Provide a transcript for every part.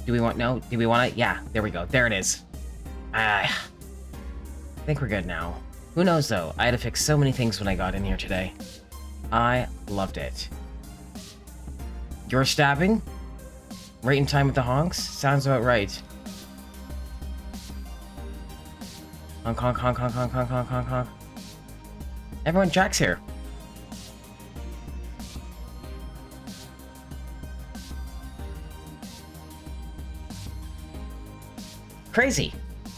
Do we want... No? Do we want it? Yeah, there we go. There it is. I think we're good now. Who knows, though? I had to fix so many things when I got in here today. I loved it. You're stabbing? Right in time with the honks? Sounds about right. Honk, honk, honk, honk, honk, honk, honk, honk, honk. Everyone, Jack's here. Crazy.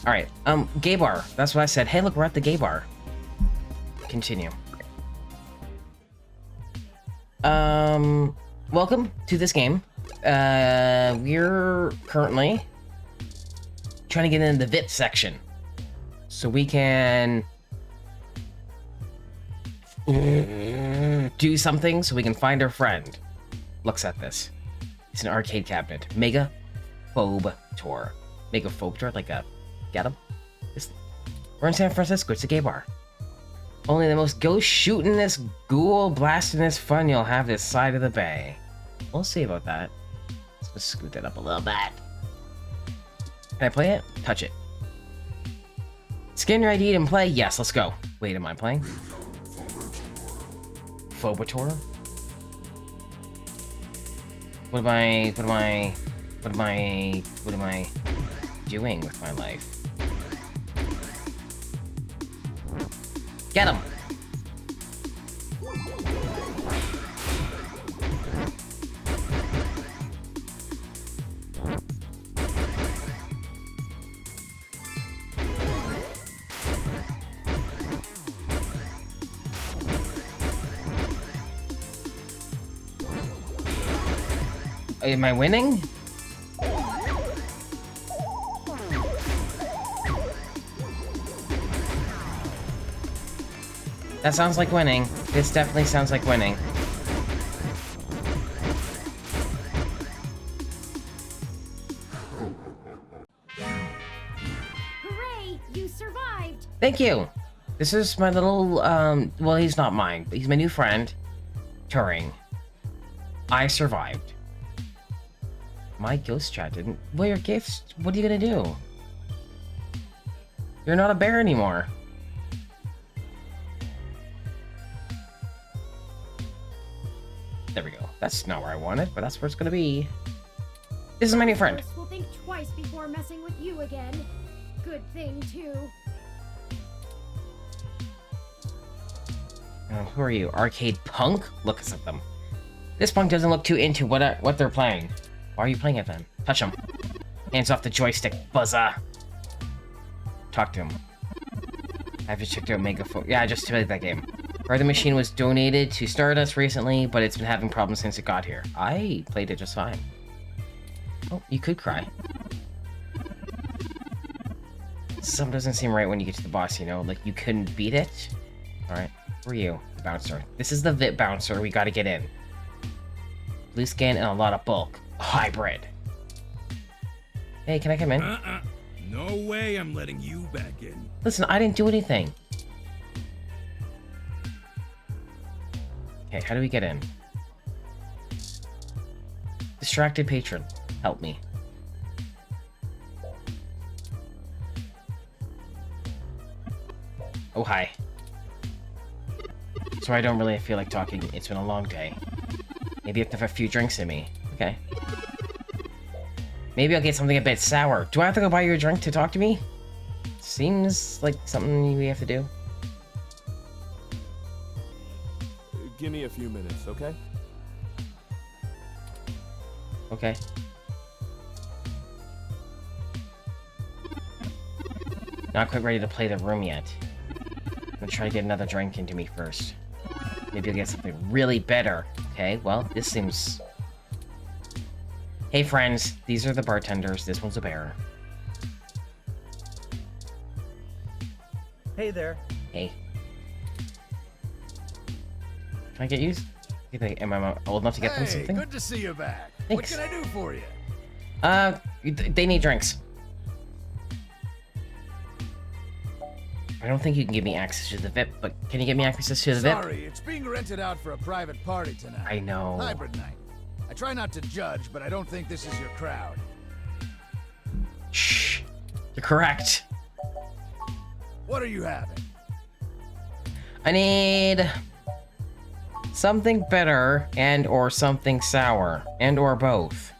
Alright, gay bar. That's what I said. Hey, look, we're at the gay bar. Continue. Welcome to this game. We're currently trying to get into the VIP section. So we can do something so we can find our friend. Looks at this. It's an arcade cabinet. Mega Phobe Tour. Mega Phobe Tour, like a... Get him? We're in San Francisco. It's a gay bar. Only the most ghost shootingest, ghoul blastingest fun you'll have this side of the bay. We'll see about that. Let's just scoot that up a little bit. Can I play it? Touch it. Scan your ID and play? Yes, let's go. Wait, am I playing? Phobator? What am I doing with my life? Get him! Am I winning? That sounds like winning. This definitely sounds like winning. Hooray! You survived! Thank you! This is my little, well, he's not mine, but he's my new friend, Turing. I survived. My ghost chat didn't... Well, your gifts, what are you gonna do? You're not a bear anymore. There we go. That's not where I wanted, but that's where it's gonna be. This is my new friend. We'll think twice before messing with you again. Good thing, too. Who are you? Arcade Punk? Look at them. This punk doesn't look too into what they're playing. Why are you playing it then? Touch him. Hands off the joystick, buzzer. Talk to him. Have you checked out Megaphone? Yeah, I just played that game. Or the machine was donated to Stardust recently, but it's been having problems since it got here. I played it just fine. Oh, you could cry. Something doesn't seem right when you get to the boss, you know? Like, you couldn't beat it? Alright, who are you? The bouncer. This is the VIP bouncer, we gotta get in. Blue skin and a lot of bulk. Hybrid. Hey, can I come in? No way I'm letting you back in. Listen, I didn't do anything. Okay, how do we get in? Distracted patron. Help me. Oh, hi. So I don't really feel like talking. It's been a long day. Maybe you have to have a few drinks in me. Okay. Maybe I'll get something a bit sour. Do I have to go buy you a drink to talk to me? Seems like something we have to do. Give me a few minutes, okay? Okay. Not quite ready to play the room yet. I'm gonna try to get another drink into me first. Maybe I'll get something really better. Okay, well, this seems... Hey friends, these are the bartenders. This one's a bear. Hey there. Hey. Can I get used? Am I old enough to get them something? Good to see you back. Thanks. What can I do for you? They need drinks. I don't think you can give me access to the VIP, but can you give me access to the VIP? Sorry, it's being rented out for a private party tonight. I know. Hybrid night. I try not to judge, but I don't think this is your crowd. You're correct. What are you having? I need something bitter and or something sour and or both.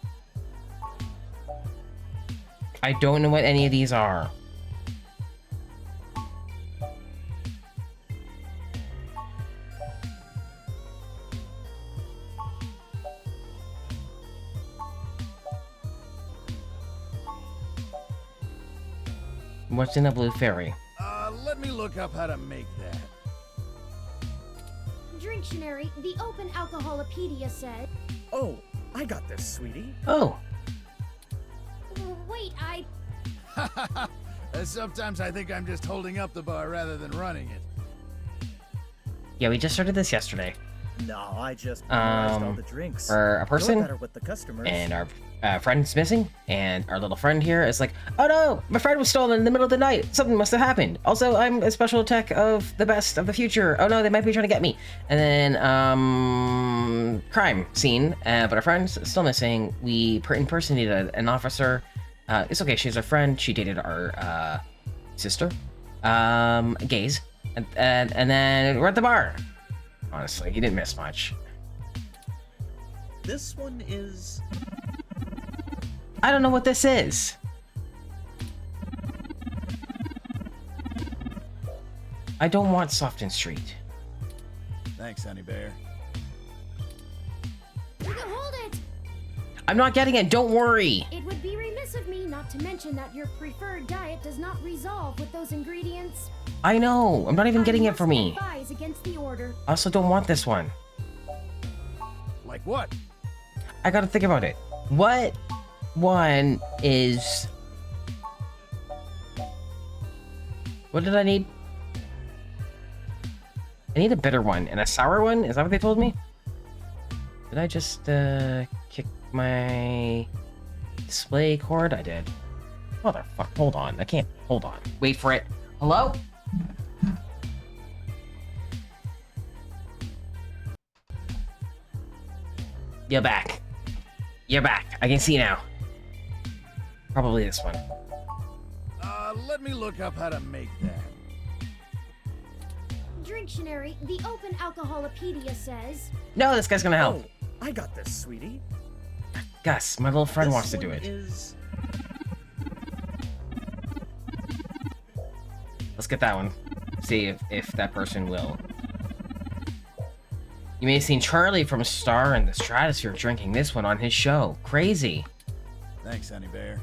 I don't know what any of these are. What's in the blue fairy? Let me look up how to make that. Dictionary, the Open Alcoholopedia said. Oh, I got this, sweetie. Oh, Wait, Sometimes I think I'm just holding up the bar rather than running it. yeah, we just started this yesterday. No, I just memorized all the drinks. For a You're person, better with the customers. and our friend's missing, and our little friend here is like, oh no, my friend was stolen in the middle of the night. Something must have happened. Also, I'm a special tech of the best of the future. Oh no, they might be trying to get me. And then, crime scene, but our friend's still missing. We impersonated an officer. It's okay, she's our friend. She dated our sister. Gaze. And then we're at the bar. Honestly, you didn't miss much. This one is... I don't know what this is. I don't want Softon Street. Thanks, Honey Bear. hold it! I'm not getting it, don't worry. It would be remiss of me not to mention that your preferred diet does not resolve with those ingredients. I know, I'm not even getting it for me. Advise against the order. I also don't want this one. Like what? I gotta think about it. What one is... What did I need? I need a bitter one and a sour one? Is that what they told me? Did I just kick my display cord? I did. Motherfucker, hold on. I can't. Hold on. Wait for it. Hello? You're back. You're back. I can see now. Probably this one. Let me look up how to make that. Dictionary, the Open Alcoholopedia says. No, this guy's gonna help. Oh, I got this, sweetie. Gus, my little friend This wants to do one it. Is... Let's get that one. See if that person will. You may have seen Charlie from Star in the Stratosphere drinking this one on his show. Crazy. Thanks, Honey Bear.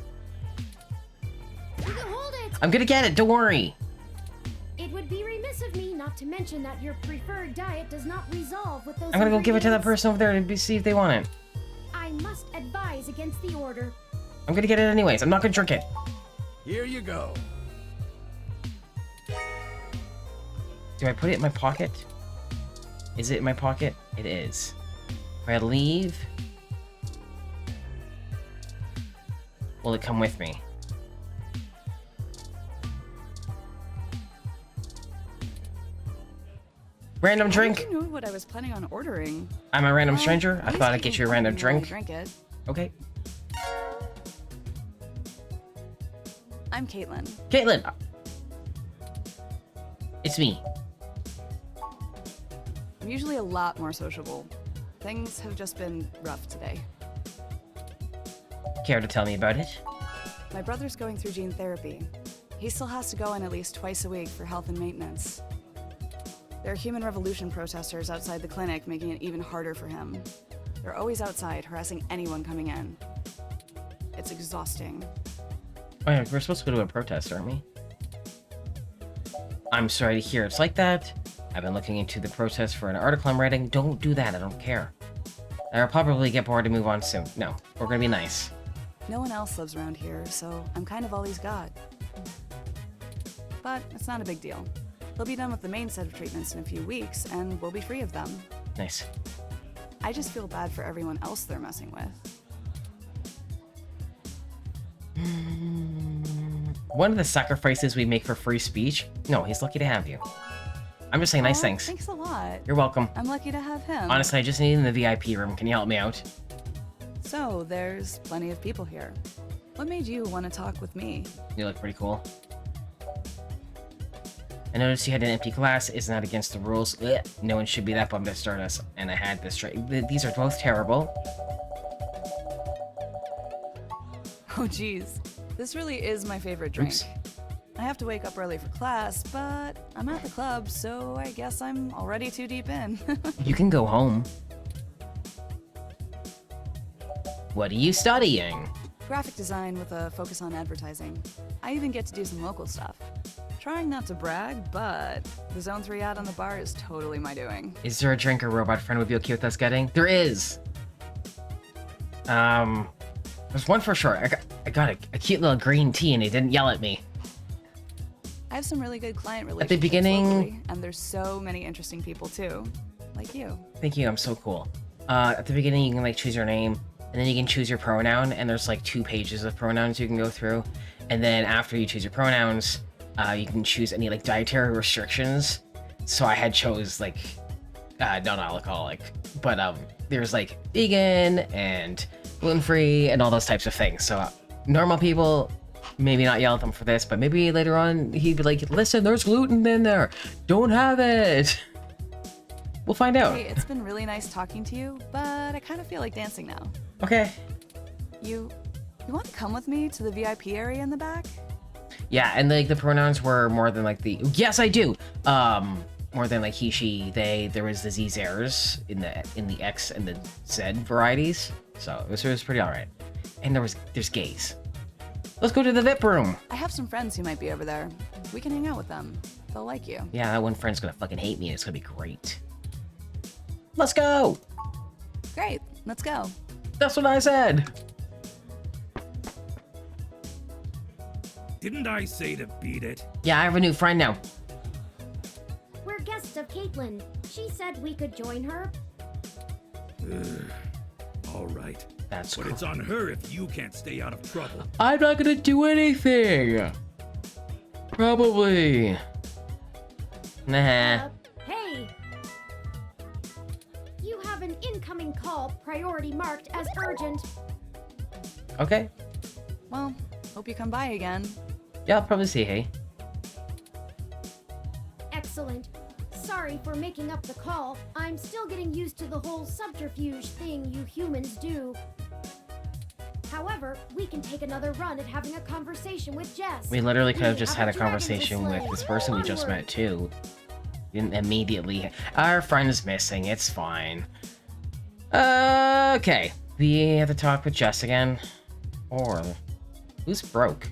Hold it! I'm gonna get it, don't worry. It would be remiss of me not to mention that your preferred diet does not resolve with those I'm gonna go give it to that ingredients. person over there to see if they want it. I must advise against the order. I'm gonna get it anyways. I'm not gonna drink it. Here you go. Do I put it in my pocket? Is it in my pocket? It is. If I leave... Will it come with me? Random How drink. did you know what I was planning on ordering? I'm a random Well, stranger. at I least thought you I'd get can you a tell random me while I drink. drink it. Okay. I'm Caitlin. Caitlin! It's me. I'm usually a lot more sociable. Things have just been rough today. Care to tell me about it? My brother's going through gene therapy. He still has to go in at least twice a week for health and maintenance. There are human revolution protesters outside the clinic, making it even harder for him. They're always outside, harassing anyone coming in. It's exhausting. Oh yeah, we're supposed to go to a protest, aren't we? I'm sorry to hear it's like that. I've been looking into the protest for an article I'm writing. Don't do that, I don't care. I'll probably get bored and move on soon. No, we're gonna be nice. No one else lives around here, so I'm kind of all he's got. But it's not a big deal. He'll be done with the main set of treatments in a few weeks, and we'll be free of them. Nice. I just feel bad for everyone else they're messing with. One of the sacrifices we make for free speech? No, he's lucky to have you. I'm just saying nice Aw, things. Thanks a lot. You're welcome. I'm lucky to have him. Honestly, I just need in the VIP room. Can you help me out? So, there's plenty of people here. What made you want to talk with me? You look pretty cool. I noticed you had an empty class. Isn't that against the rules? Ugh. No one should be that bummed at Stardust. And I had this straight. These are both terrible. Oh geez, this really is my favorite drink. Oops. I have to wake up early for class, but I'm at the club, so I guess I'm already too deep in. You can go home. What are you studying? Graphic design with a focus on advertising. I even get to do some local stuff. Trying not to brag, but the Zone 3 ad on the bar is totally my doing. Is there a drink a robot friend would be okay with us getting? There is! There's one for sure. I got a cute little green tea and he didn't yell at me. I have some really good client relationships At the beginning... locally, and there's so many interesting people too. Like you. Thank you, I'm so cool. At the beginning you can like choose your name, and then you can choose your pronoun, and there's like 2 pages of pronouns you can go through. And then after you choose your pronouns, you can choose any like dietary restrictions. So I had chose like non-alcoholic, but there's like vegan and gluten-free and all those types of things. So normal people maybe not yell at them for this, but maybe later on he'd be like, listen, there's gluten in there, don't have it. We'll find out. Hey, it's been really nice talking to you, but I kind of feel like dancing now. Okay. You want to come with me to the VIP area in the back? Yeah, and like the pronouns were more than like the yes I do. More than like he, she, they. There was the Z zers in the X and the Z varieties. So it was pretty alright. And there's gays. Let's go to the VIP room. I have some friends who might be over there. We can hang out with them. They'll like you. Yeah, that one friend's gonna fucking hate me and it's gonna be great. Let's go! Great, let's go. That's what I said! Didn't I say to beat it? Yeah, I have a new friend now. We're guests of Caitlin. She said we could join her. All right. That's But cool. it's on her if you can't stay out of trouble. I'm not gonna do anything! Probably. Nah. Hey! You have an incoming call, priority marked as urgent. Okay. Well, hope you come by again. Yeah, I'll probably say hey. Excellent. Sorry for making up the call. I'm still getting used to the whole subterfuge thing you humans do. However, we can take another run at having a conversation with Jess. We literally could have We just have had a dragons to conversation with slay. this person we just Onward. met too. Didn't immediately. Our friend's missing. It's fine. Okay. We have to talk with Jess again. Or who's broke?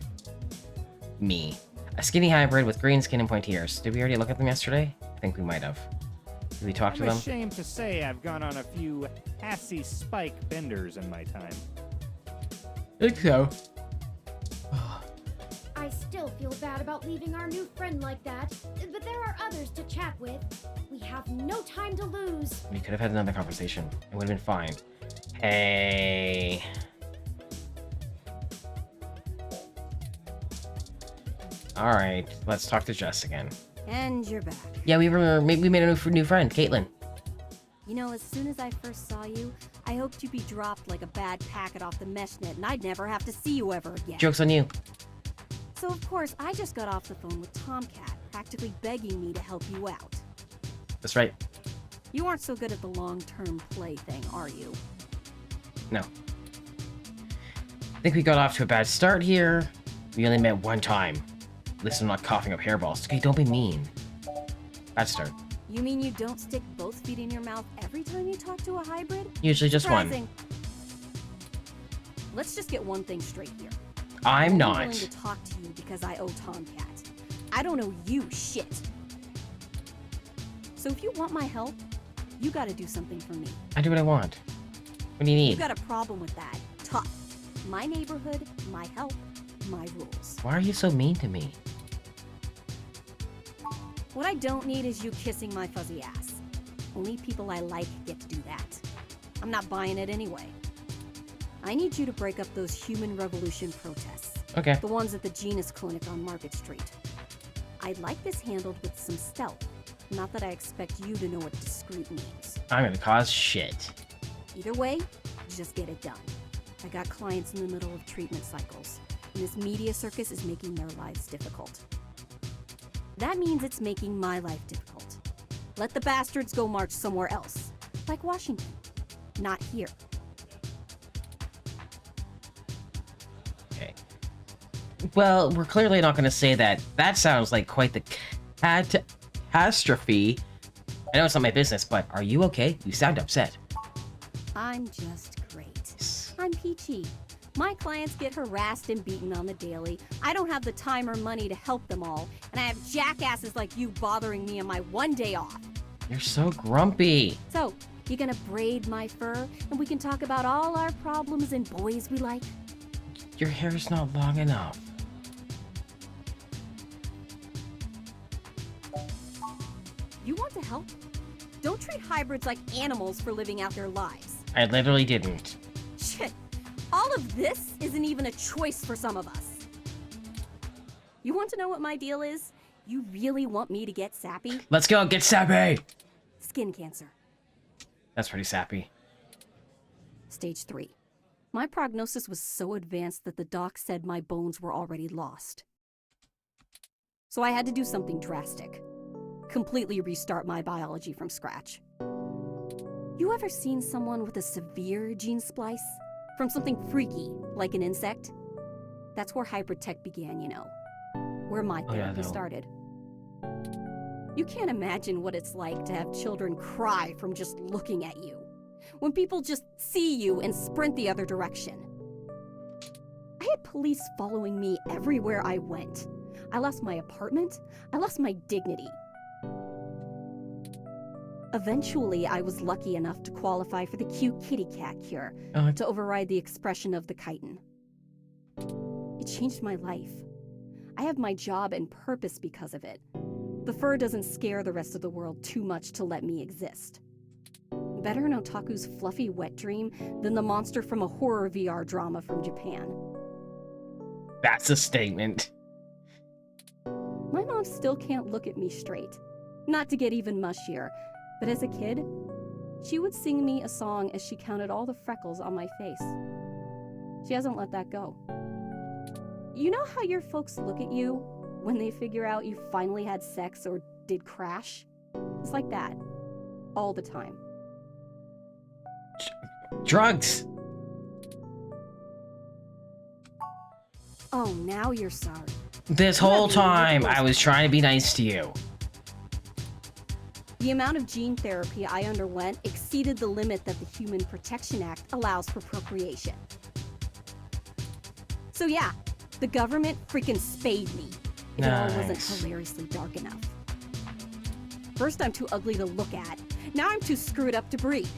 Me. A skinny hybrid with green skin and pointy ears. Did we already look at them yesterday? I think we might have. Did we talk to I'm them? ashamed to say I've gone on a few assy spike benders in my time. I think so. I still feel bad about leaving our new friend like that, but there are others to chat with. We have no time to lose. We could have had another conversation. It would have been fine. Hey. Alright, let's talk to Jess again. And you're back. Yeah, we made a new friend, Caitlin. You know, as soon as I first saw you, I hoped you'd be dropped like a bad packet off the mesh net and I'd never have to see you ever again. Joke's on you. So of course, I just got off the phone with Tomcat, practically begging me to help you out. That's right. You aren't so good at the long-term play thing, are you? No. I think we got off to a bad start here. We only met one time. At least I'm not coughing up hairballs. Okay, don't be mean. Bad start. You mean you don't stick both feet in your mouth every time you talk to a hybrid? Usually just one. Surprising. Let's just get one thing straight here. I'm I'm not. willing to talk to you because I owe Tomcat. I don't owe you shit. So if you want my help, you gotta do something for me. I do what I want. What do you You need? got a problem with that. Tough. My neighborhood, my help, my rules. Why are you so mean to me? What I don't need is you kissing my fuzzy ass. Only people I like get to do that. I'm not buying it anyway. I need you to break up those human revolution protests. Okay. The ones at the Genus Clinic on Market Street. I'd like this handled with some stealth. Not that I expect you to know what discreet means. I'm gonna cause shit. Either way, just get it done. I got clients in the middle of treatment cycles, and this media circus is making their lives difficult. That means it's making my life difficult. Let the bastards go march somewhere else, like Washington. Not here. Okay. Well, we're clearly not going to say that. That sounds like quite the catastrophe. I know it's not my business, but are you okay? You sound upset. I'm just great. I'm peachy. My clients get harassed and beaten on the daily. I don't have the time or money to help them all, and I have jackasses like you bothering me on my one day off. You're so grumpy. So, you gonna braid my fur, and we can talk about all our problems and boys we like? Your hair's not long enough. You want to help? Don't treat hybrids like animals for living out their lives. I literally didn't. Shit. All of this isn't even a choice for some of us. You want to know what my deal is? You really want me to get sappy? Let's go, get sappy! Skin cancer. That's pretty sappy. Stage 3. My prognosis was so advanced that the doc said my bones were already lost. So I had to do something drastic. Completely restart my biology from scratch. You ever seen someone with a severe gene splice? From something freaky, like an insect? That's where hybrid tech began, you know. Where my therapy started. You can't imagine what it's like to have children cry from just looking at you. When people just see you and sprint the other direction. I had police following me everywhere I went. I lost my apartment. I lost my dignity. Eventually, I was lucky enough to qualify for the cute kitty cat cure to override the expression of the chitin. It changed my life. I have my job and purpose because of it. The fur doesn't scare the rest of the world too much to let me exist. Better an otaku's fluffy wet dream than the monster from a horror VR drama from Japan. That's a statement. My mom still can't look at me straight. Not to get even mushier, but as a kid, she would sing me a song as she counted all the freckles on my face. She hasn't let that go. You know how your folks look at you when they figure out you finally had sex or did crash? It's like that. All the time. Drugs! Oh, now you're sorry. This whole time, I was trying to be nice to you. The amount of gene therapy I underwent exceeded the limit that the Human Protection Act allows for procreation. So yeah, the government freaking spayed me. If it all wasn't hilariously dark enough. First I'm too ugly to look at. Now I'm too screwed up to breed.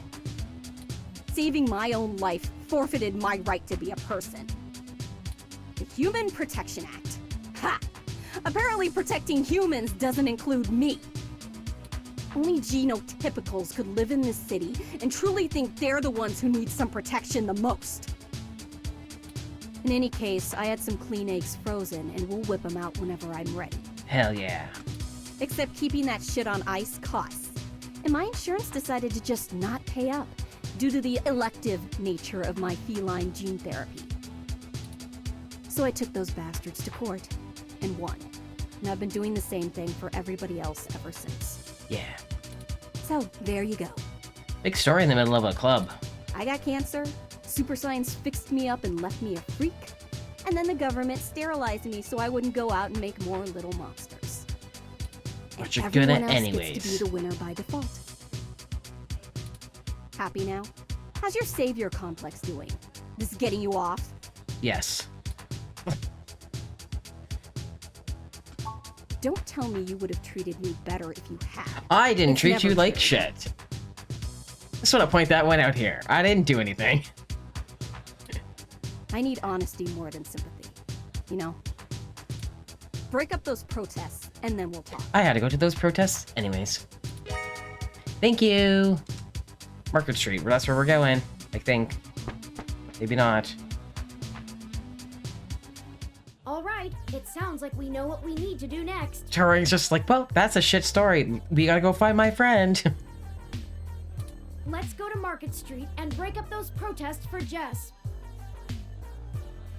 Saving my own life forfeited my right to be a person. The Human Protection Act. Ha! Apparently protecting humans doesn't include me. Only genotypicals could live in this city and truly think they're the ones who need some protection the most. In any case, I had some clean eggs frozen and we'll whip them out whenever I'm ready. Hell yeah. Except keeping that shit on ice costs. And my insurance decided to just not pay up due to the elective nature of my feline gene therapy. So I took those bastards to court and won. And I've been doing the same thing for everybody else ever since. Yeah. So, there you go. Big story in the middle of a club. I got cancer, super science fixed me up and left me a freak, and then the government sterilized me so I wouldn't go out and make more little monsters. But you're good at anyways. Gets to be the winner by default. Happy now? How's your savior complex doing? This getting you off? Yes. Don't tell me you would have treated me better if you had. I didn't treat you like shit. Just want to point that one out here. I didn't do anything. I need honesty more than sympathy. You know? Break up those protests, and then we'll talk. I had to go to those protests anyways. Thank you. Market Street, that's where we're going. I think. Maybe not. Alright, it sounds like we know what we need to do next. Turing's just like, well, that's a shit story. We gotta go find my friend. Let's go to Market Street and break up those protests for Jess.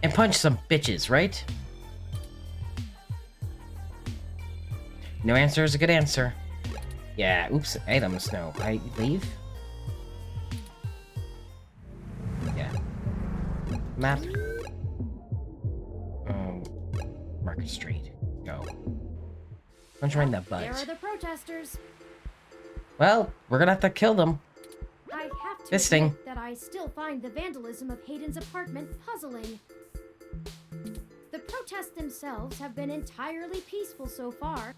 and punch some bitches, right? No answer is a good answer. Yeah, oops, items, no. I leave? Yeah. Map. Market Street. Go. Punch right in the butt. There are the protesters. Well, we're gonna have to kill them. I have to Fisting. admit that I still find the vandalism of Hayden's apartment puzzling. The protests themselves have been entirely peaceful so far.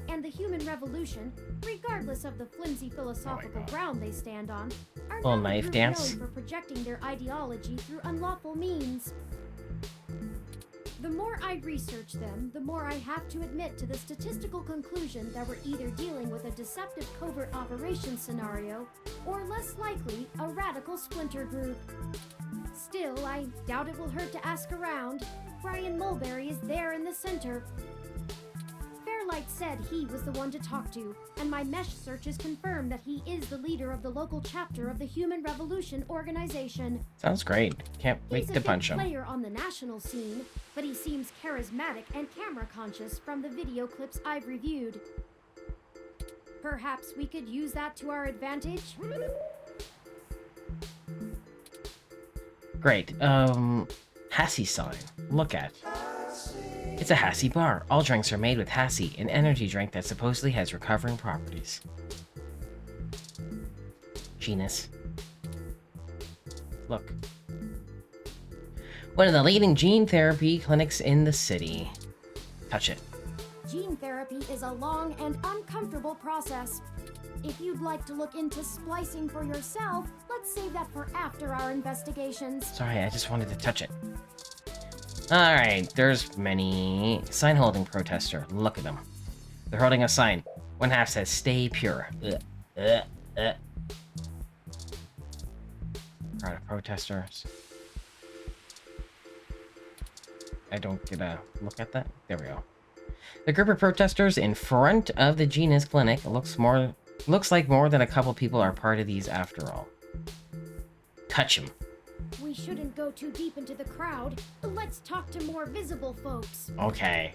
And the human revolution, regardless of the flimsy philosophical ground they stand on, are Little now a knife group dance. known for projecting their ideology through unlawful means. The more I research them, the more I have to admit to the statistical conclusion that we're either dealing with a deceptive covert operations scenario, or less likely, a radical splinter group. Still, I doubt it will hurt to ask around. Brian Mulberry is there in the center. Fairlight said he was the one to talk to, and my mesh searches confirm that he is the leader of the local chapter of the Human Revolution organization. Sounds great. Can't wait He's a to big punch him. player on the national scene, but he seems charismatic and camera conscious from the video clips I've reviewed. Perhaps we could use that to our advantage? Great. Hassie sign. Look at. It's a Hassie bar. All drinks are made with Hassie, an energy drink that supposedly has recovering properties. Genus. Look. One of the leading gene therapy clinics in the city. Touch it. Gene therapy is a long and uncomfortable process. If you'd like to look into splicing for yourself, let's save that for after our investigations. Sorry, I just wanted to touch it. Alright, there's many sign-holding protester. Look at them. They're holding a sign. One half says, "Stay pure." Crowd of protesters. I don't get a look at that. There we go. The group of protesters in front of the Genus clinic looks like more than a couple people are part of these after all. Touch him. We shouldn't go too deep into the crowd. Let's talk to more visible folks. Okay.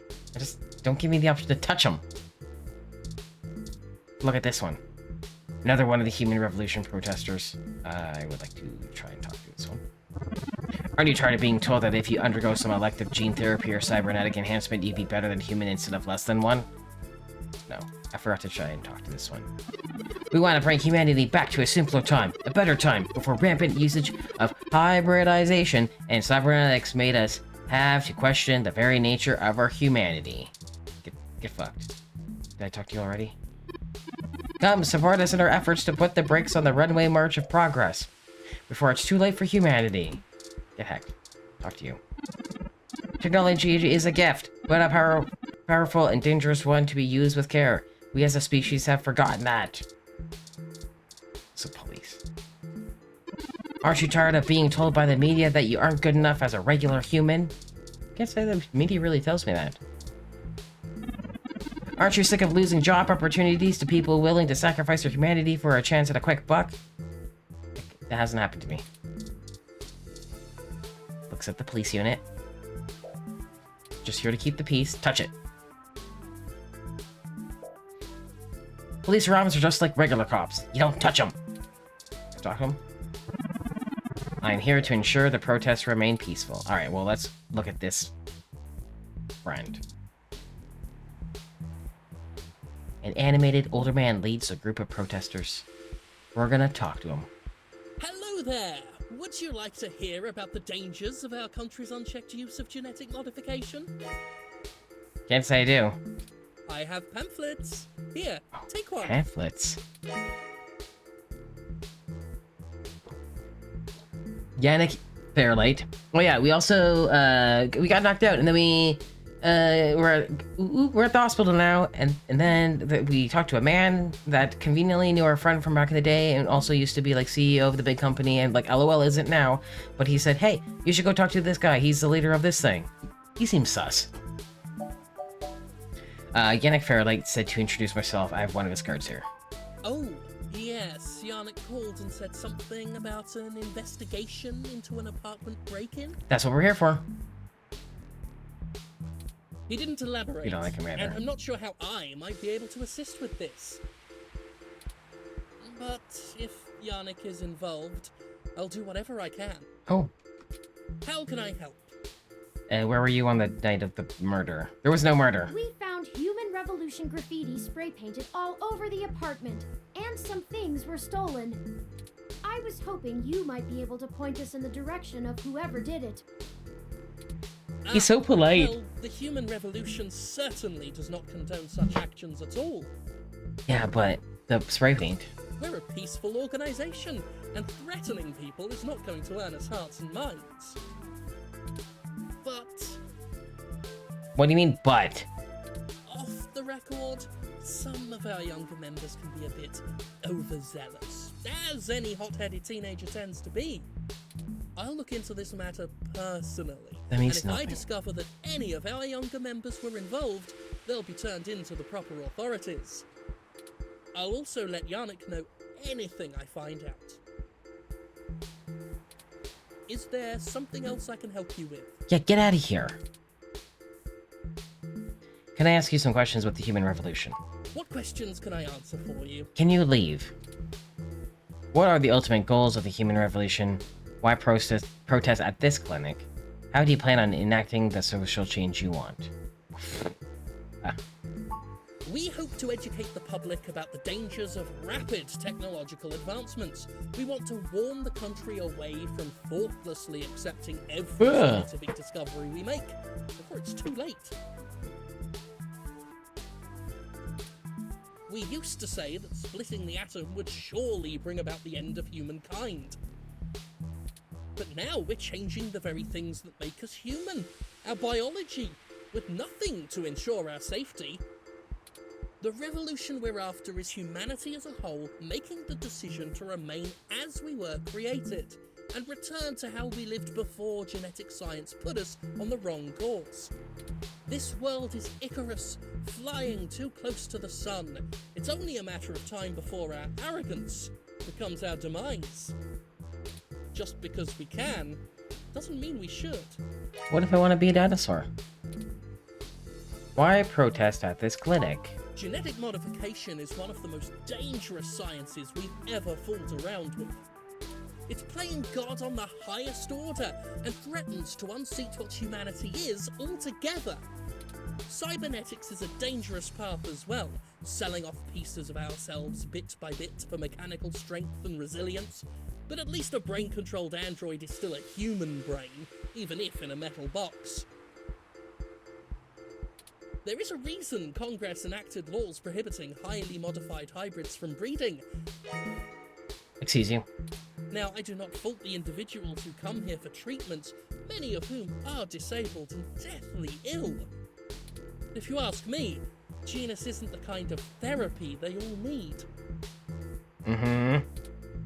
Don't give me the option to touch him. Look at this one. Another one of the Human Revolution protesters. I would like to try and talk to this one. Aren't you tired of being told that if you undergo some elective gene therapy or cybernetic enhancement, you'd be better than human instead of less than one? No, I forgot to try and talk to this one. We want to bring humanity back to a simpler time, a better time, before rampant usage of hybridization and cybernetics made us have to question the very nature of our humanity. Get fucked. Did I talk to you already? Come, support us in our efforts to put the brakes on the runway march of progress, before it's too late for humanity. Get hacked. Talk to you. Technology is a gift, but a powerful and dangerous one to be used with care. We as a species have forgotten that. So police. Aren't you tired of being told by the media that you aren't good enough as a regular human? Can't say the media really tells me that. Aren't you sick of losing job opportunities to people willing to sacrifice their humanity for a chance at a quick buck? That hasn't happened to me. Looks at the police unit. Just here to keep the peace. Touch it. Police around us are just like regular cops. You don't touch them. Talk to them. I'm here to ensure the protests remain peaceful. Alright, well, let's look at this friend. An animated older man leads a group of protesters. We're gonna talk to him. Hello there! Would you like to hear about the dangers of our country's unchecked use of genetic modification? Can't say I do. I have pamphlets. Here, take one. Pamphlets. Yannick Fairlight. Oh yeah, we also we got knocked out, and then we're at the hospital now, and then we talked to a man that conveniently knew our friend from back in the day, and also used to be like CEO of the big company, and like LOL isn't now, but he said, hey, you should go talk to this guy. He's the leader of this thing. He seems sus. Yannick Fairlight said to introduce myself. I have one of his cards here. Oh, yes, Yannick Yannick called and said something about an investigation into an apartment break-in? That's what we're here for. He didn't elaborate, You don't like him either. and I'm not sure how I might be able to assist with this. But if Yannick is involved, I'll do whatever I can. Oh. How can I help? Where were you on the night of the murder? There was no murder. We found human revolution graffiti spray painted all over the apartment, and some things were stolen. I was hoping you might be able to point us in the direction of whoever did it. He's so polite. Well, the human revolution certainly does not condone such actions at all. Yeah, but the spray paint. We're a peaceful organization, and threatening people is not going to earn us hearts and minds. But What do you mean, but? off the record, some of our younger members can be a bit overzealous, as any hot-headed teenager tends to be. I'll look into this matter personally, That means and if I nothing. discover that any of our younger members were involved, they'll be turned in to the proper authorities. I'll also let Yannick know anything I find out. Is there something else I can help you with? Yeah, get out of here. Can I ask you some questions with the human revolution? What questions can I answer for you? Can you leave? What are the ultimate goals of the human revolution? Why protest at this clinic? How do you plan on enacting the social change you want? We hope to educate the public about the dangers of rapid technological advancements. We want to warn the country away from thoughtlessly accepting every scientific discovery we make before it's too late. We used to say that splitting the atom would surely bring about the end of humankind. But now we're changing the very things that make us human, our biology, with nothing to ensure our safety. The revolution we're after is humanity as a whole making the decision to remain as we were created, and return to how we lived before genetic science put us on the wrong course. This world is Icarus, flying too close to the sun. It's only a matter of time before our arrogance becomes our demise. Just because we can, doesn't mean we should. What if I want to be a dinosaur? Why protest at this clinic? Genetic modification is one of the most dangerous sciences we've ever fooled around with. It's playing God on the highest order and threatens to unseat what humanity is altogether. Cybernetics is a dangerous path as well, selling off pieces of ourselves bit by bit for mechanical strength and resilience. But at least a brain-controlled android is still a human brain, even if in a metal box. There is a reason Congress enacted laws prohibiting highly modified hybrids from breeding. Excuse you. Now, I do not fault the individuals who come here for treatment, many of whom are disabled and deathly ill. If you ask me, genus isn't the kind of therapy they all need.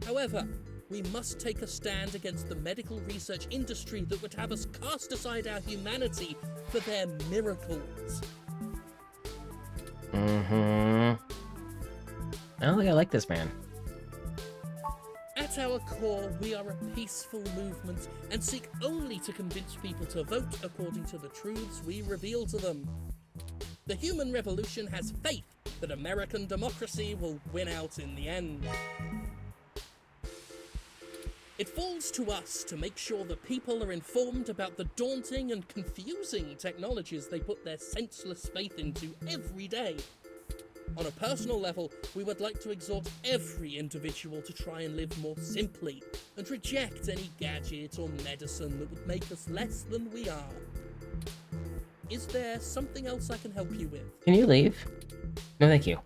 However, we must take a stand against the medical research industry that would have us cast aside our humanity for their miracles. I don't think I like this man. At our core, we are a peaceful movement and seek only to convince people to vote according to the truths we reveal to them. The human revolution has faith that American democracy will win out in the end. It falls to us to make sure that people are informed about the daunting and confusing technologies they put their senseless faith into every day. On a personal level, we would like to exhort every individual to try and live more simply and reject any gadget or medicine that would make us less than we are. Is there something else I can help you with? Can you leave? No, thank you.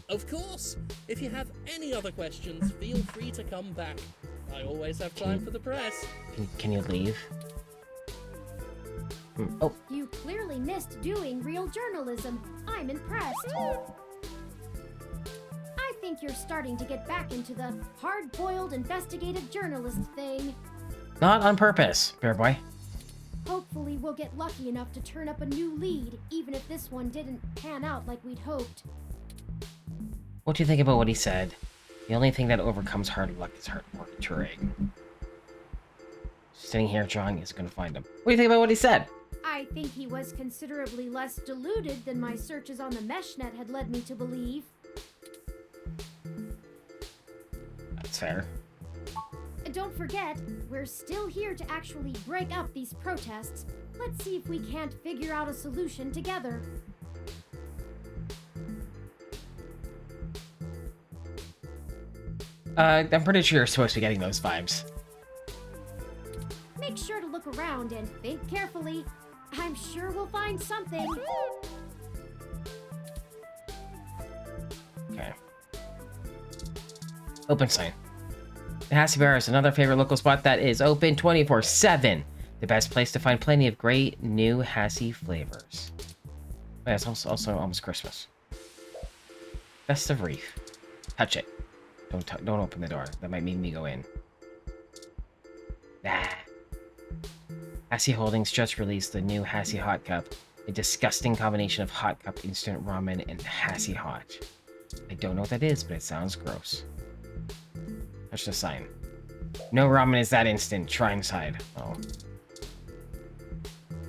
Of course! If you have any other questions, feel free to come back. I always have time for the press. Can you leave? Oh, You clearly missed doing real journalism. I'm impressed. I think you're starting to get back into the hard-boiled investigative journalist thing. not on purpose, Bear Boy. Hopefully we'll get lucky enough to turn up a new lead, even if this one didn't pan out like we'd hoped. What do you think about what he said? The only thing that overcomes hard luck is hard work and touring. Sitting here drawing is gonna find him. What do you think about what he said? I think he was considerably less deluded than my searches on the meshnet had led me to believe. That's fair. Don't forget, we're still here to actually break up these protests. Let's see if we can't figure out a solution together. I'm pretty sure you're supposed to be getting those vibes. Make sure to look around and think carefully. I'm sure we'll find something. Okay. Open sign. The Hassie Bar is another favorite local spot that is open 24/7. The best place to find plenty of great new Hassie flavors. Oh, yeah, it's also almost Christmas. Festive Reef. Touch it. Don't open the door. That might make me go in. Ah. Hassie Holdings just released the new Hassie Hot Cup, a disgusting combination of hot cup instant ramen and Hassie Hot. I don't know what that is, but it sounds gross. Touch the sign. No ramen is that instant. Try inside. Oh.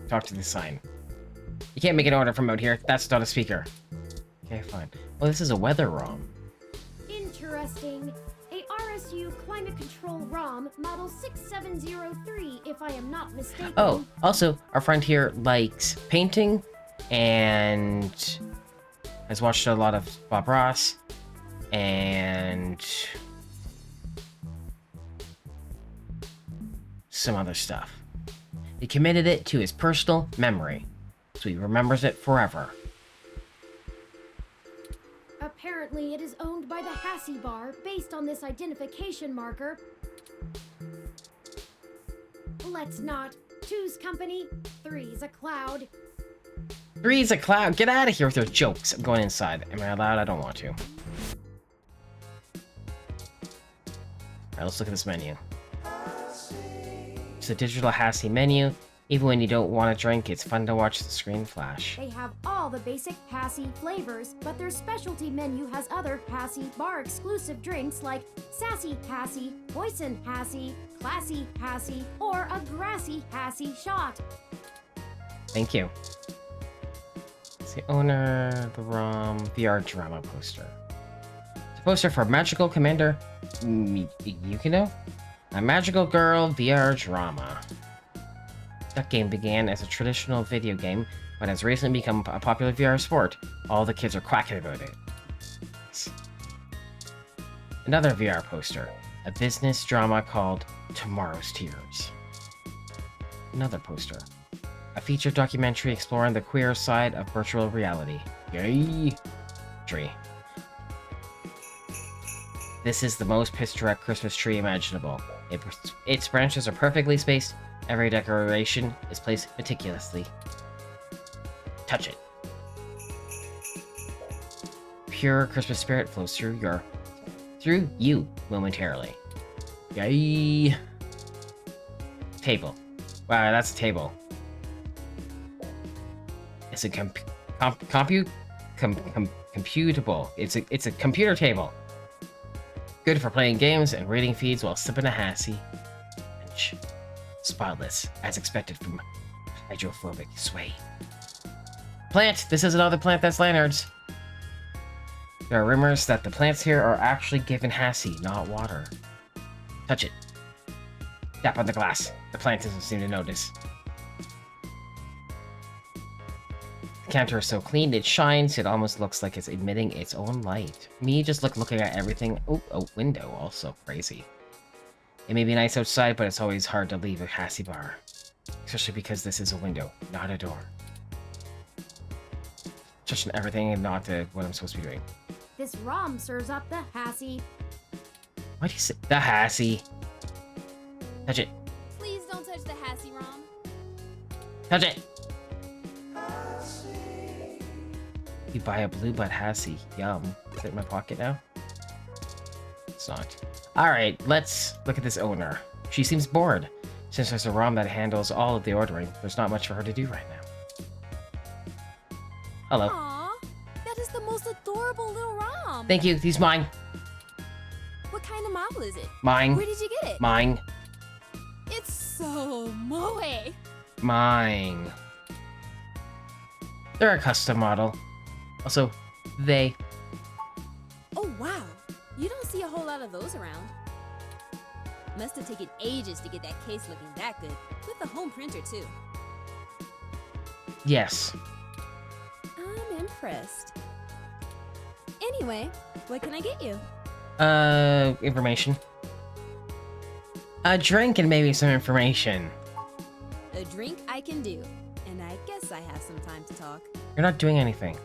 Talk to the sign. You can't make an order from out here. That's not a speaker. Okay, fine. Well, this is a weather ROM. Interesting. A RSU climate control ROM, model 6703, if I am not mistaken. Oh, also, our friend here likes painting and has watched a lot of Bob Ross and some other stuff. He committed it to his personal memory, so he remembers it forever. Apparently, it is owned by the Hassie Bar, based on this identification marker. Let's not. Two's company, three's a cloud. Three's a cloud. Get out of here with your jokes. I'm going inside. Am I allowed? I don't want to. Alright, let's look at this menu. It's a digital Hassie menu. Even when you don't want a drink, it's fun to watch the screen flash. They have all the basic Hassie flavors, but their specialty menu has other Hassie Bar exclusive drinks like Sassy Hassie, Poison Hassie, Classy Hassie, or a Grassy Hassie shot. Thank you. It's the owner, the ROM, VR drama poster. It's a poster for Magical Commander Yukino? A Magical Girl VR drama. That game began as a traditional video game, but has recently become a popular VR sport. All the kids are quacking about it. Another VR poster. A business drama called Tomorrow's Tears. Another poster. A feature documentary exploring the queer side of virtual reality. Yay! Tree. This is the most picturesque Christmas tree imaginable. Its branches are perfectly spaced. Every decoration is placed meticulously. Touch it. Pure Christmas spirit flows through you momentarily. Yay! Table. Wow, that's a table. It's a computable. It's a computer table. Good for playing games and reading feeds while sipping a Hassie. Spotless, as expected from hydrophobic sway. Plant! This is another plant that's Lanyards. There are rumors that the plants here are actually given Hassie, not water. Touch it. Tap on the glass. The plant doesn't seem to notice. The counter is so clean, it shines, it almost looks like it's emitting its own light. Me just looking at everything. Oh, window, also crazy. It may be nice outside, but it's always hard to leave a Hassie Bar. Especially because this is a window, not a door. Touching everything and not what I'm supposed to be doing. This ROM serves up the Hassie. Why do you say the Hassie? Touch it. Please don't touch the Hassie ROM. Touch it! You buy a blue butt Hassie. Yum. Is it in my pocket now? It's not. Alright, let's look at this owner. She seems bored. Since there's a ROM that handles all of the ordering, there's not much for her to do right now. Hello. Aww, that is the most adorable little ROM. Thank you, he's mine. model is it? Mine. Where did you get it? Mine. It's so moe. Mine. They're a custom model. Also, they. Oh, wow. You don't see a whole lot of those around. Must have taken ages to get that case looking that good, with a home printer too. Yes. I'm impressed. Anyway, what can I get you? Information. A drink and maybe some information. A drink I can do, and I guess I have some time to talk. You're not doing anything.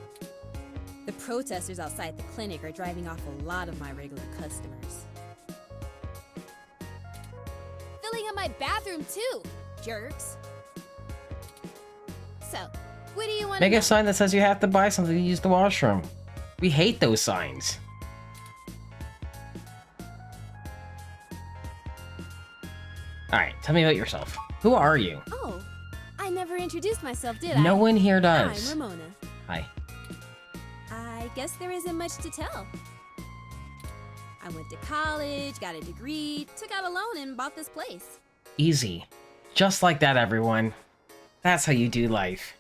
The protesters outside the clinic are driving off a lot of my regular customers. Filling up my bathroom too, jerks. So, what do you want to Make know? a sign that says you have to buy something to use the washroom. We hate those signs. Alright, tell me about yourself. Who are you? Oh, I never introduced myself, did I? No one here does. I'm Ramona. Hi. I guess there isn't much to tell. I went to college, got a degree, took out a loan, and bought this place. Easy. Just like that, everyone. That's how you do life.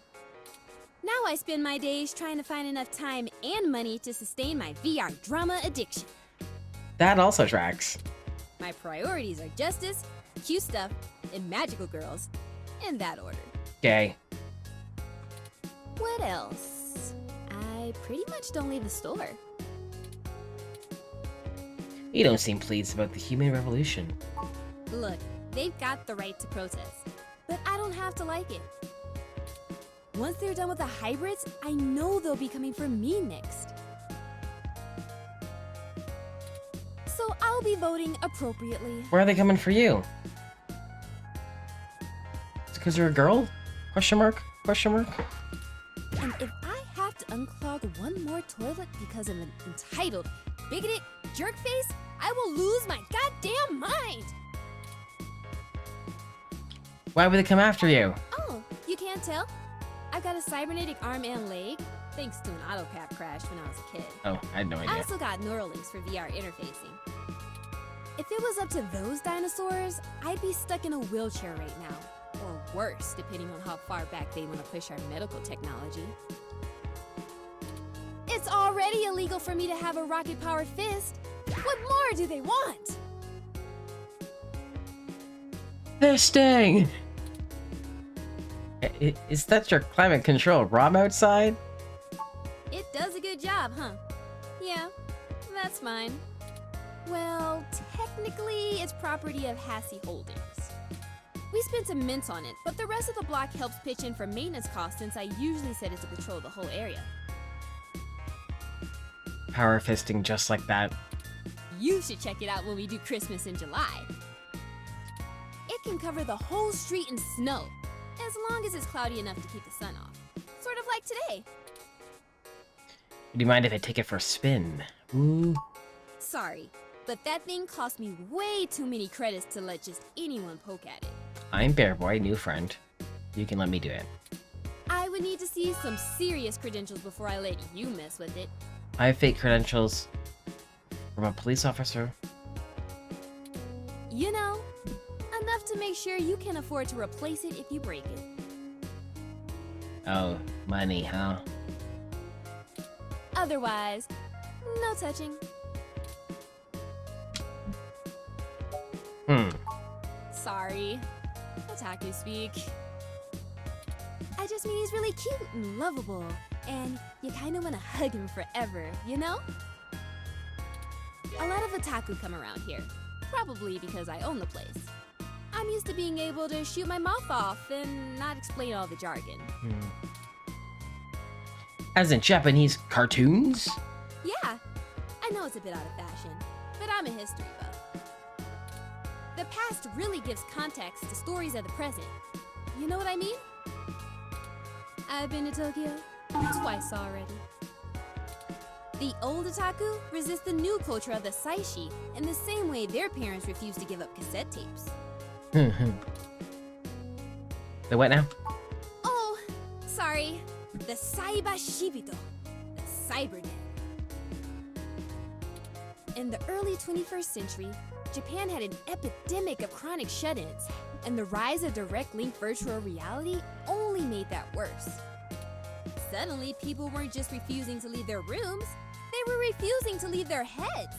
Now I spend my days trying to find enough time and money to sustain my VR drama addiction. That also tracks. My priorities are justice, cute stuff, and magical girls. In that order. Gay. What else? I pretty much don't leave the store. You don't seem pleased about the human revolution. Look, they've got the right to protest, but I don't have to like it. Once they're done with the hybrids, I know they'll be coming for me next. So I'll be voting appropriately. Where are they coming for you? It's because you're a girl? Question mark? Question mark? And if I have to unclog one more toilet because of an entitled, bigoted jerk face, I will lose my goddamn mind! Why would they come after you? Oh, you can't tell? I've got a cybernetic arm and leg, thanks to an autocap crash when I was a kid. Oh, I had no I idea. also got neural links for VR interfacing. If it was up to those dinosaurs, I'd be stuck in a wheelchair right now. Or worse, depending on how far back they want to push our medical technology. It's already illegal for me to have a rocket-powered fist. What more do they want? Fisting! Is that your climate control ROM outside? It does a good job, huh? Yeah, that's mine. Well, technically, it's property of Hassie Holdings. We spent some mints on it, but the rest of the block helps pitch in for maintenance costs since I usually set it to patrol the whole area. Power fisting just like that. You should check it out when we do Christmas in July. It can cover the whole street in snow, as long as it's cloudy enough to keep the sun off. Sort of like today. Would you mind if I take it for a spin? Ooh. Sorry, but that thing cost me way too many credits to let just anyone poke at it. I'm Bear Boy, new friend. You can let me do it. I would need to see some serious credentials before I let you mess with it. I have fake credentials from a police officer. You know, enough to make sure you can afford to replace it if you break it. Oh, money, huh? Otherwise, no touching. Sorry. Otaku speak. I just mean he's really cute and lovable, and you kinda wanna hug him forever, you know? A lot of otaku come around here, probably because I own the place. I'm used to being able to shoot my mouth off and not explain all the jargon. As in Japanese cartoons? Yeah, I know it's a bit out of fashion, but I'm a history buff. The past really gives context to stories of the present. You know what I mean? I've been to Tokyo twice already. The old otaku resist the new culture of the saishi in the same way their parents refuse to give up cassette tapes. The what now? Oh, sorry. The Saiba Shibito. The Cybernet. In the early 21st century, Japan had an epidemic of chronic shut-ins, and the rise of direct link virtual reality only made that worse. Suddenly, people weren't just refusing to leave their rooms, they were refusing to leave their heads.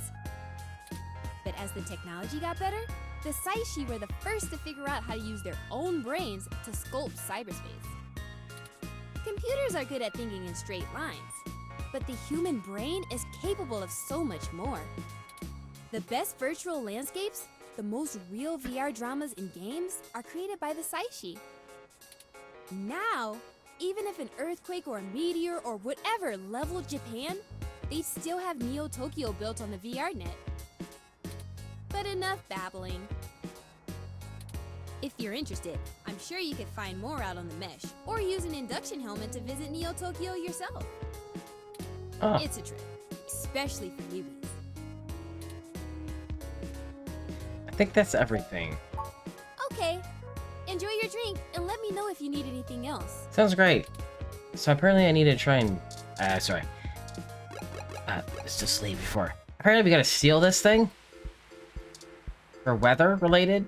But as the technology got better, the Saishi were the first to figure out how to use their own brains to sculpt cyberspace. Computers are good at thinking in straight lines, but the human brain is capable of so much more. The best virtual landscapes, the most real VR dramas in games, are created by the Saishi. Now, even if an earthquake or a meteor or whatever leveled Japan, they'd still have Neo Tokyo built on the VR net. But enough babbling. If you're interested, I'm sure you could find more out on the mesh, or use an induction helmet to visit Neo Tokyo yourself. Oh. It's a trip, especially for newbies. I think that's everything. Okay, enjoy your drink and let me know if you need anything else. Sounds great. So apparently I need to try and... sorry. Let's just leave before. Apparently we gotta steal this thing? For weather related?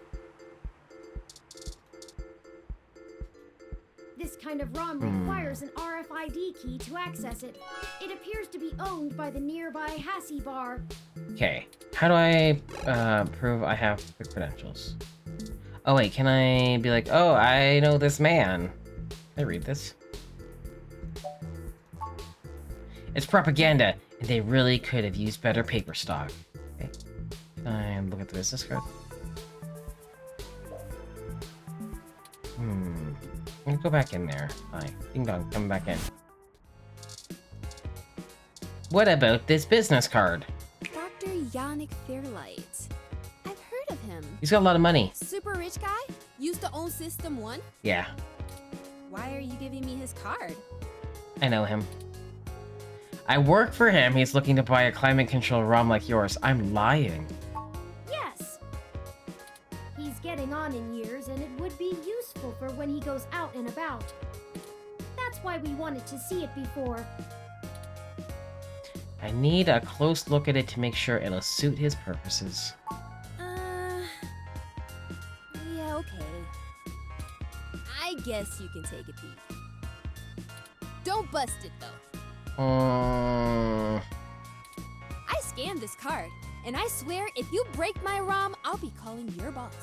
This kind of ROM requires an RFID key to access it. It appears to be owned by the nearby Hassie bar. Okay. How do I prove I have the credentials? Oh wait, can I be like, oh, I know this man. Can I read this? It's propaganda, and they really could have used better paper stock. Okay. Can I look at the business card? Let me go back in there. Hi. Ding dong, come back in. What about this business card? Dr. Yannick Fairlight. I've heard of him. He's got a lot of money. Super rich guy? Used to own System 1? Yeah, Why are you giving me his card? I know him. I work for him. He's looking to buy a climate control ROM like yours. I'm lying. Yes! He's getting on in years, and it would be useful for when he goes out and about. That's why we wanted to see it before. I need a close look at it to make sure it'll suit his purposes. Yeah, okay. I guess you can take a peek. Don't bust it, though. I scanned this card, and I swear if you break my ROM, I'll be calling your boss.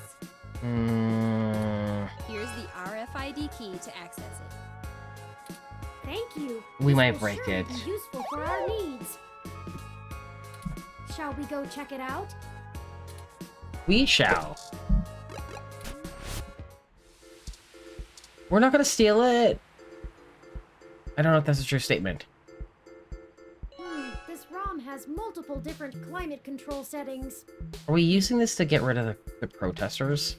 Here's the RFID key to access it. Thank you. We This might will break surely it. be useful for our needs. Shall we go check it out? We shall. We're not gonna steal it. I don't know if that's a true statement. This ROM has multiple different climate control settings. Are we using this to get rid of the protesters?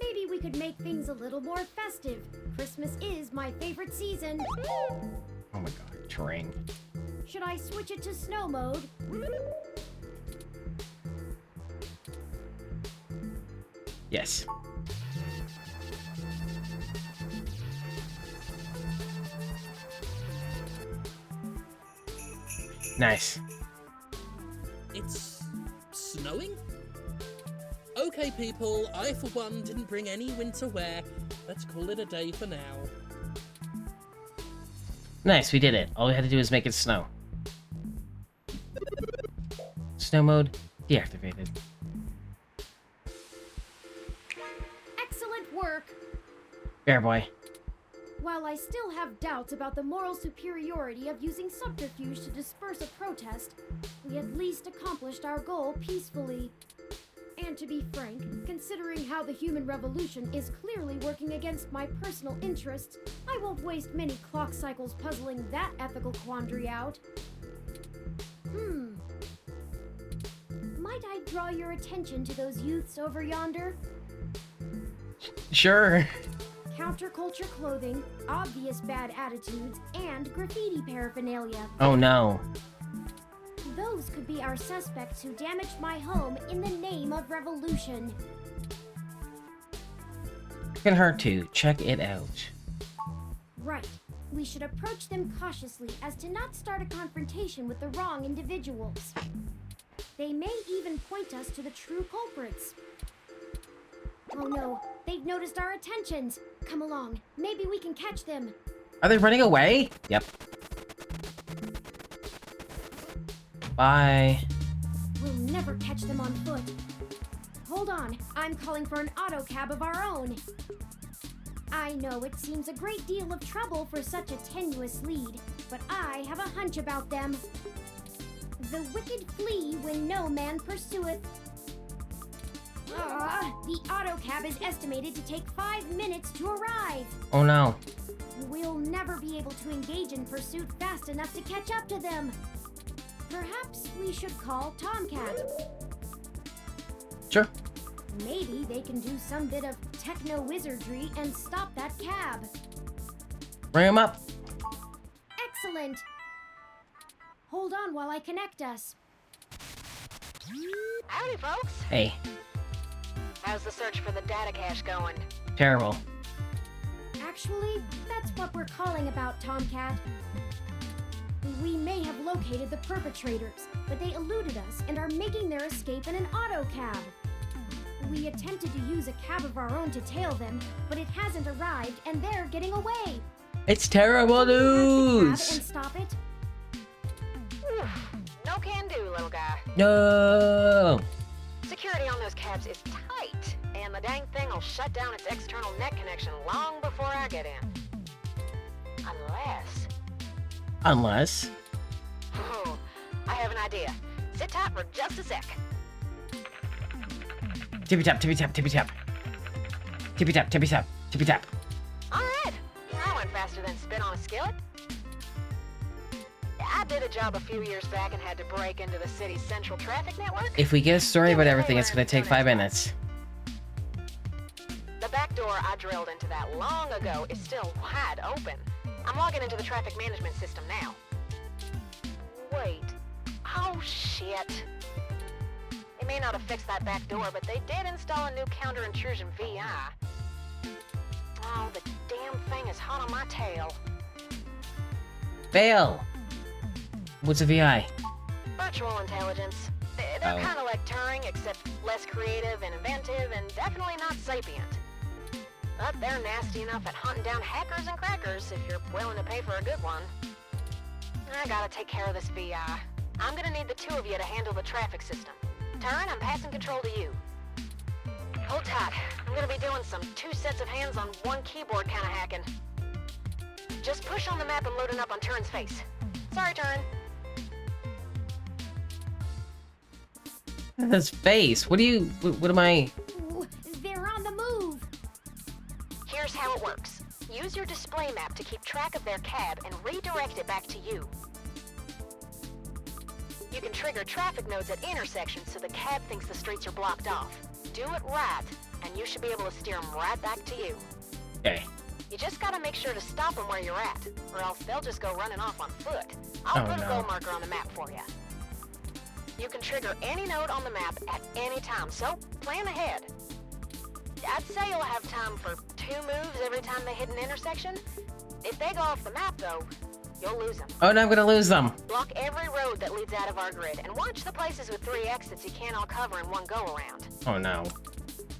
Maybe we could make things a little more festive. Christmas is my favorite season. Oh my god, terrain. Should I switch it to snow mode? Yes. Nice. It's snowing? Okay, people, I for one didn't bring any winter wear. Let's call it a day for now. Nice, we did it. All we had to do is make it snow. Snow mode deactivated. Excellent work! Bear boy. While I still have doubts about the moral superiority of using subterfuge to disperse a protest, we at least accomplished our goal peacefully. And to be frank, considering how the human revolution is clearly working against my personal interests, I won't waste many clock cycles puzzling that ethical quandary out. Might I draw your attention to those youths over yonder? Sure. Counterculture clothing, obvious bad attitudes, and graffiti paraphernalia. Oh no. Those could be our suspects who damaged my home in the name of revolution. Can hurt to check it out. Right. We should approach them cautiously as to not start a confrontation with the wrong individuals. They may even point us to the true culprits. Oh no, they've noticed our attentions. Come along, maybe we can catch them. Are they running away? Yep. Bye. We'll never catch them on foot. Hold on, I'm calling for an auto cab of our own. I know it seems a great deal of trouble for such a tenuous lead, but I have a hunch about them. The wicked flee when no man pursueth. The auto cab is estimated to take 5 minutes to arrive. Oh no. We'll never be able to engage in pursuit fast enough to catch up to them. Perhaps we should call Tomcat. Sure. Maybe they can do some bit of techno-wizardry and stop that cab. Bring him up. Excellent. Hold on while I connect us. Howdy, folks. Hey. How's the search for the data cache going? Terrible. Actually, that's what we're calling about, Tomcat. We may have located the perpetrators, but they eluded us and are making their escape in an auto cab. We attempted to use a cab of our own to tail them, but it hasn't arrived and they're getting away. It's terrible news. And stop it. No can do, little guy. No. Security on those cabs is tight, and the dang thing will shut down its external net connection long before I get in. Unless. Oh, I have an idea. Sit tight for just a sec. Tippy tap, tippy tap, tippy tap. Tippy tap, tippy tap, tippy tap. All right. I went faster than spit on a skillet. I did a job a few years back and had to break into the city's central traffic network. If we get a story about everything, it's gonna take 5 minutes. The back door I drilled into that long ago is still wide open. I'm logging into the traffic management system now. Wait. Oh, shit. They may not have fixed that back door, but they did install a new counter-intrusion VI. Oh, the damn thing is hot on my tail. Fail! What's a VI? Virtual intelligence. They're kind of like Turing, except less creative and inventive, and definitely not sapient. But they're nasty enough at hunting down hackers and crackers if you're willing to pay for a good one. I gotta take care of this VI. I'm gonna need the two of you to handle the traffic system. Turing, I'm passing control to you. Hold tight. I'm gonna be doing some 2 sets of hands on 1 keyboard kind of hacking. Just push on the map and loading up on Turin's face. Sorry, Turin. His face. What am I? Ooh, they're on the move. Here's how it works. Use your display map to keep track of their cab and redirect it back to you. You can trigger traffic nodes at intersections so the cab thinks the streets are blocked off. Do it right, and you should be able to steer them right back to you. Okay. You just gotta make sure to stop them where you're at, or else they'll just go running off on foot. I'll put a goal marker on the map for you. You can trigger any node on the map at any time, so plan ahead. I'd say you'll have time for 2 moves every time they hit an intersection. If they go off the map, though, you'll lose them. Oh, no, I'm gonna lose them. Block every road that leads out of our grid, and watch the places with 3 exits you can't all cover in one go-around. Oh, no.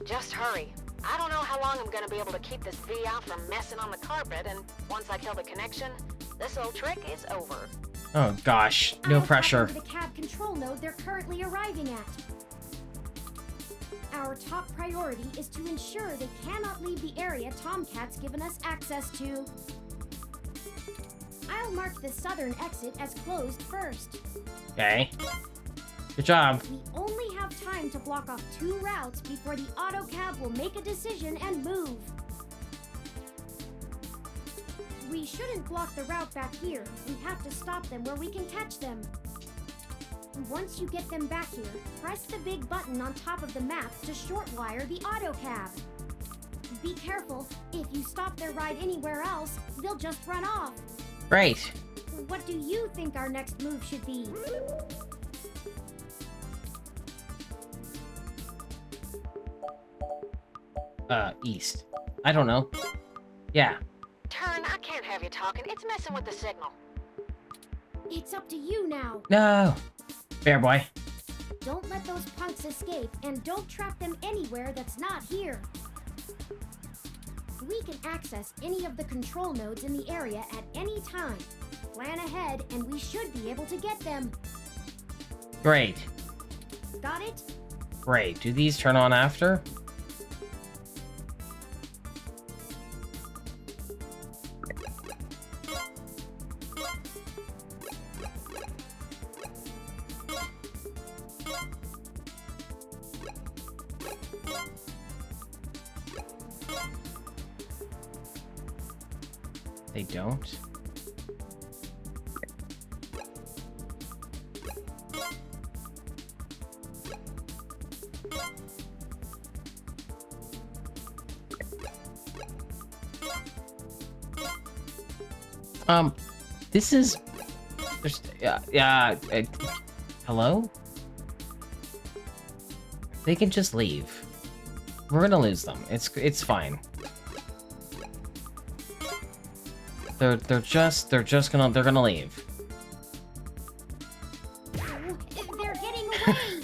Just hurry. I don't know how long I'm gonna be able to keep this VI from messing on the carpet, and once I kill the connection, this old trick is over. Oh, gosh. No pressure. The cab control node they're currently arriving at. Our top priority is to ensure they cannot leave the area Tomcat's given us access to. I'll mark the southern exit as closed first. Okay. Good job. We only have time to block off 2 routes before the auto cab will make a decision and move. We shouldn't block the route back here. We have to stop them where we can catch them. Once you get them back here, press the big button on top of the map to shortwire the auto cab. Be careful. If you stop their ride anywhere else, they'll just run off. Great. What do you think our next move should be? East. I don't know. Yeah. Turn, I can't have you talking. It's messing with the signal. It's up to you now. No. Fair boy. Don't let those punks escape, and don't trap them anywhere that's not here. We can access any of the control nodes in the area at any time. Plan ahead, and we should be able to get them. Great. Got it? Great. Do these turn on after? They don't. This is just hello? They can just leave. We're gonna lose them. It's fine. They're gonna leave. They're getting away!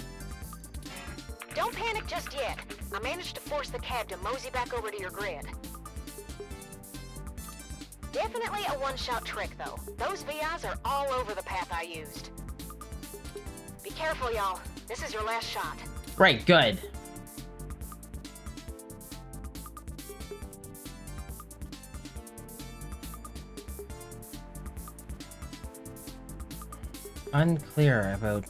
Don't panic just yet. I managed to force the cab to mosey back over to your grid. Definitely a one-shot trick, though. Those VIs are all over the path I used. Be careful, y'all. This is your last shot. Right, good. Unclear about...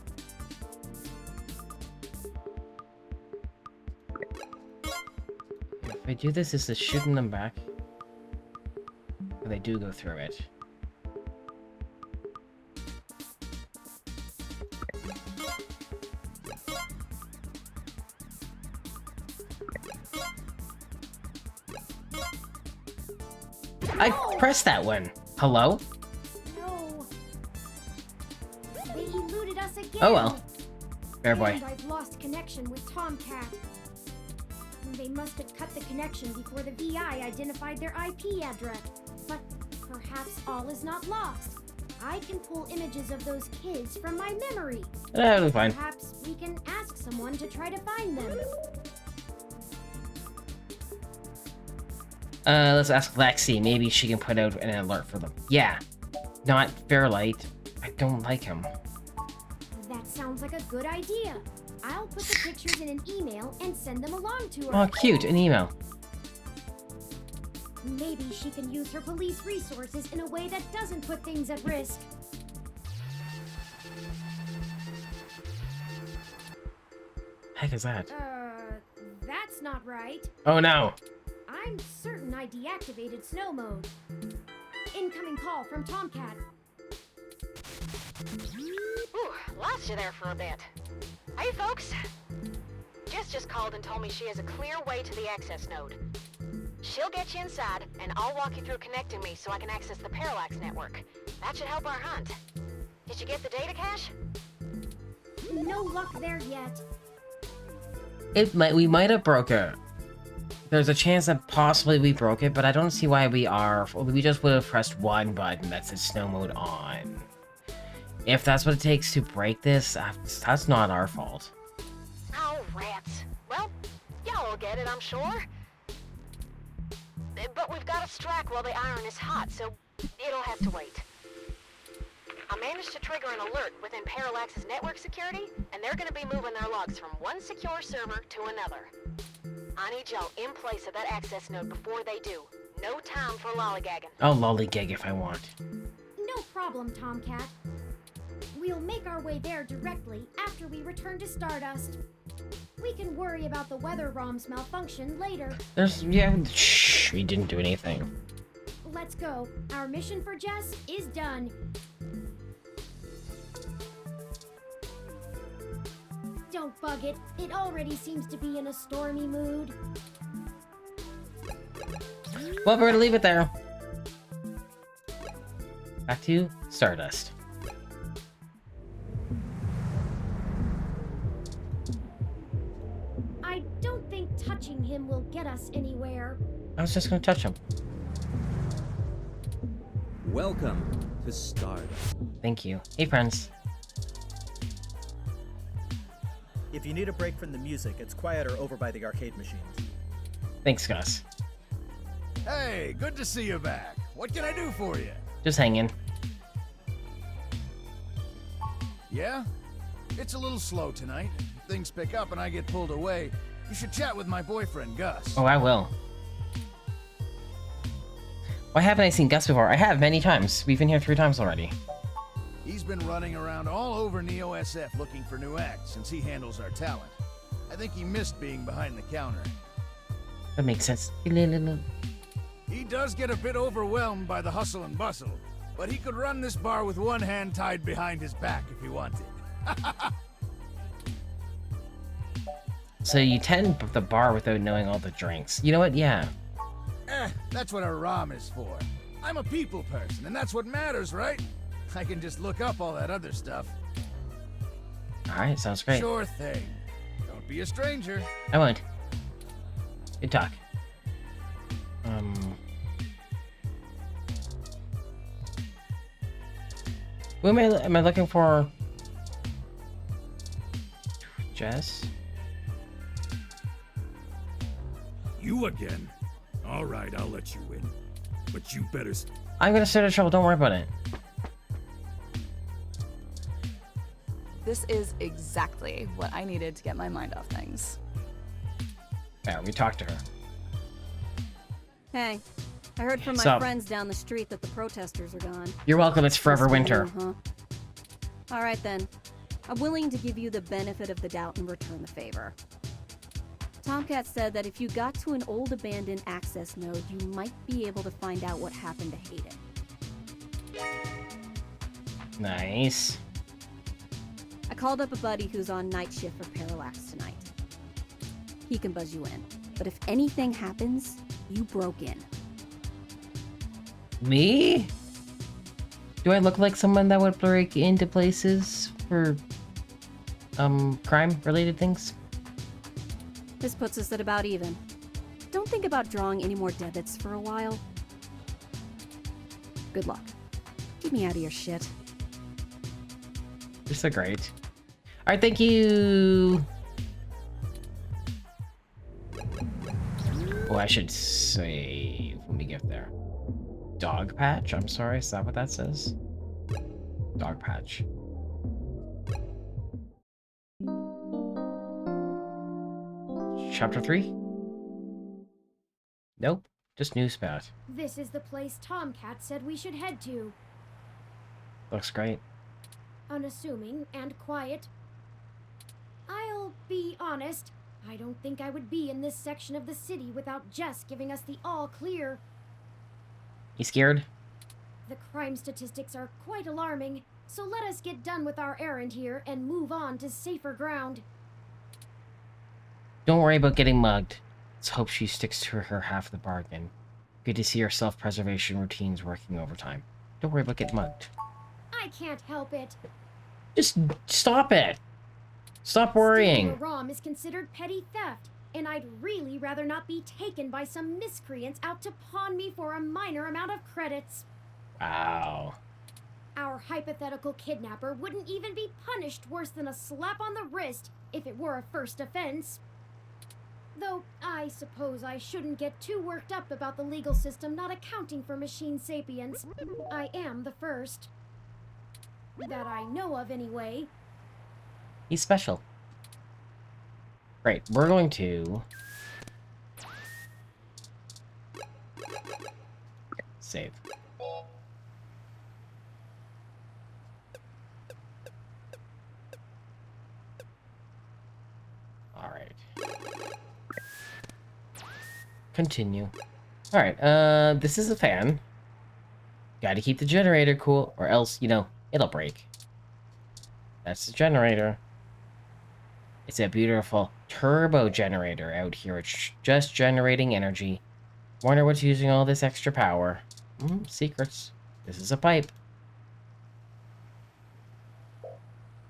If I do this, is this shooting them back? Or they do go through it? I pressed that one. Hello? No. They eluded us again. Oh well. Fair boy. And I've lost connection with Tomcat. They must have cut the connection before the VI identified their IP address. But perhaps all is not lost. I can pull images of those kids from my memory. That'll be fine. Perhaps we can ask someone to try to find them. Let's ask Lexi. Maybe she can put out an alert for them. Yeah. Not Fairlight. I don't like him. That sounds like a good idea. I'll put the pictures in an email and send them along to her. Oh, cute. An email. Maybe she can use her police resources in a way that doesn't put things at risk. Heck is that? That's not right. Oh no. I'm certain I deactivated snow mode. Incoming call from Tomcat. Ooh, lost you there for a bit. Hey, folks. Jess just called and told me she has a clear way to the access node. She'll get you inside, and I'll walk you through connecting me so I can access the Parallax network. That should help our hunt. Did you get the data cache? No luck there yet. We might have broke it. There's a chance that possibly we broke it, but I don't see why we are. We just would have pressed one button that says snow mode on. If that's what it takes to break this, that's not our fault. Oh, rats. Well, y'all will get it, I'm sure. But we've got to strike while the iron is hot, so it'll have to wait. I managed to trigger an alert within Parallax's network security, and they're going to be moving their logs from one secure server to another. I need y'all in place of that access node before they do. No time for lollygagging. I'll lollygag if I want. No problem, Tomcat. We'll make our way there directly after we return to Stardust. We can worry about the weather ROM's malfunction later. Shh, we didn't do anything. Let's go. Our mission for Jess is done. Don't bug it. It already seems to be in a stormy mood. Well, we're gonna leave it there. Back to Stardust. I don't think touching him will get us anywhere. I was just gonna touch him. Welcome to Stardust. Thank you. Hey, friends. If you need a break from the music, it's quieter over by the arcade machines. Thanks, Gus. Hey, good to see you back. What can I do for you? Just hanging. Yeah? It's a little slow tonight. If things pick up and I get pulled away, you should chat with my boyfriend, Gus. Oh, I will. Why haven't I seen Gus before? I have many times. We've been here 3 times already. He's been running around all over Neo SF looking for new acts since he handles our talent. I think he missed being behind the counter. That makes sense. He does get a bit overwhelmed by the hustle and bustle, but he could run this bar with one hand tied behind his back if he wanted. So you tend the bar without knowing all the drinks. You know what? Yeah. That's what a ROM is for. I'm a people person, and that's what matters, right? I can just look up all that other stuff. Alright, sounds great. Sure thing. Don't be a stranger. I won't. Good talk. Who am I looking for? Jess? You again? All right, I'll let you in. But you better... I'm gonna start a trouble, don't worry about it. This is exactly what I needed to get my mind off things. Yeah, we talked to her. Hey, I heard from my Sup? friends down the street that the protesters are gone. You're welcome, it's forever Just winter. you, huh? All right then. I'm willing to give you the benefit of the doubt and return the favor. Tomcat said that if you got to an old abandoned access node, you might be able to find out what happened to Hayden. Nice. I called up a buddy who's on night shift for Parallax tonight. He can buzz you in, but if anything happens, you broke in. Me? Do I look like someone that would break into places for, crime-related things? This puts us at about even. Don't think about drawing any more debits for a while. Good luck. Keep me out of your shit. You're so great. Alright, thank you! Oh, I should save. Let me get there. Dog patch? I'm sorry, is that what that says? Dog patch. Chapter 3? Nope, just new spout. This is the place Tomcat said we should head to. Looks great. Unassuming and quiet. I'll be honest, I don't think I would be in this section of the city without Jess giving us the all clear. You scared? The crime statistics are quite alarming, so let us get done with our errand here and move on to safer ground. Don't worry about getting mugged. Let's hope she sticks to her half of the bargain. Good to see her self-preservation routines working overtime. Don't worry about getting mugged. I can't help it. Just stop it! Stop worrying! Stealing a ROM is considered petty theft, and I'd really rather not be taken by some miscreants out to pawn me for a minor amount of credits. Wow. Our hypothetical kidnapper wouldn't even be punished worse than a slap on the wrist if it were a first offense. Though, I suppose I shouldn't get too worked up about the legal system not accounting for machine sapiens. I am the first. That I know of, anyway. He's special. Right, we're going to... save. Alright. Continue. Alright, this is a fan. Gotta keep the generator cool, or else, you know, it'll break. That's the generator. It's a beautiful turbo generator out here. It's just generating energy. Wonder what's using all this extra power. Secrets. This is a pipe.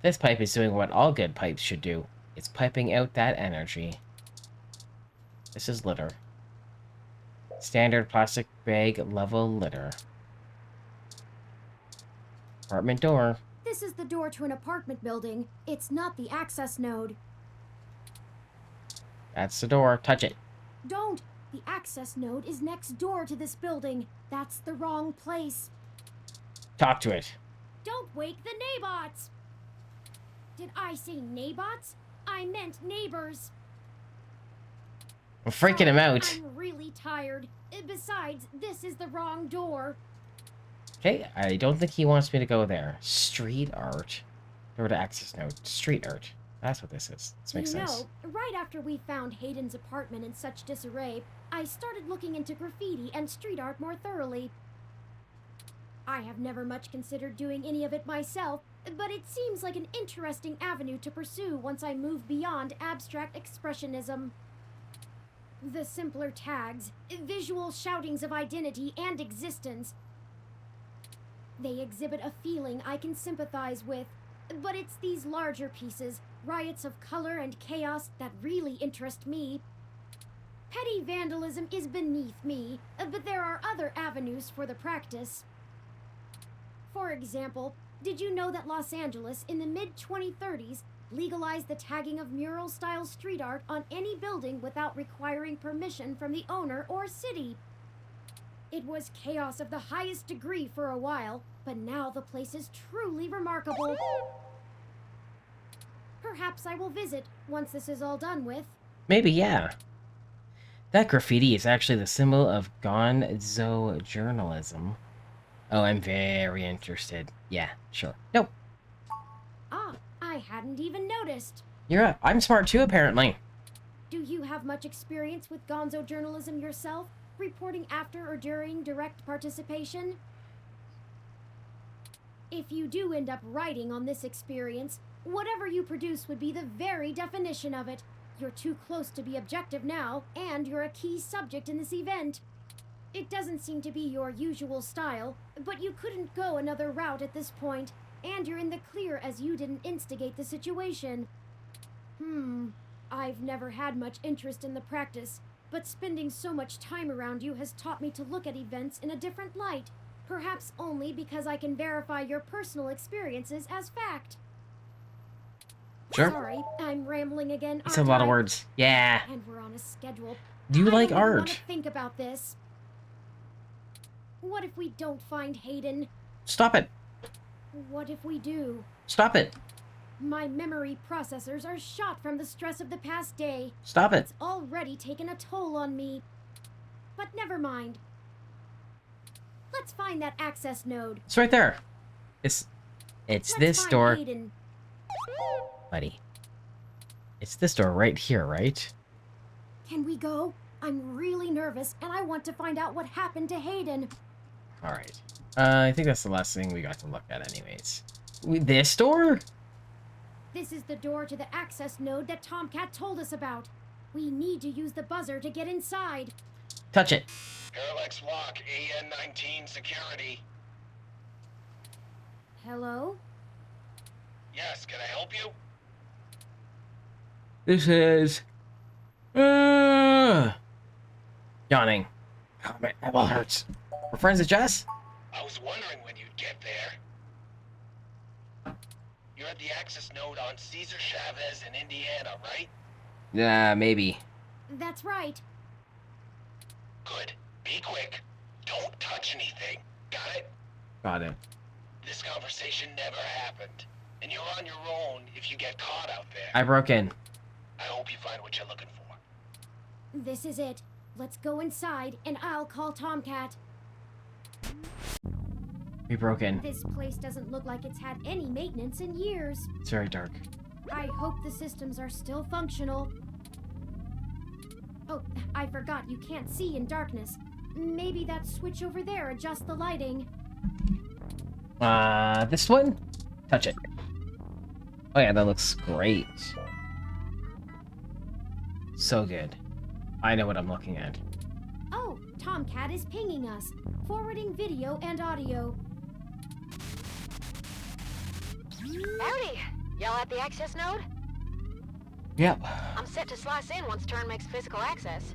This pipe is doing what all good pipes should do. It's piping out that energy. This is litter. Standard plastic bag level litter. Apartment door. This is the door to an apartment building. It's not the access node. That's the door. Touch it. Don't! The access node is next door to this building. That's the wrong place. Talk to it. Don't wake the Nabots! Did I say Nabots? I meant neighbors. I'm freaking him out. I'm really tired. Besides, this is the wrong door. Okay, I don't think he wants me to go there. Street art. Door to access node. Street art. That's what this is. This makes sense. Right after we found Hayden's apartment in such disarray, I started looking into graffiti and street art more thoroughly. I have never much considered doing any of it myself, but it seems like an interesting avenue to pursue once I move beyond abstract expressionism. The simpler tags, visual shoutings of identity and existence. They exhibit a feeling I can sympathize with, but it's these larger pieces, riots of color and chaos, that really interest me. Petty vandalism is beneath me, but there are other avenues for the practice. For example, did you know that Los Angeles in the mid-2030s legalized the tagging of mural-style street art on any building without requiring permission from the owner or city? It was chaos of the highest degree for a while, but now the place is truly remarkable. Perhaps I will visit once this is all done with. Maybe, yeah. That graffiti is actually the symbol of gonzo journalism. Oh, I'm very interested. Yeah, sure. Nope. Ah, I hadn't even noticed. I'm smart too, apparently. Do you have much experience with gonzo journalism yourself? Reporting after or during direct participation? If you do end up writing on this experience, whatever you produce would be the very definition of it. You're too close to be objective now, and you're a key subject in this event. It doesn't seem to be your usual style, but you couldn't go another route at this point, and you're in the clear as you didn't instigate the situation. I've never had much interest in the practice, but spending so much time around you has taught me to look at events in a different light, perhaps only because I can verify your personal experiences as fact. Sure. Sorry, I'm rambling again. It's a lot of words. Yeah. And we're on a schedule. Do you like I don't even art? want to think about this. What if we don't find Hayden? Stop it. What if we do? Stop it. My memory processors are shot from the stress of the past day. Stop it. It's already taken a toll on me. But never mind. Let's find that access node. It's right there. It's Let's this find door. Hayden. Buddy. It's this door right here, right? Can we go? I'm really nervous, and I want to find out what happened to Hayden. Alright. I think that's the last thing we got to look at anyways. This door? This is the door to the access node that Tomcat told us about. We need to use the buzzer to get inside. Touch it. Parallax Walk, AN-19 security. Hello? Yes, can I help you? This is... Yawning. Oh, my eyeball hurts. We're friends with Jess? I was wondering when you'd get there. You're at the access node on Cesar Chavez in Indiana, right? Yeah, maybe. That's right. Good. Be quick. Don't touch anything. Got it? Got it. This conversation never happened. And you're on your own if you get caught out there. I broke in. I hope you find what you're looking for. This is it. Let's go inside, and I'll call Tomcat. We broke in. This place doesn't look like it's had any maintenance in years. It's very dark. I hope the systems are still functional. Oh, I forgot you can't see in darkness. Maybe that switch over there adjusts the lighting. This one? Touch it. Oh yeah, that looks great. So good. I know what I'm looking at. Oh, Tomcat is pinging us, forwarding video and audio. Howdy! Y'all at the access node? Yep. I'm set to slice in once turn makes physical access.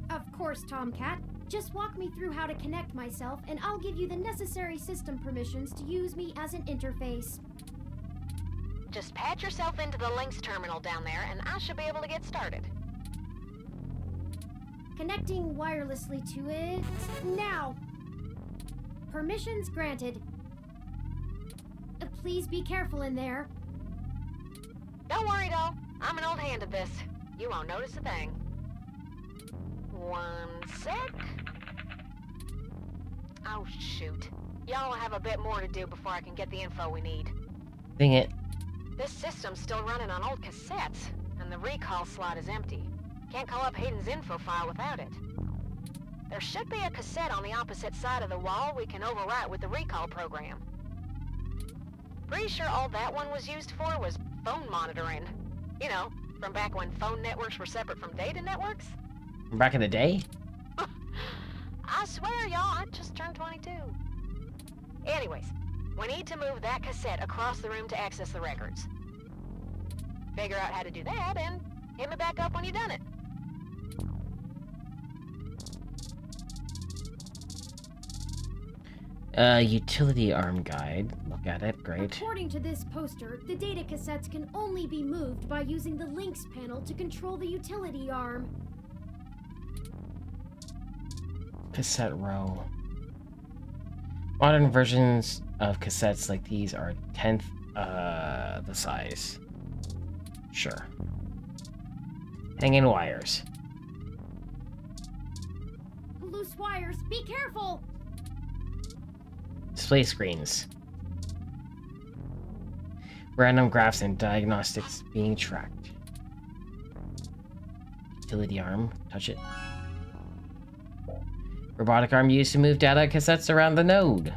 Of course, Tomcat. Just walk me through how to connect myself, and I'll give you the necessary system permissions to use me as an interface. Just patch yourself into the links terminal down there, and I should be able to get started. Connecting wirelessly to it now. Permissions granted. Please be careful in there. Don't worry, doll. I'm an old hand at this. You won't notice a thing. 1 sec. Oh, shoot. Y'all have a bit more to do before I can get the info we need. Dang it. This system's still running on old cassettes, and the recall slot is empty. Can't call up Hayden's info file without it. There should be a cassette on the opposite side of the wall we can overwrite with the recall program. Pretty sure all that one was used for was phone monitoring. You know, from back when phone networks were separate from data networks. Back in the day? I swear, y'all, I just turned 22. Anyways, we need to move that cassette across the room to access the records. Figure out how to do that, and hit me back up when you've done it. Utility arm guide. Look at it, great. According to this poster, the data cassettes can only be moved by using the links panel to control the utility arm. Cassette row. Modern versions of cassettes like these are 10th the size. Sure. Hanging wires. Loose wires, be careful! Display screens. Random graphs and diagnostics being tracked. Utility arm. Touch it. Robotic arm used to move data cassettes around the node.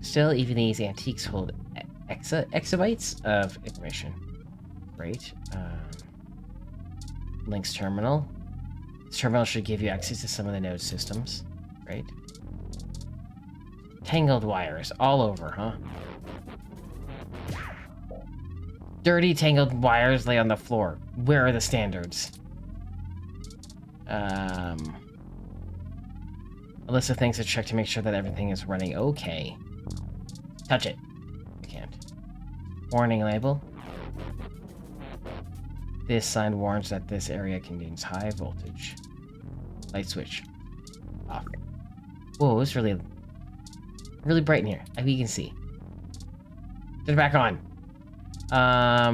Still, even these antiques hold exabytes of information. Great. Links terminal. This terminal should give you access to some of the node systems. Great. Tangled wires all over, huh? Dirty tangled wires lay on the floor. Where are the standards? A list of things to check to make sure that everything is running okay. Touch it. I can't. Warning label. This sign warns that this area contains high voltage. Light switch. Off. Whoa, it's really bright in here. Like you can see. Turn it back on.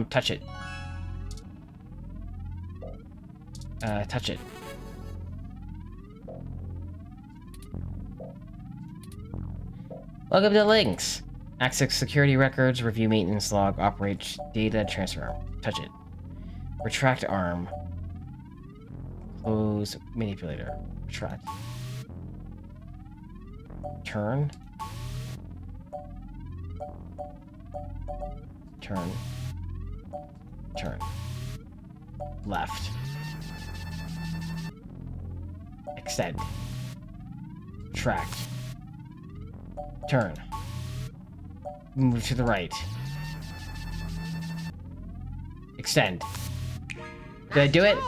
Touch it. Touch it. Welcome to links. Access security records, review maintenance log, operate data transfer arm. Touch it. Retract arm. Close manipulator. Retract. Turn. Turn. Turn. Left. Extend. Tract. Turn. Move to the right. Extend. Did I do it?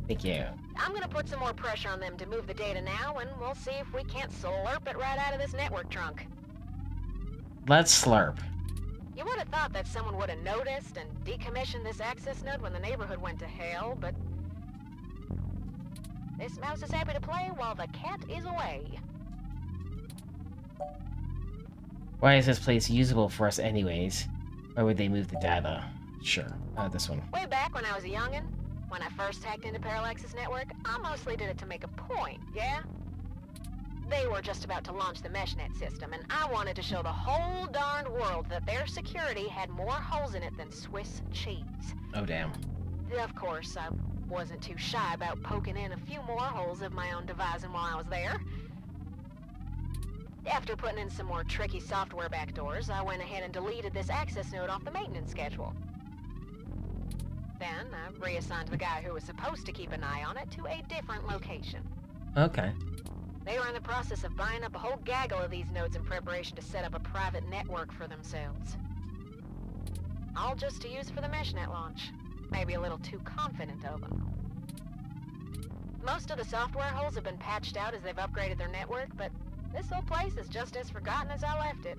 Thank you. I'm gonna put some more pressure on them to move the data now, and we'll see if we can't slurp it right out of this network trunk. Let's slurp. You would have thought that someone would have noticed and decommissioned this access node when the neighborhood went to hell, but this mouse is happy to play while the cat is away. Why is this place usable for us anyways? Why would they move the data? Sure. This one. Way back when I was a youngin', when I first hacked into Parallax's network, I mostly did it to make a point, yeah? They were just about to launch the MeshNet system, and I wanted to show the whole darned world that their security had more holes in it than Swiss cheese. Oh, damn. Of course, I wasn't too shy about poking in a few more holes of my own devising while I was there. After putting in some more tricky software backdoors, I went ahead and deleted this access node off the maintenance schedule. Then, I reassigned the guy who was supposed to keep an eye on it to a different location. Okay. They were in the process of buying up a whole gaggle of these nodes in preparation to set up a private network for themselves. All just to use for the MeshNet launch. Maybe a little too confident of them. Most of the software holes have been patched out as they've upgraded their network, but This whole place is just as forgotten as I left it.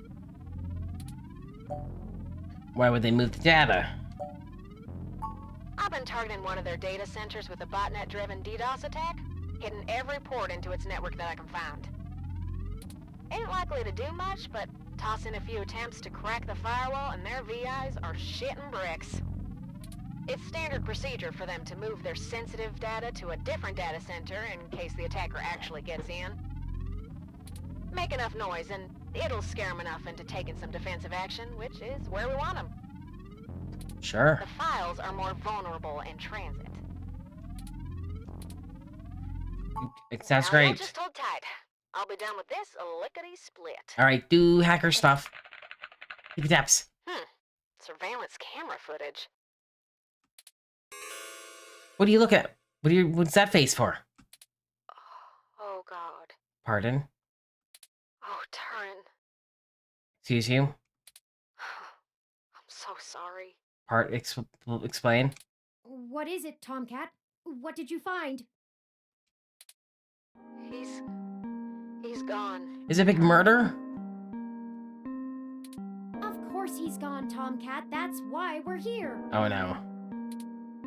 Why would they move the data? I've been targeting one of their data centers with a botnet-driven DDoS attack, hitting every port into its network that I can find. Ain't likely to do much, but toss in a few attempts to crack the firewall and their VIs are shitting bricks. It's standard procedure for them to move their sensitive data to a different data center in case the attacker actually gets in. Make enough noise and it'll scare them enough into taking some defensive action, which is where we want them. Sure. The files are more vulnerable in transit. It sounds Now, great. you'll just hold tight. I'll be done with this lickety-split. Alright, do hacker stuff. Keep the taps. Surveillance camera footage. What do you look at? What's that face for? Oh, God. Pardon? Oh, Turin. Excuse you? I'm so sorry. Explain. What is it, Tomcat? What did you find? He's gone. Is it a big murder? Of course he's gone, Tomcat. That's why we're here. Oh no.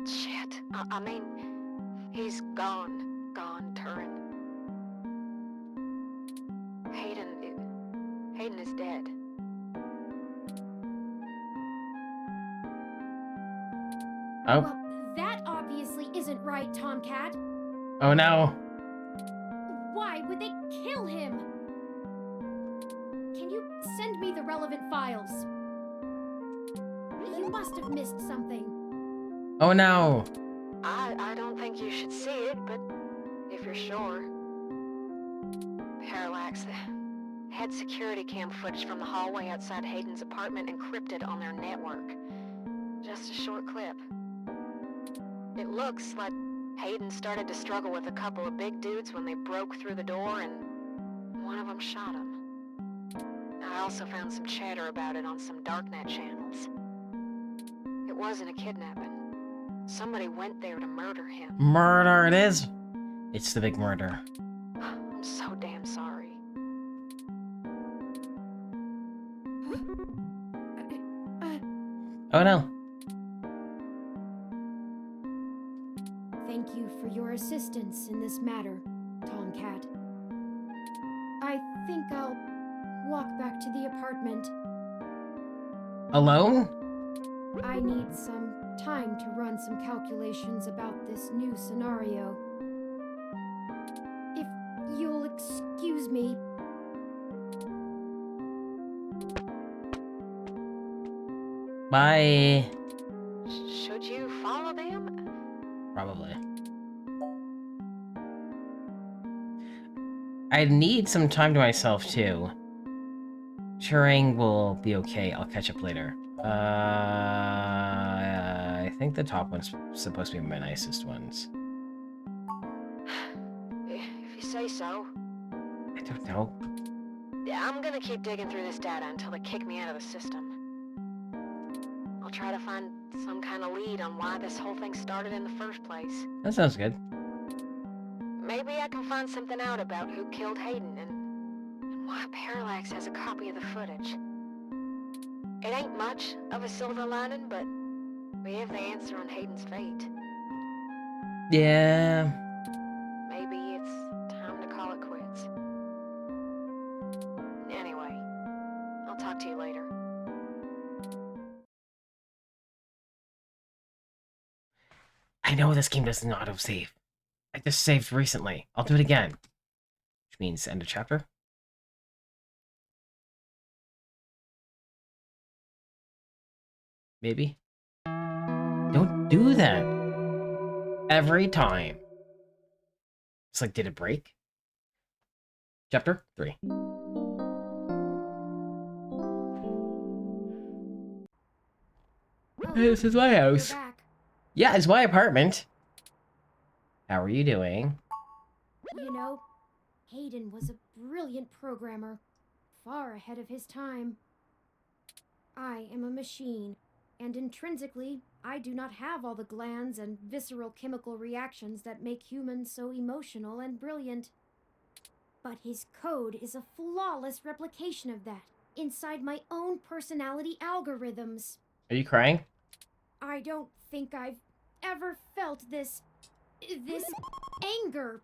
Shit. I mean, he's gone. Gone, Turin. Hayden is dead. Oh. Well, that obviously isn't right, Tomcat. Oh no. Why would they kill him? Can you send me the relevant files? You must have missed something. Oh no. I don't think you should see it, but if you're sure. Parallax, they had security cam footage from the hallway outside Hayden's apartment encrypted on their network. Just a short clip. It looks like Hayden started to struggle with a couple of big dudes when they broke through the door and one of them shot him. I also found some chatter about it on some darknet channels. It wasn't a kidnapping. Somebody went there to murder him. Murder it is. It's the big murder. I'm so damn sorry. Oh no. Thank you for your assistance in this matter, Tomcat. I think I'll walk back to the apartment. Alone? I need some time to run some calculations about this new scenario. If you'll excuse me. Bye. Should you follow them? Probably. I need some time to myself too. Turing will be okay. I'll catch up later. I think the top one's supposed to be my nicest ones. If you say so. I don't know. I'm gonna keep digging through this data until they kick me out of the system. I'll try to find some kind of lead on why this whole thing started in the first place. That sounds good. Maybe I can find something out about who killed Hayden and why Parallax has a copy of the footage. It ain't much of a silver lining, but we have the answer on Hayden's fate. Yeah. Maybe it's time to call it quits. Anyway, I'll talk to you later. I know this game doesn't autosave. I just saved recently. I'll do it again. Which means end of chapter. Maybe. Don't do that. Every time. It's like, did it break? Chapter 3. This is my house. You're back. Yeah, it's my apartment. How are you doing? You know, Hayden was a brilliant programmer, far ahead of his time. I am a machine, and intrinsically, I do not have all the glands and visceral chemical reactions that make humans so emotional and brilliant. But his code is a flawless replication of that, inside my own personality algorithms. Are you crying? I don't think I've ever felt this anger.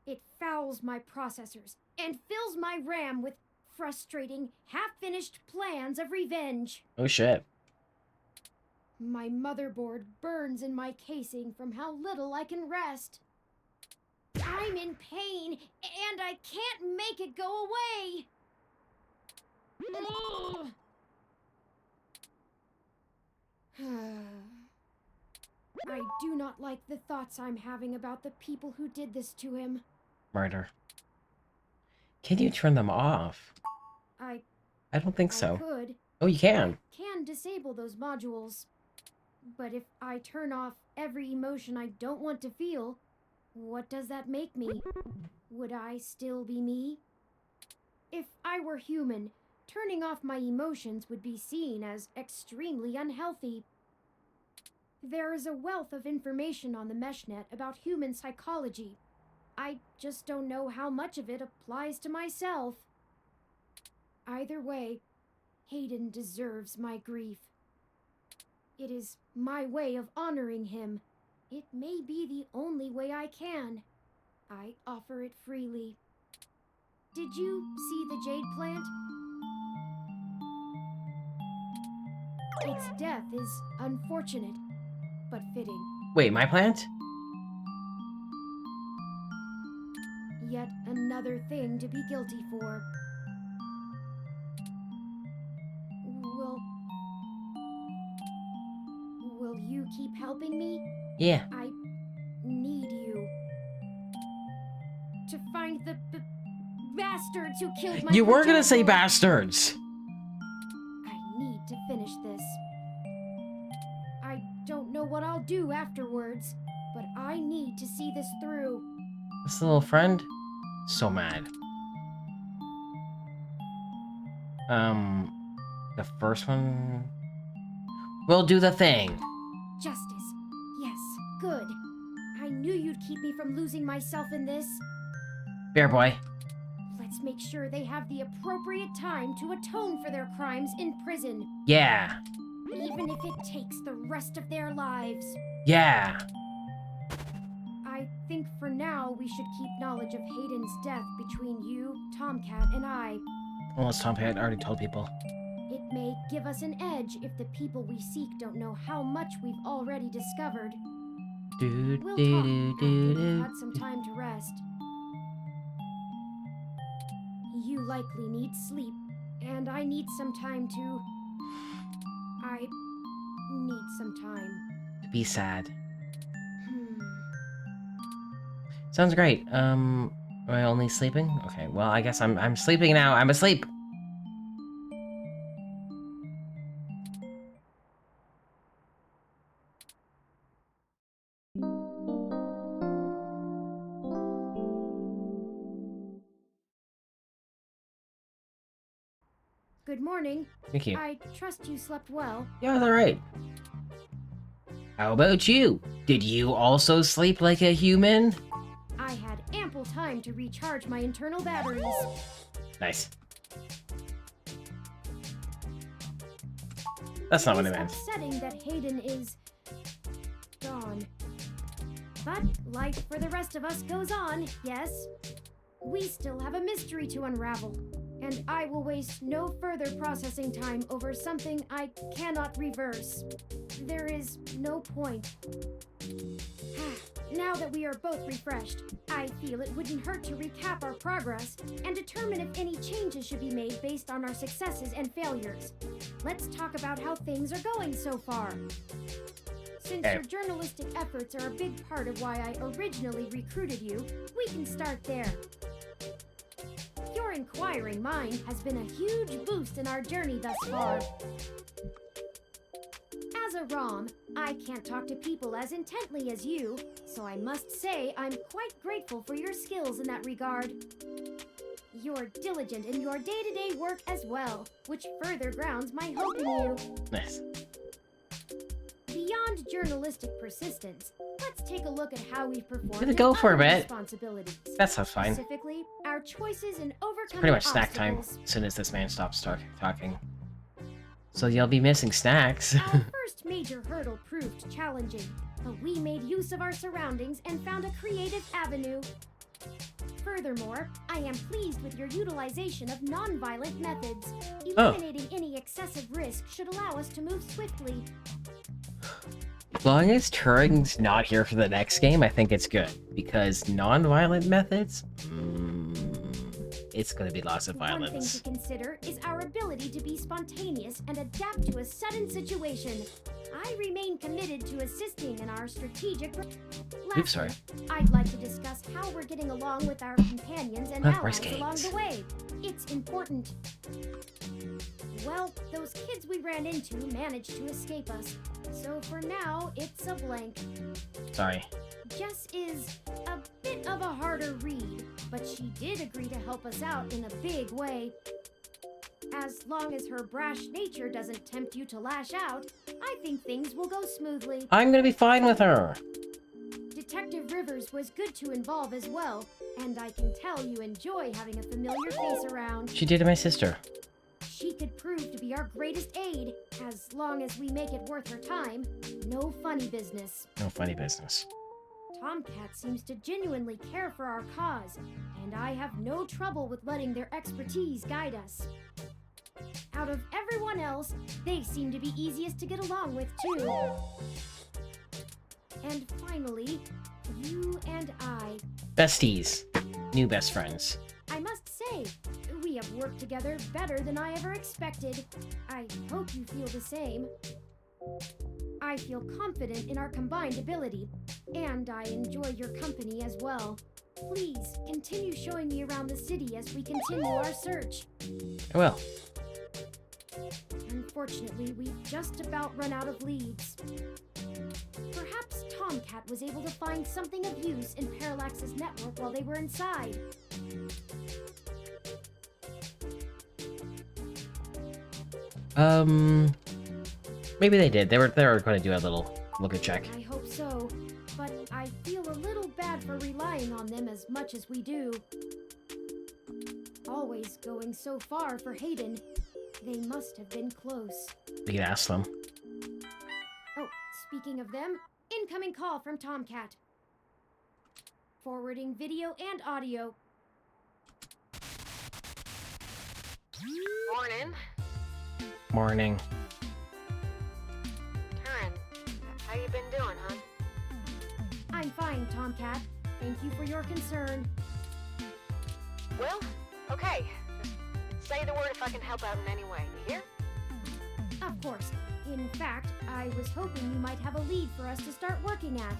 It fouls my processors and fills my RAM with frustrating, half-finished plans of revenge. Oh shit. My motherboard burns in my casing from how little I can rest. I'm in pain, and I can't make it go away. I do not like the thoughts I'm having about the people who did this to him. Murder. Can you turn them off? I don't think so. Could. Oh, you can. I can disable those modules. But if I turn off every emotion I don't want to feel, what does that make me? Would I still be me? If I were human, turning off my emotions would be seen as extremely unhealthy. There is a wealth of information on the meshnet about human psychology. I just don't know how much of it applies to myself. Either way, Hayden deserves my grief. It is my way of honoring him. It may be the only way I can. I offer it freely. Did you see the jade plant? Its death is unfortunate, but fitting. Wait, my plant? Yet another thing to be guilty for. Will you keep helping me? Yeah. I need you. To find the bastards who killed my You were gonna say progenitor. bastards! I need to finish this. I don't know what I'll do afterwards, but I need to see this through. This little friend? So mad. The first one... We'll do the thing. Justice. Yes, good. I knew you'd keep me from losing myself in this. Bear boy. Let's make sure they have the appropriate time to atone for their crimes in prison. Yeah. Even if it takes the rest of their lives. Yeah. I think for now we should keep knowledge of Hayden's death between you, Tomcat, and I. Unless Tomcat already told people. It may give us an edge if the people we seek don't know how much we've already discovered. We'll talk after we've had some time to rest. You likely need sleep, and I need some time to... I need some time. To be sad. Sounds great. Am I only sleeping? Okay, well, I guess I'm sleeping now. I'm asleep. Good morning. Thank you. I trust you slept well. Yeah, it's alright. How about you? Did you also sleep like a human? I had ample time to recharge my internal batteries. Nice. That's not what I It's meant. upsetting that Hayden is... gone. But life for the rest of us goes on, yes? We still have a mystery to unravel, and I will waste no further processing time over something I cannot reverse. There is no point. Now that we are both refreshed, I feel it wouldn't hurt to recap our progress and determine if any changes should be made based on our successes and failures. Let's talk about how things are going so far. Since your journalistic efforts are a big part of why I originally recruited you, we can start there. Your inquiring mind has been a huge boost in our journey thus far. As a ROM, I can't talk to people as intently as you, so I must say I'm quite grateful for your skills in that regard. You're diligent in your day-to-day work as well, which further grounds my hope in you. Nice. The Beyond journalistic persistence, let's take a look at how we've performed Gonna go in for a other bit. responsibilities. That sounds fine. Specifically, our choices in overcoming Pretty much snack time obstacles. as soon as this man stops talking. So you'll be missing snacks. Our first major hurdle proved challenging, but we made use of our surroundings and found a creative avenue. Furthermore, I am pleased with your utilization of non-violent methods. Eliminating any excessive risk should allow us to move swiftly. As long as Turing's not here for the next game, I think it's good. Because non-violent methods? It's gonna be lots of violence. One thing to consider is our ability to be spontaneous and adapt to a sudden situation. I remain committed to assisting in our strategic... Oops, sorry. I'd like to discuss how we're getting along with our companions and allies along the way. It's important. Well, those kids we ran into managed to escape us. So for now, it's a blank. Sorry. Jess is a bit of a harder read, but she did agree to help us out in a big way. As long as her brash nature doesn't tempt you to lash out, I think things will go smoothly. I'm gonna be fine with her. Detective Rivers was good to involve as well, and I can tell you enjoy having a familiar face around. She dated my sister. She could prove to be our greatest aid, as long as we make it worth her time. No funny business. No funny business. Tomcat seems to genuinely care for our cause, and I have no trouble with letting their expertise guide us. Out of everyone else, they seem to be easiest to get along with, too. And finally, you and I. Besties. New best friends. I must say, we have worked together better than I ever expected. I hope you feel the same. I feel confident in our combined ability, and I enjoy your company as well. Please, continue showing me around the city as we continue our search. I will. Unfortunately, we've just about run out of leads. Perhaps Tomcat was able to find something of use in Parallax's network while they were inside. Maybe they did. They were going to do a little look at check. I hope so, but I feel a little bad for relying on them as much as we do. Always going so far for Hayden. They must have been close. We can ask them. Oh, speaking of them, incoming call from Tomcat. Forwarding video and audio. Morning. Morning. Turin, how you been doing, huh? I'm fine, Tomcat. Thank you for your concern. Well, okay. Just say the word if I can help out in any way. You hear? Of course. In fact, I was hoping you might have a lead for us to start working at.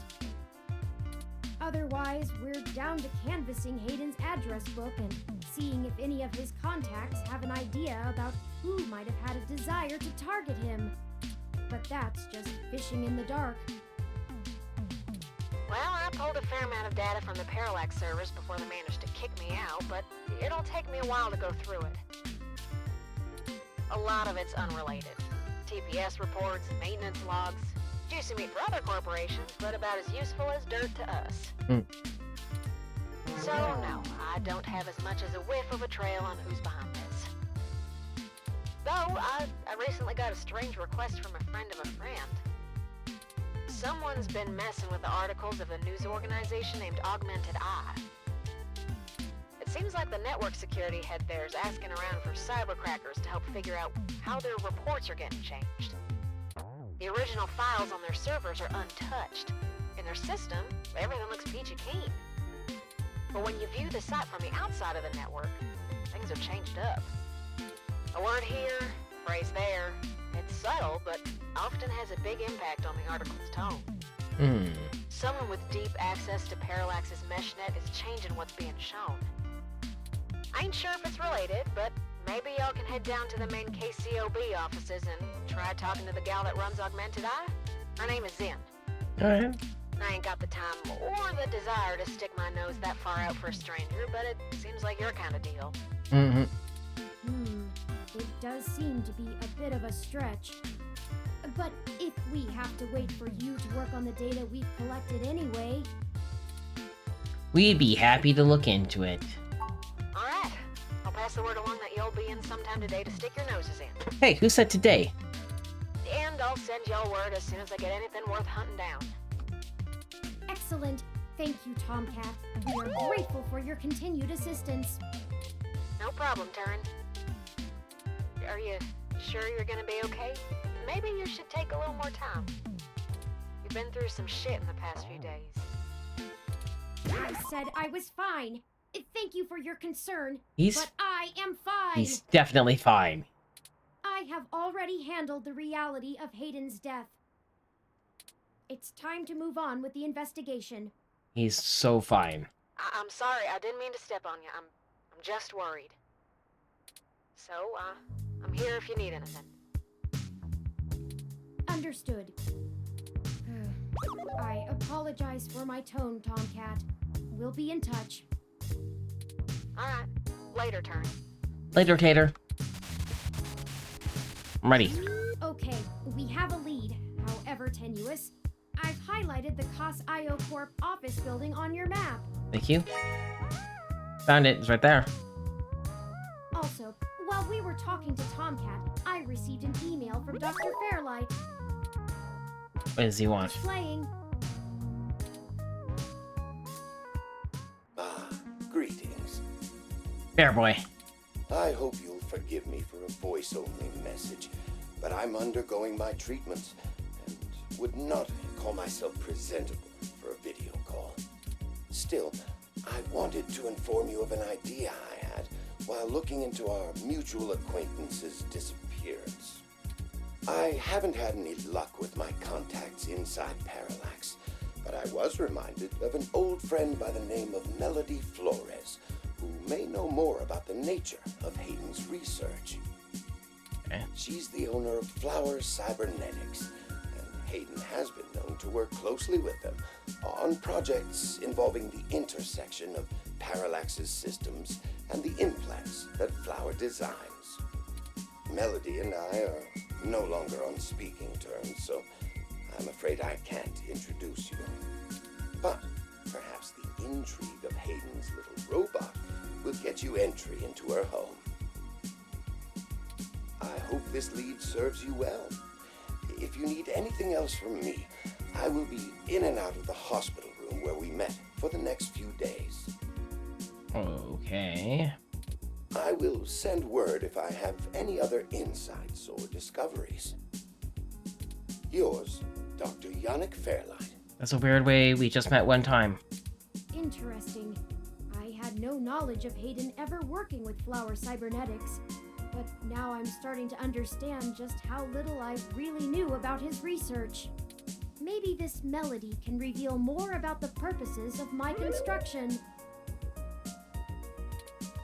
Otherwise, we're down to canvassing Hayden's address book and seeing if any of his contacts have an idea about who might have had a desire to target him. But that's just fishing in the dark. Well, I pulled a fair amount of data from the Parallax servers before they managed to kick me out, but it'll take me a while to go through it. A lot of it's unrelated. TPS reports, maintenance logs. Juicy meat for other corporations, but about as useful as dirt to us. So, no, I don't have as much as a whiff of a trail on who's behind this. Though, I recently got a strange request from a friend of a friend. Someone's been messing with the articles of a news organization named Augmented Eye. It seems like the network security head there is asking around for cybercrackers to help figure out how their reports are getting changed. The original files on their servers are untouched. In their system, everything looks peachy keen. But when you view the site from the outside of the network, things are changed up. A word here, phrase there. It's subtle, but often has a big impact on the article's tone. Someone with deep access to Parallax's meshnet is changing what's being shown. I ain't sure if it's related, but maybe y'all can head down to the main KCOB offices and try talking to the gal that runs Augmented Eye. Her name is Zen. Alright. I ain't got the time or the desire to stick my nose that far out for a stranger, but it seems like your kind of deal. It does seem to be a bit of a stretch. But if we have to wait for you to work on the data we've collected anyway... We'd be happy to look into it. Alright. I'll pass the word along that you'll be in sometime today to stick your noses in. Hey, who said today? And I'll send y'all word as soon as I get anything worth hunting down. Excellent. Thank you, Tomcat. We are grateful for your continued assistance. No problem, Turin. Are you sure you're gonna be okay? Maybe you should take a little more time. You've been through some shit in the past few days. I said I was fine. Thank you for your concern, He's- but I am fine. He's definitely fine. I have already handled the reality of Hayden's death. It's time to move on with the investigation. He's so fine. I'm sorry, I didn't mean to step on you. I'm just worried. So, I'm here if you need anything. Understood. I apologize for my tone, Tomcat. We'll be in touch. Alright. Later, Turn. Later, Tater. I'm ready. Okay, we have a lead, however tenuous. I've highlighted the COS IO Corp office building on your map. Thank you. Found it. It's right there. Also, while we were talking to Tomcat, I received an email from Dr. Fairlight. What does he want? Playing. Greetings. Fair boy. I hope you'll forgive me for a voice-only message, but I'm undergoing my treatments and would not call myself presentable for a video call. Still, I wanted to inform you of an idea I had while looking into our mutual acquaintance's disappearance. I haven't had any luck with my contacts inside Parallax, but I was reminded of an old friend by the name of Melody Flores, who may know more about the nature of Hayden's research. Okay. She's the owner of Flower Cybernetics, and Hayden has been known to work closely with them on projects involving the intersection of Parallax's systems and the implants that Flower designs. Melody and I are no longer on speaking terms, so I'm afraid I can't introduce you. But perhaps the intrigue of Hayden's little robot will get you entry into her home. I hope this lead serves you well. If you need anything else from me, I will be in and out of the hospital room where we met for the next few days. Okay. I will send word if I have any other insights or discoveries. Yours, Dr. Yannick Fairlight. That's a weird way we just met one time. Interesting. I had no knowledge of Hayden ever working with Flower Cybernetics, but now I'm starting to understand just how little I really knew about his research. Maybe this Melody can reveal more about the purposes of my construction.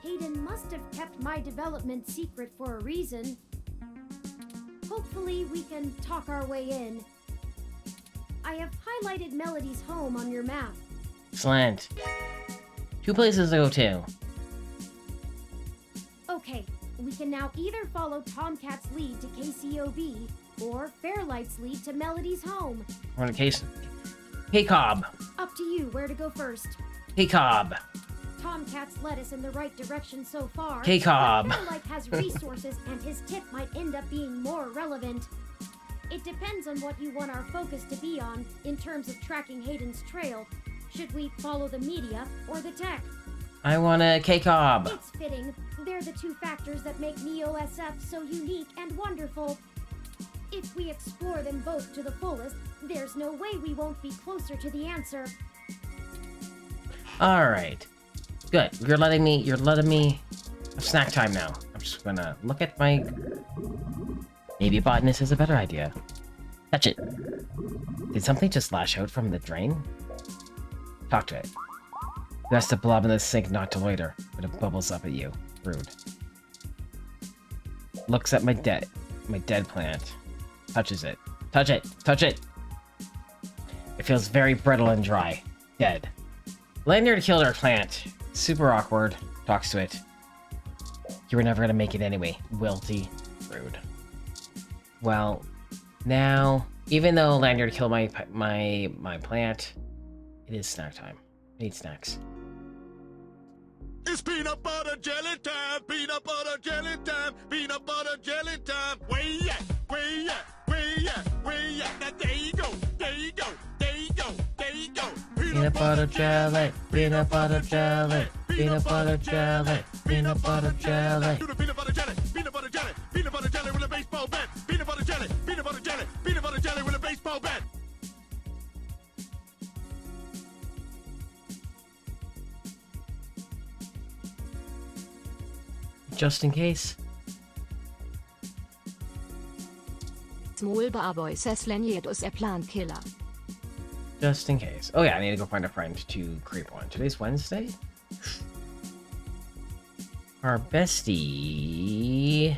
Hayden must have kept my development secret for a reason. Hopefully we can talk our way in. I have highlighted Melody's home on your map. Excellent. 2 places to go to. Okay, we can now either follow Tomcat's lead to KCOB, or Fairlight's lead to Melody's home. We're in a case. Hey, Cobb. Up to you where to go first. Hey, Cobb. Tomcat's led us in the right direction so far. Hey, Cobb. But Fairlight has resources and his tip might end up being more relevant. It depends on what you want our focus to be on in terms of tracking Hayden's trail. Should we follow the media or the tech? I want a K-Cobb. It's fitting. They're the two factors that make NeoSF so unique and wonderful. If we explore them both to the fullest, there's no way we won't be closer to the answer. Alright. Good. You're letting me have snack time now. I'm just gonna look at my... Maybe botanist is a better idea. Touch it. Did something just lash out from the drain? Talk to it. You asked to blob in the sink not to loiter, but it bubbles up at you. Rude. Looks at my dead plant. Touches it. Touch it! Touch it! It feels very brittle and dry. Dead. Lanyard killed our plant. Super awkward. Talks to it. You were never gonna make it anyway, wilty. Rude. Well, now, even though Lanyard killed my plant, it is snack time. I need snacks. It's peanut butter jelly time, peanut butter jelly time, peanut butter jelly time. Where you at? Where you at? Where you at? Where you at? Now there you go, there you go, there you go, there you go. Peanut butter jelly, peanut butter jelly, peanut butter jelly, peanut butter jelly. Do the peanut butter jelly, peanut butter jelly, peanut butter jelly with a baseball bat. Peanut butter jelly, peanut butter jelly, peanut butter jelly with a baseball bat. Just in case. Small Barboy says Lanyard's a plant killer. Just in case. Oh yeah, I need to go find a friend to creep on. Today's Wednesday? Our bestie...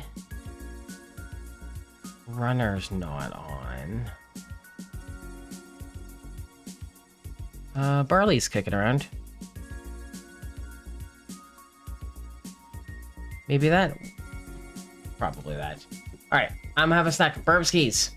Runner's not on. Barley's kicking around. Maybe that? Probably that. Alright, I'm gonna have a snack of Burbskis.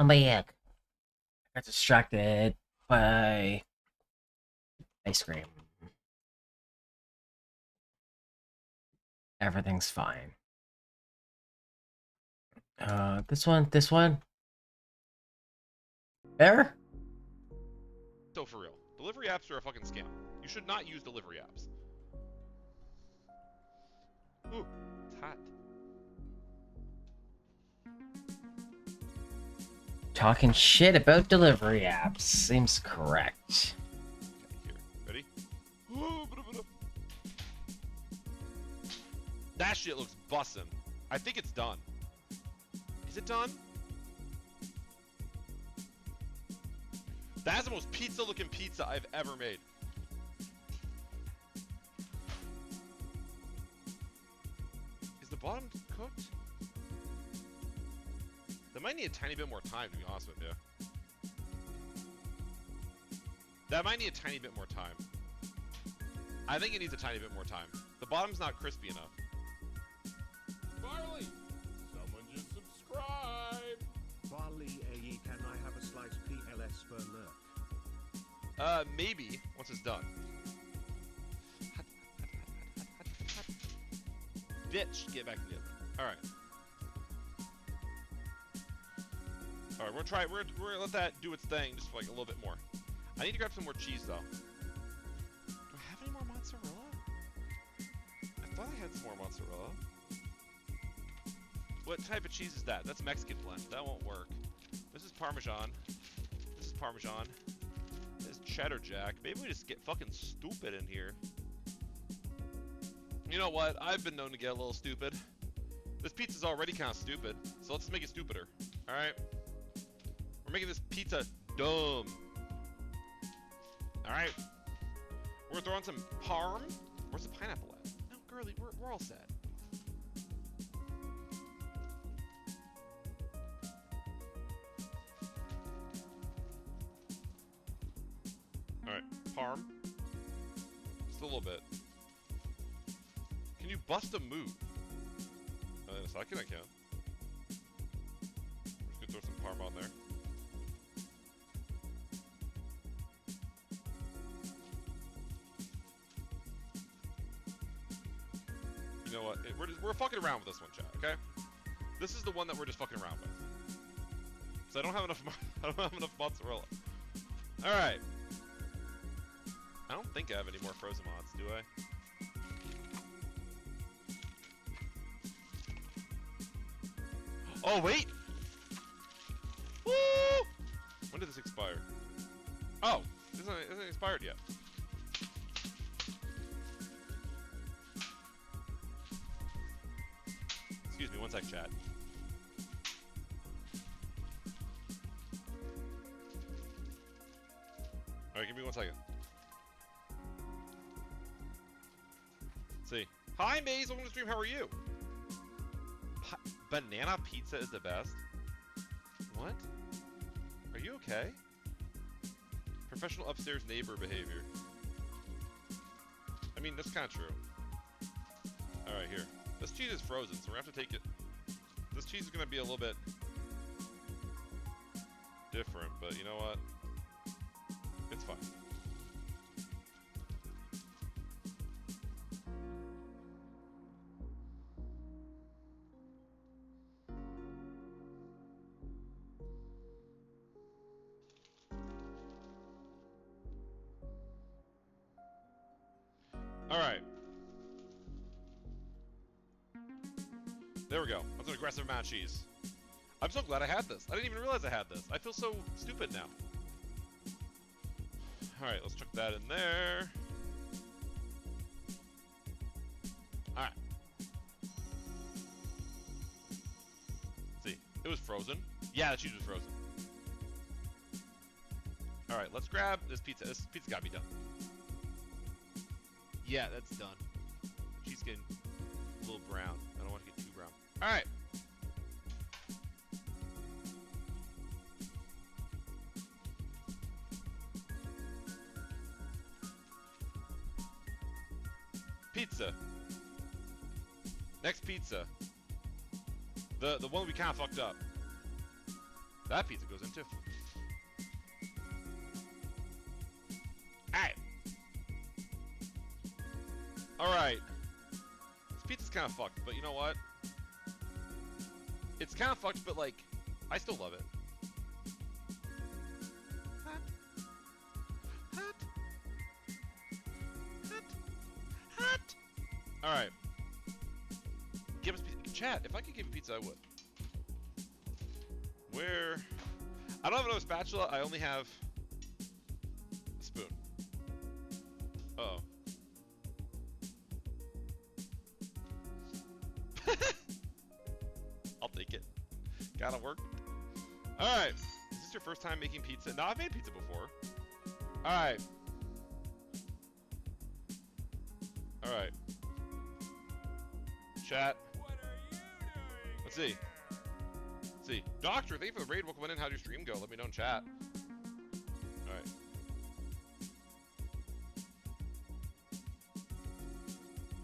I'm back. I got distracted by ice cream. Everything's fine. This one. There? So for real, delivery apps are a fucking scam. You should not use delivery apps. Ooh, it's hot. Talking shit about delivery apps seems correct. Okay, here. Ready? That shit looks bussin'. I think it's done. Is it done? That's the most pizza-looking pizza I've ever made. Is the bottom cooked? That might need a tiny bit more time, to be honest with you. That might need a tiny bit more time. I think it needs a tiny bit more time. The bottom's not crispy enough. Barley! Someone just subscribe! Barley AE, can I have a slice PLS for lurk? Maybe, once it's done. Bitch, get back to the oven. Alright. Alright, we're gonna let that do its thing, just for like a little bit more. I need to grab some more cheese, though. Do I have any more mozzarella? I thought I had some more mozzarella. What type of cheese is that? That's Mexican blend. That won't work. This is Parmesan. This is Parmesan. This is Cheddar Jack. Maybe we just get fucking stupid in here. You know what? I've been known to get a little stupid. This pizza's already kind of stupid, so let's make it stupider. Alright? We're making this pizza dumb. Alright? We're gonna throw on some parm. Where's the pineapple at? No, girly, we're all set. Alright, parm. Just a little bit. Can you bust a move? In a second, I can. I'm just gonna throw some parm on there. You know what? We're fucking around with this one, chat. Okay? This is the one that we're just fucking around with. So I don't have enough. I don't have enough mozzarella. All right. I don't think I have any more frozen mods, do I? Oh, wait! Woo! When did this expire? Oh, it isn't expired yet. Excuse me, one sec, chat. Alright, give me 1 second. Let's see. Hi, Maze, welcome to the stream, how are you? Banana pizza is the best? What? Are you okay? Professional upstairs neighbor behavior. I mean, that's kind of true. Alright, here. This cheese is frozen, so we're gonna have to take it. This cheese is gonna be a little bit different, but you know what? It's fine. Alright. There we go. That's an aggressive amount of cheese. I'm so glad I had this. I didn't even realize I had this. I feel so stupid now. Alright, let's chuck that in there. Alright. See, it was frozen. Yeah, the cheese was frozen. Alright, let's grab this pizza. This pizza gotta be done. Yeah, that's done. Cheese getting a little brown. I don't want to get too brown. Alright. Pizza. Next pizza. The one we kind of fucked up. That pizza goes in too. Alright. Alright. This pizza's kind of fucked, but you know what? It's kind of fucked, but like, I still love it. Alright. Give us pizza. Chat, if I could give you pizza, I would. Where? I don't have another spatula, I only have a spoon. Uh-oh. I'll take it. Gotta work. Alright. Is this your first time making pizza? No, I've made pizza before. Alright. Alright. Chat. Let's see. Let's see. Doctor, thank you for the raid. Welcome in. How'd your stream go? Let me know in chat. Alright.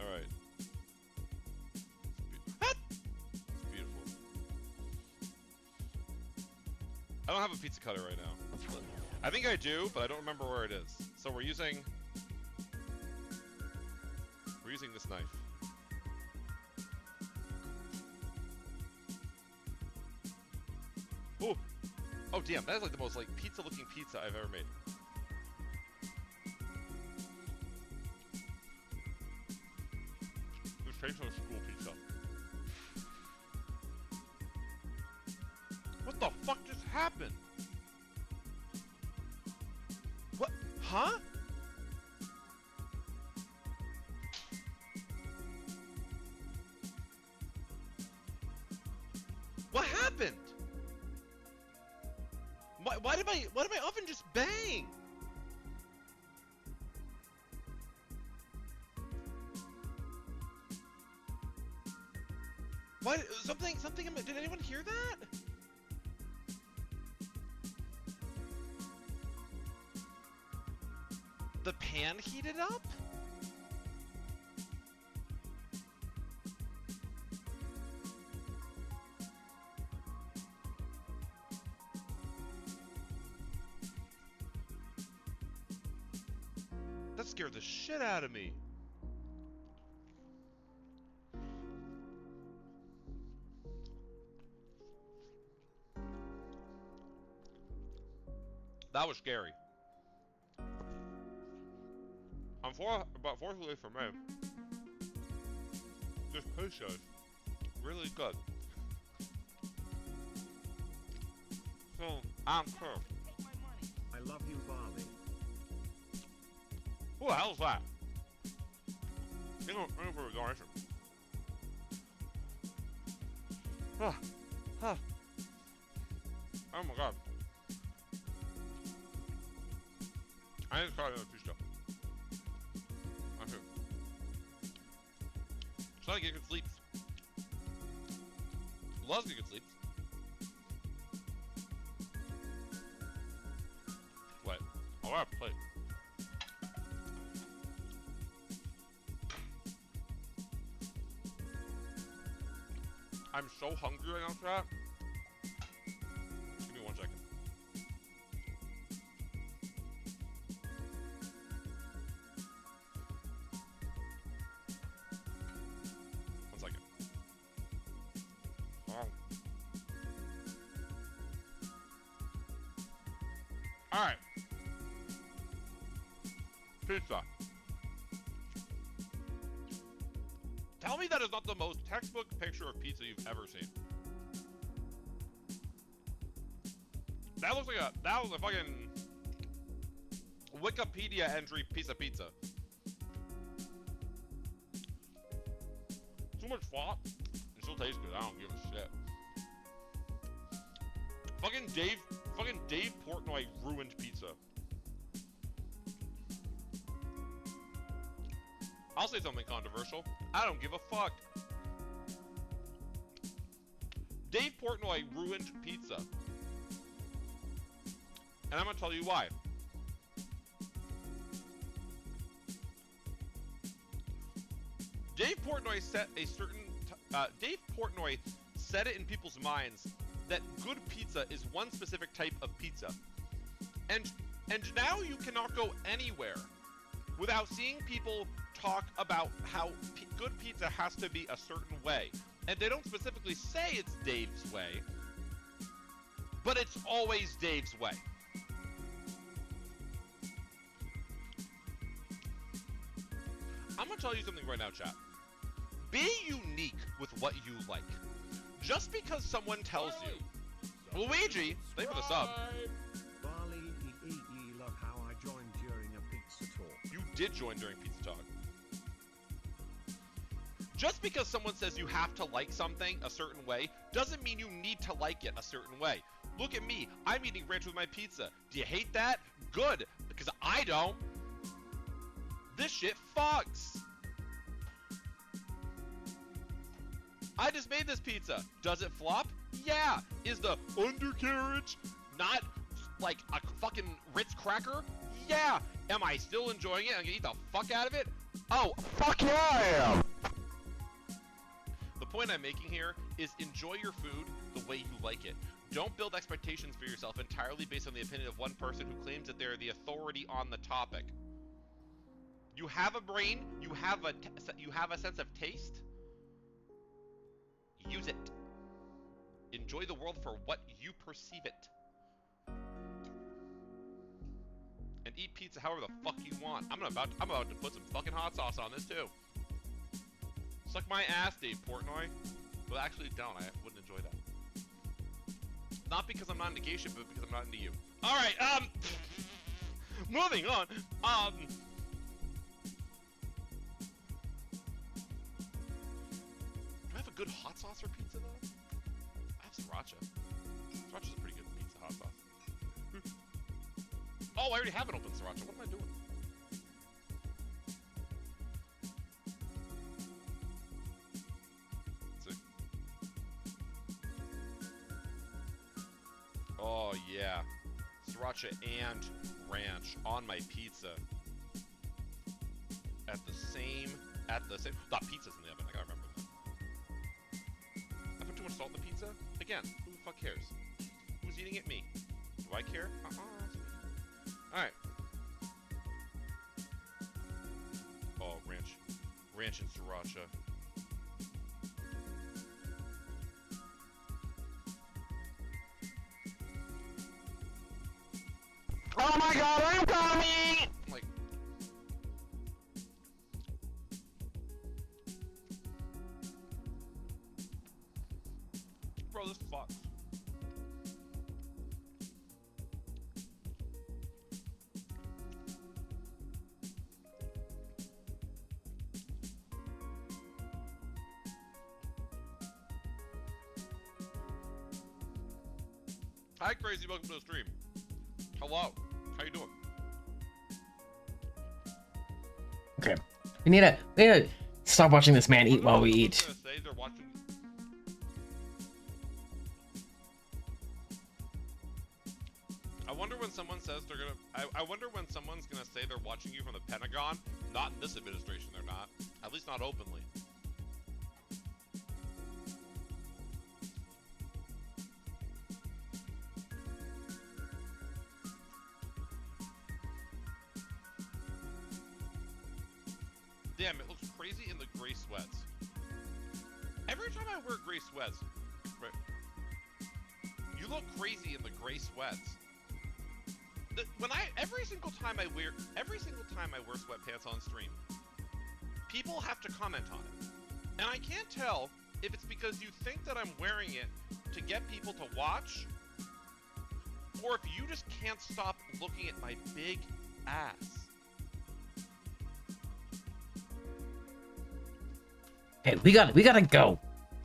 Alright. It's beautiful. I don't have a pizza cutter right now. I think I do, but I don't remember where it is. So we're using this knife. Oh! Oh damn, that is like the most like pizza looking pizza I've ever made. This tastes like school pizza. What the fuck just happened? What? Huh? What happened? Why did my oven just bang? What? Something, did anyone hear that? The pan heated up? That scared the shit out of me. That was scary. I'm about 4th away from me. This pizza is really good. So, I'm cool. I love you, Barbie. Who the hell's that? Hang on for a donation. Oh my god. I just got another pizza. Okay. It's not get good sleeps. Loves to get good sleeps. What? I'll have a plate. I'm so hungry right now, chat. Give me 1 second. Alright. Pizza. Tell me that is not the most textbook picture of pizza you've ever seen. That looks like that was a fucking Wikipedia entry piece of pizza. Too much fat. It still tastes good. I don't give a shit. Fucking Dave Portnoy ruined pizza. I'll say something controversial. I don't give a fuck. Dave Portnoy ruined pizza. And I'm gonna tell you why. Dave Portnoy set a certain Dave Portnoy set it in people's minds that good pizza is one specific type of pizza. And now you cannot go anywhere without seeing people talk about how good pizza has to be a certain way. And they don't specifically say it's Dave's way, but it's always Dave's way. I'm gonna tell you something right now, chat. Be unique with what you like. Just because someone tells you, Luigi, thank you for the sub. Barley, love how I joined during a pizza talk. You did join during Pizza Talk. Just because someone says you have to like something a certain way, doesn't mean you need to like it a certain way. Look at me, I'm eating ranch with my pizza. Do you hate that? Good, because I don't. This shit fucks. I just made this pizza. Does it flop? Yeah. Is the undercarriage not like a fucking Ritz cracker? Yeah. Am I still enjoying it? I'm gonna eat the fuck out of it? Oh, fuck yeah I am. The point I'm making here is enjoy your food the way you like it. Don't build expectations for yourself entirely based on the opinion of one person who claims that they're the authority on the topic. You have a brain, you have a sense of taste. Use it. Enjoy the world for what you perceive it. And eat pizza however the fuck you want. I'm about to put some fucking hot sauce on this too. Suck my ass, Dave Portnoy. Well, actually, don't. I wouldn't enjoy that. Not because I'm not into gay shit, but because I'm not into you. All right. Moving on. Do I have a good hot sauce for pizza though? I have sriracha. Sriracha's a pretty good pizza hot sauce. Oh, I already have an open sriracha. What am I doing? Oh yeah, sriracha and ranch on my pizza. At the same. That pizza's in the oven. I gotta remember that. I put too much salt in the pizza. Again, who the fuck cares? Who's eating it? Me. Do I care? All right. Oh, ranch and sriracha. Oh my god, I'm coming! Like, bro, this fucks. Hi, Crazy, welcome to the stream. Hello. How you doing? Okay. We need to stop watching this man eat while we eat. I wonder when someone says they're gonna. I wonder when someone's gonna say they're watching you from the Pentagon. Not in this administration, they're not. At least not openly. Damn, it looks crazy in the gray sweats. Every time I wear gray sweats, right, you look crazy in the gray sweats. Every single time I wear sweatpants on stream, people have to comment on it. And I can't tell if it's because you think that I'm wearing it to get people to watch, or if you just can't stop looking at my big ass. Hey, we gotta go.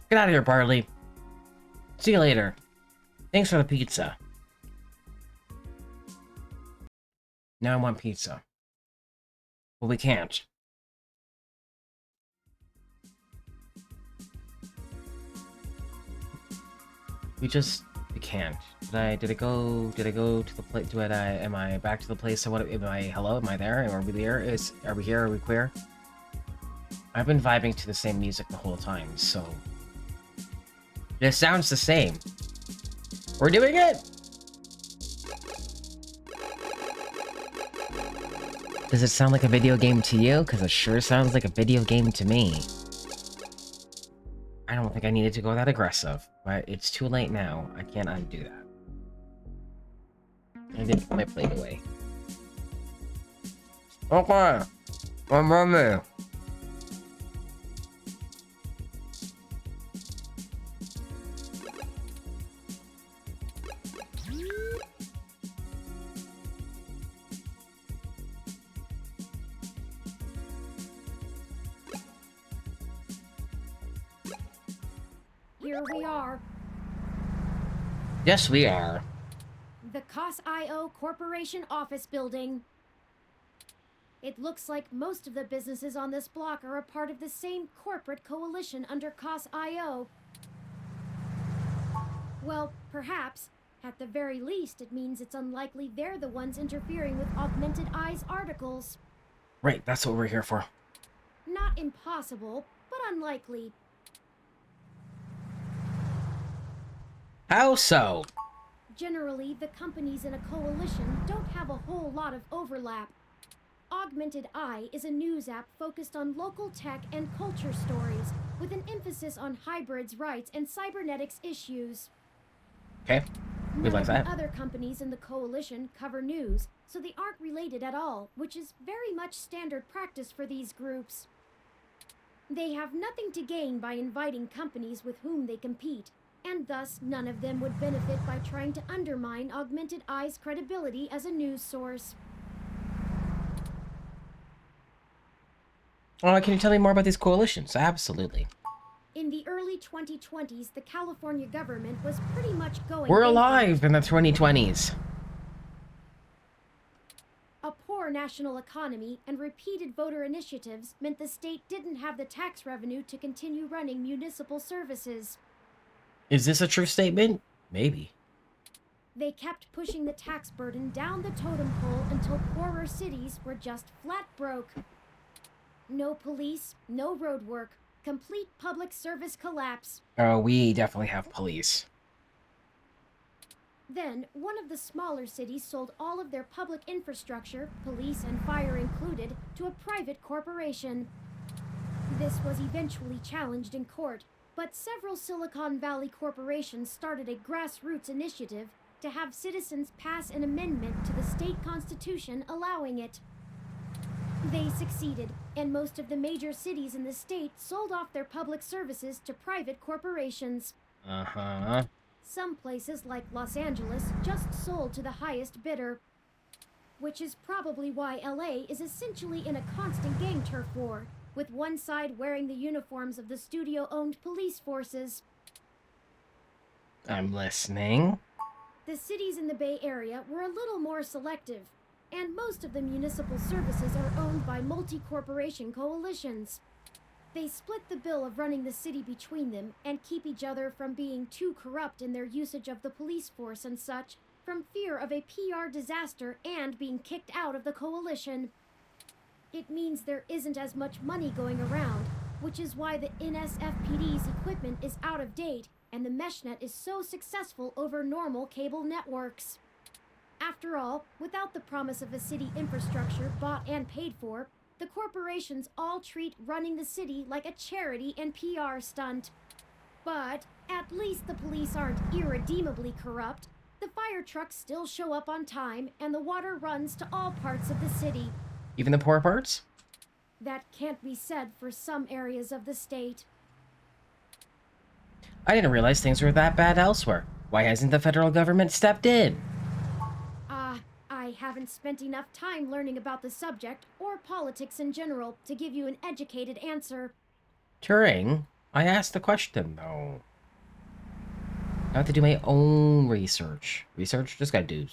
Get out of here, Barley. See you later. Thanks for the pizza. Now I want pizza. Well, we can't. We can't. Did I go to the place? Am I back to the place? Hello? Am I there? Are we there? Are we here? Are we queer? I've been vibing to the same music the whole time, so... It sounds the same. We're doing it! Does it sound like a video game to you? Because it sure sounds like a video game to me. I don't think I needed to go that aggressive, but it's too late now. I can't undo that. I did put my plate away. Okay. I'm ready. Here we are. Yes, we are. The COS.io Corporation office building. It looks like most of the businesses on this block are a part of the same corporate coalition under COS.io. Well, perhaps. At the very least, it means it's unlikely they're the ones interfering with Augmented Eye's articles. Right, that's what we're here for. Not impossible, but unlikely. How so? Generally, the companies in a coalition don't have a whole lot of overlap. Augmented Eye is a news app focused on local tech and culture stories, with an emphasis on hybrids' rights and cybernetics issues. Okay, we like that. Other companies in the coalition cover news, so they aren't related at all, which is very much standard practice for these groups. They have nothing to gain by inviting companies with whom they compete, and thus none of them would benefit by trying to undermine Augmented Eye's credibility as a news source. Oh, can you tell me more about these coalitions? Absolutely. In the early 2020s, the California government was pretty much going We're bankrupt. alive in the 2020s. A poor national economy and repeated voter initiatives meant the state didn't have the tax revenue to continue running municipal services. Is this a true statement? Maybe. They kept pushing the tax burden down the totem pole until poorer cities were just flat broke. No police, no road work, complete public service collapse. Oh, we definitely have police. Then, one of the smaller cities sold all of their public infrastructure, police and fire included, to a private corporation. This was eventually challenged in court, but several Silicon Valley corporations started a grassroots initiative to have citizens pass an amendment to the state constitution allowing it. They succeeded, and most of the major cities in the state sold off their public services to private corporations. Uh-huh. Some places, like Los Angeles, just sold to the highest bidder. Which is probably why LA is essentially in a constant gang turf war, with one side wearing the uniforms of the studio-owned police forces. I'm listening. The cities in the Bay Area were a little more selective, and most of the municipal services are owned by multi-corporation coalitions. They split the bill of running the city between them and keep each other from being too corrupt in their usage of the police force and such, from fear of a PR disaster and being kicked out of the coalition. It means there isn't as much money going around, which is why the NSFPD's equipment is out of date and the meshnet is so successful over normal cable networks. After all, without the promise of a city infrastructure bought and paid for, the corporations all treat running the city like a charity and PR stunt. But at least the police aren't irredeemably corrupt. The fire trucks still show up on time, and the water runs to all parts of the city. Even the poor parts? That can't be said for some areas of the state. I didn't realize things were that bad elsewhere. Why hasn't the federal government stepped in? I haven't spent enough time learning about the subject, or politics in general, to give you an educated answer. Turing, I asked the question, though. I have to do my own research. Just gotta do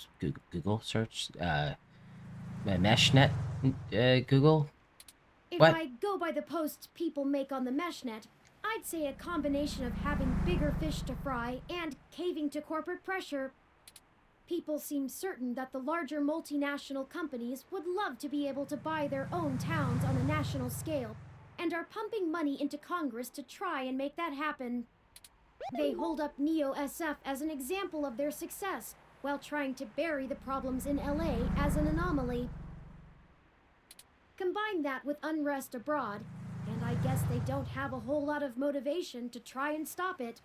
Google search, meshnet, Google. If What? I go by the posts people make on the meshnet, I'd say a combination of having bigger fish to fry and caving to corporate pressure. People seem certain that the larger multinational companies would love to be able to buy their own towns on a national scale, and are pumping money into Congress to try and make that happen. They hold up Neo SF as an example of their success, while trying to bury the problems in LA as an anomaly. Combine that with unrest abroad, and I guess they don't have a whole lot of motivation to try and stop it.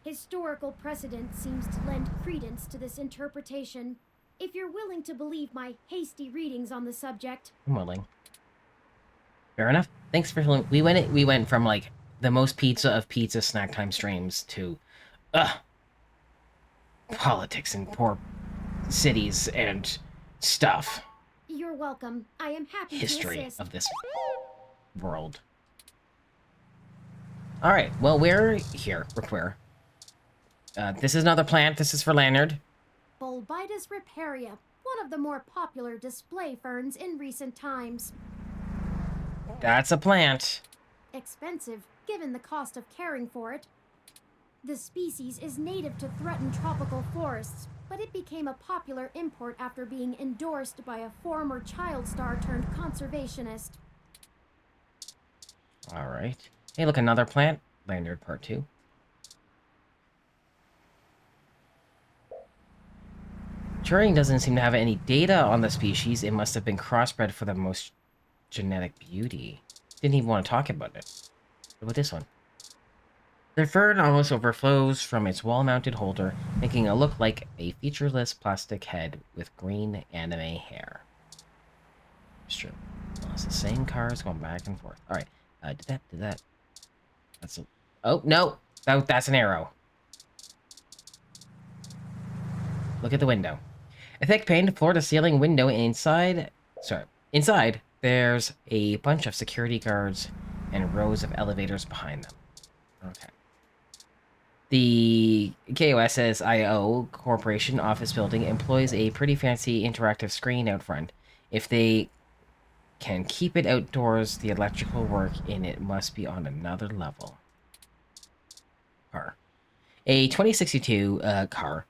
Historical precedent seems to lend credence to this interpretation, if you're willing to believe my hasty readings on the subject. I'm willing. Fair enough. Thanks for filling. We went from like the most pizza of pizza snack time streams to politics in poor cities and stuff. You're welcome. I am happy History to assist. of this world. Alright, well, we're here. We're queer. This is another plant. This is for Lanyard. Bulbitis riparia, one of the more popular display ferns in recent times. That's a plant. Expensive, given the cost of caring for it. The species is native to threatened tropical forests, but it became a popular import after being endorsed by a former child star turned conservationist. Alright. Hey, look, another plant. Lanyard Part 2. Turing doesn't seem to have any data on the species. It must have been crossbred for the most genetic beauty. Didn't even want to talk about it. What about this one? The fern almost overflows from its wall-mounted holder, making it look like a featureless plastic head with green anime hair. It's true. Well, it's the same cars going back and forth. Alright. Did that. That's a... Oh, no! That's an arrow. Look at the window. A thick paned floor-to-ceiling window inside... Sorry. Inside, there's a bunch of security guards and rows of elevators behind them. Okay. The KOSSIO Corporation office building employs a pretty fancy interactive screen out front. If they can keep it outdoors, the electrical work in it must be on another level. Car. A 2062 car.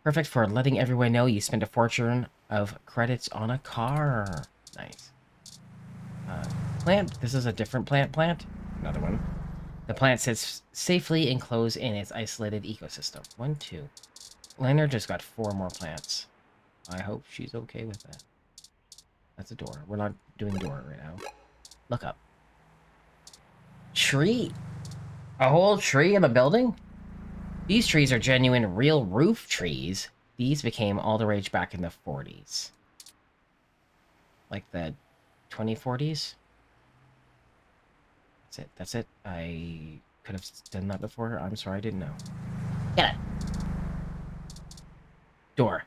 Perfect for letting everyone know you spent a fortune of credits on a car. Nice. Plant. This is a different plant. Another one. The plant sits safely enclosed in its isolated ecosystem. 1, 2. Lanyard just got 4 more plants. I hope she's okay with that. That's a door. We're not doing door right now. Look up. Tree. A whole tree in the building? These trees are genuine real roof trees. These became all the rage back in the 40s. Like the 2040s? That's it. I could have done that before. I'm sorry, I didn't know. Get it. Door.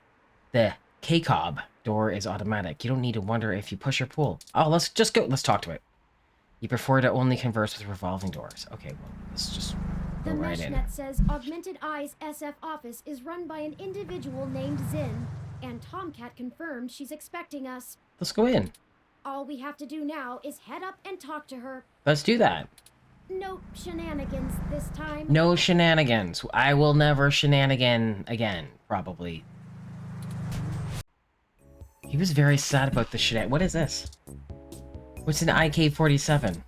The K-Cob door is automatic. You don't need to wonder if you push or pull. Oh, let's just go. Let's talk to it. You prefer to only converse with revolving doors. Okay, well, let's just go right in. The Meshnet says Augmented Eye's SF office is run by an individual named Zin, and Tomcat confirmed she's expecting us. Let's go in. All we have to do now is head up and talk to her. Let's do that. No shenanigans this time. No shenanigans. I will never shenanigan again, probably. He was very sad about the shenanigans. What is this? What's an IK-47?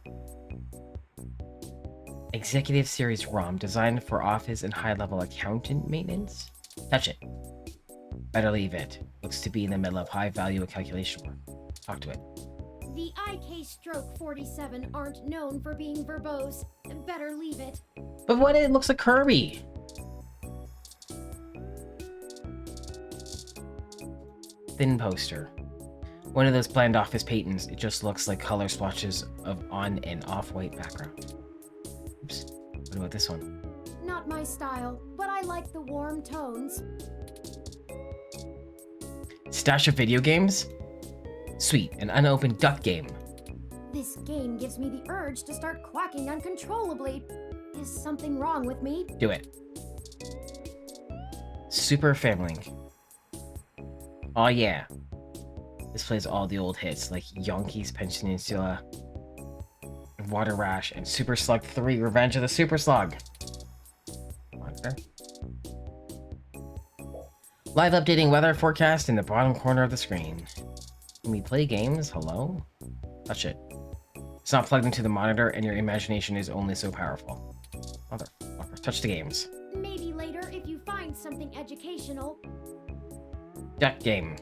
Executive Series ROM designed for office and high-level accountant maintenance? Touch it. Better leave it. Looks to be in the middle of high-value calculation work. Talk to it. The IK-47 aren't known for being verbose. Better leave it. But what? It looks like Kirby. Thin poster. One of those bland office patents. It just looks like color splotches of on and off-white background. Oops. What about this one? Not my style, but I like the warm tones. Stash of video games? Sweet, an unopened duck game. This game gives me the urge to start quacking uncontrollably. Is something wrong with me? Do it. Super Family. Oh yeah. This plays all the old hits like Yonkey's Peninsula, Water Rash, and Super Slug 3 Revenge of the Super Slug. Monitor. Live updating weather forecast in the bottom corner of the screen. Can we play games? Hello? Touch it. It's not plugged into the monitor and your imagination is only so powerful. Touch the games. Maybe later if you find something educational. Duck game.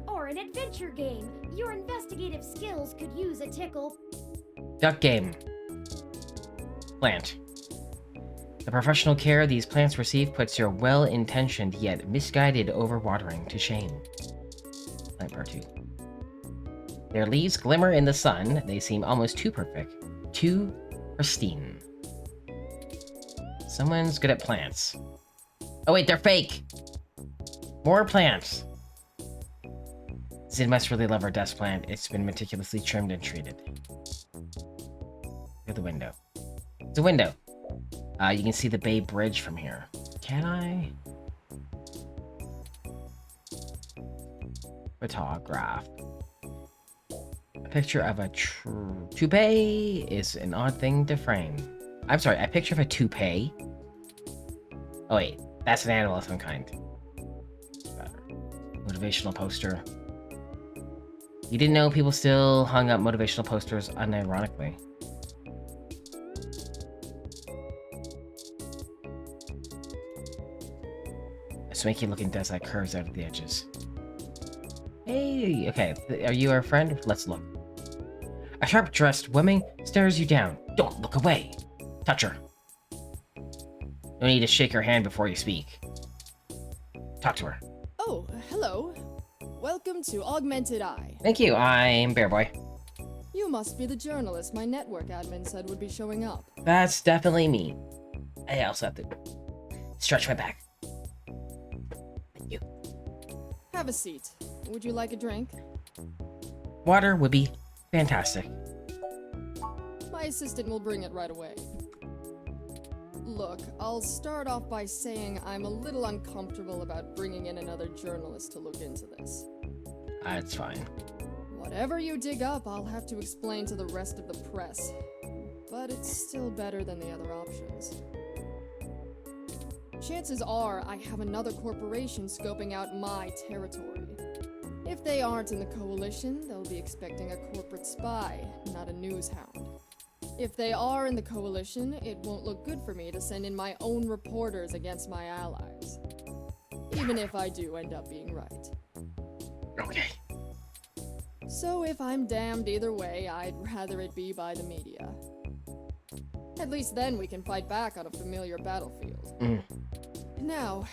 Or an adventure game. Your investigative skills could use a tickle. Duck game. Plant. The professional care these plants receive puts your well-intentioned yet misguided overwatering to shame. Plant part 2. Their leaves glimmer in the sun. They seem almost too perfect. Too pristine. Someone's good at plants. Oh wait, they're fake! More plants! Zid must really love our desk plant. It's been meticulously trimmed and treated. Look at the window. It's a window. You can see the Bay Bridge from here. Can I? Photograph. A picture of a toupee is an odd thing to frame. I'm sorry, a picture of a toupee? Oh wait, that's an animal of some kind. Better. Motivational poster. You didn't know people still hung up motivational posters unironically. A swanky looking desk that curves out of the edges. Hey, okay, are you our friend? Let's look. A sharp-dressed woman stares you down. Don't look away. Touch her. No need to shake her hand before you speak. Talk to her. Oh, hello. Welcome to Augmented Eye. Thank you, I'm Bear Boy. You must be the journalist my network admin said would be showing up. That's definitely me. I also have to stretch my back. Thank you. Have a seat. Would you like a drink? Water would be fantastic. My assistant will bring it right away. Look, I'll start off by saying I'm a little uncomfortable about bringing in another journalist to look into this. That's fine. Whatever you dig up, I'll have to explain to the rest of the press. But it's still better than the other options. Chances are I have another corporation scoping out my territory. If they aren't in the coalition, they'll be expecting a corporate spy, not a news hound. If they are in the coalition, it won't look good for me to send in my own reporters against my allies. Even if I do end up being right. Okay. So if I'm damned either way, I'd rather it be by the media. At least then we can fight back on a familiar battlefield. Now,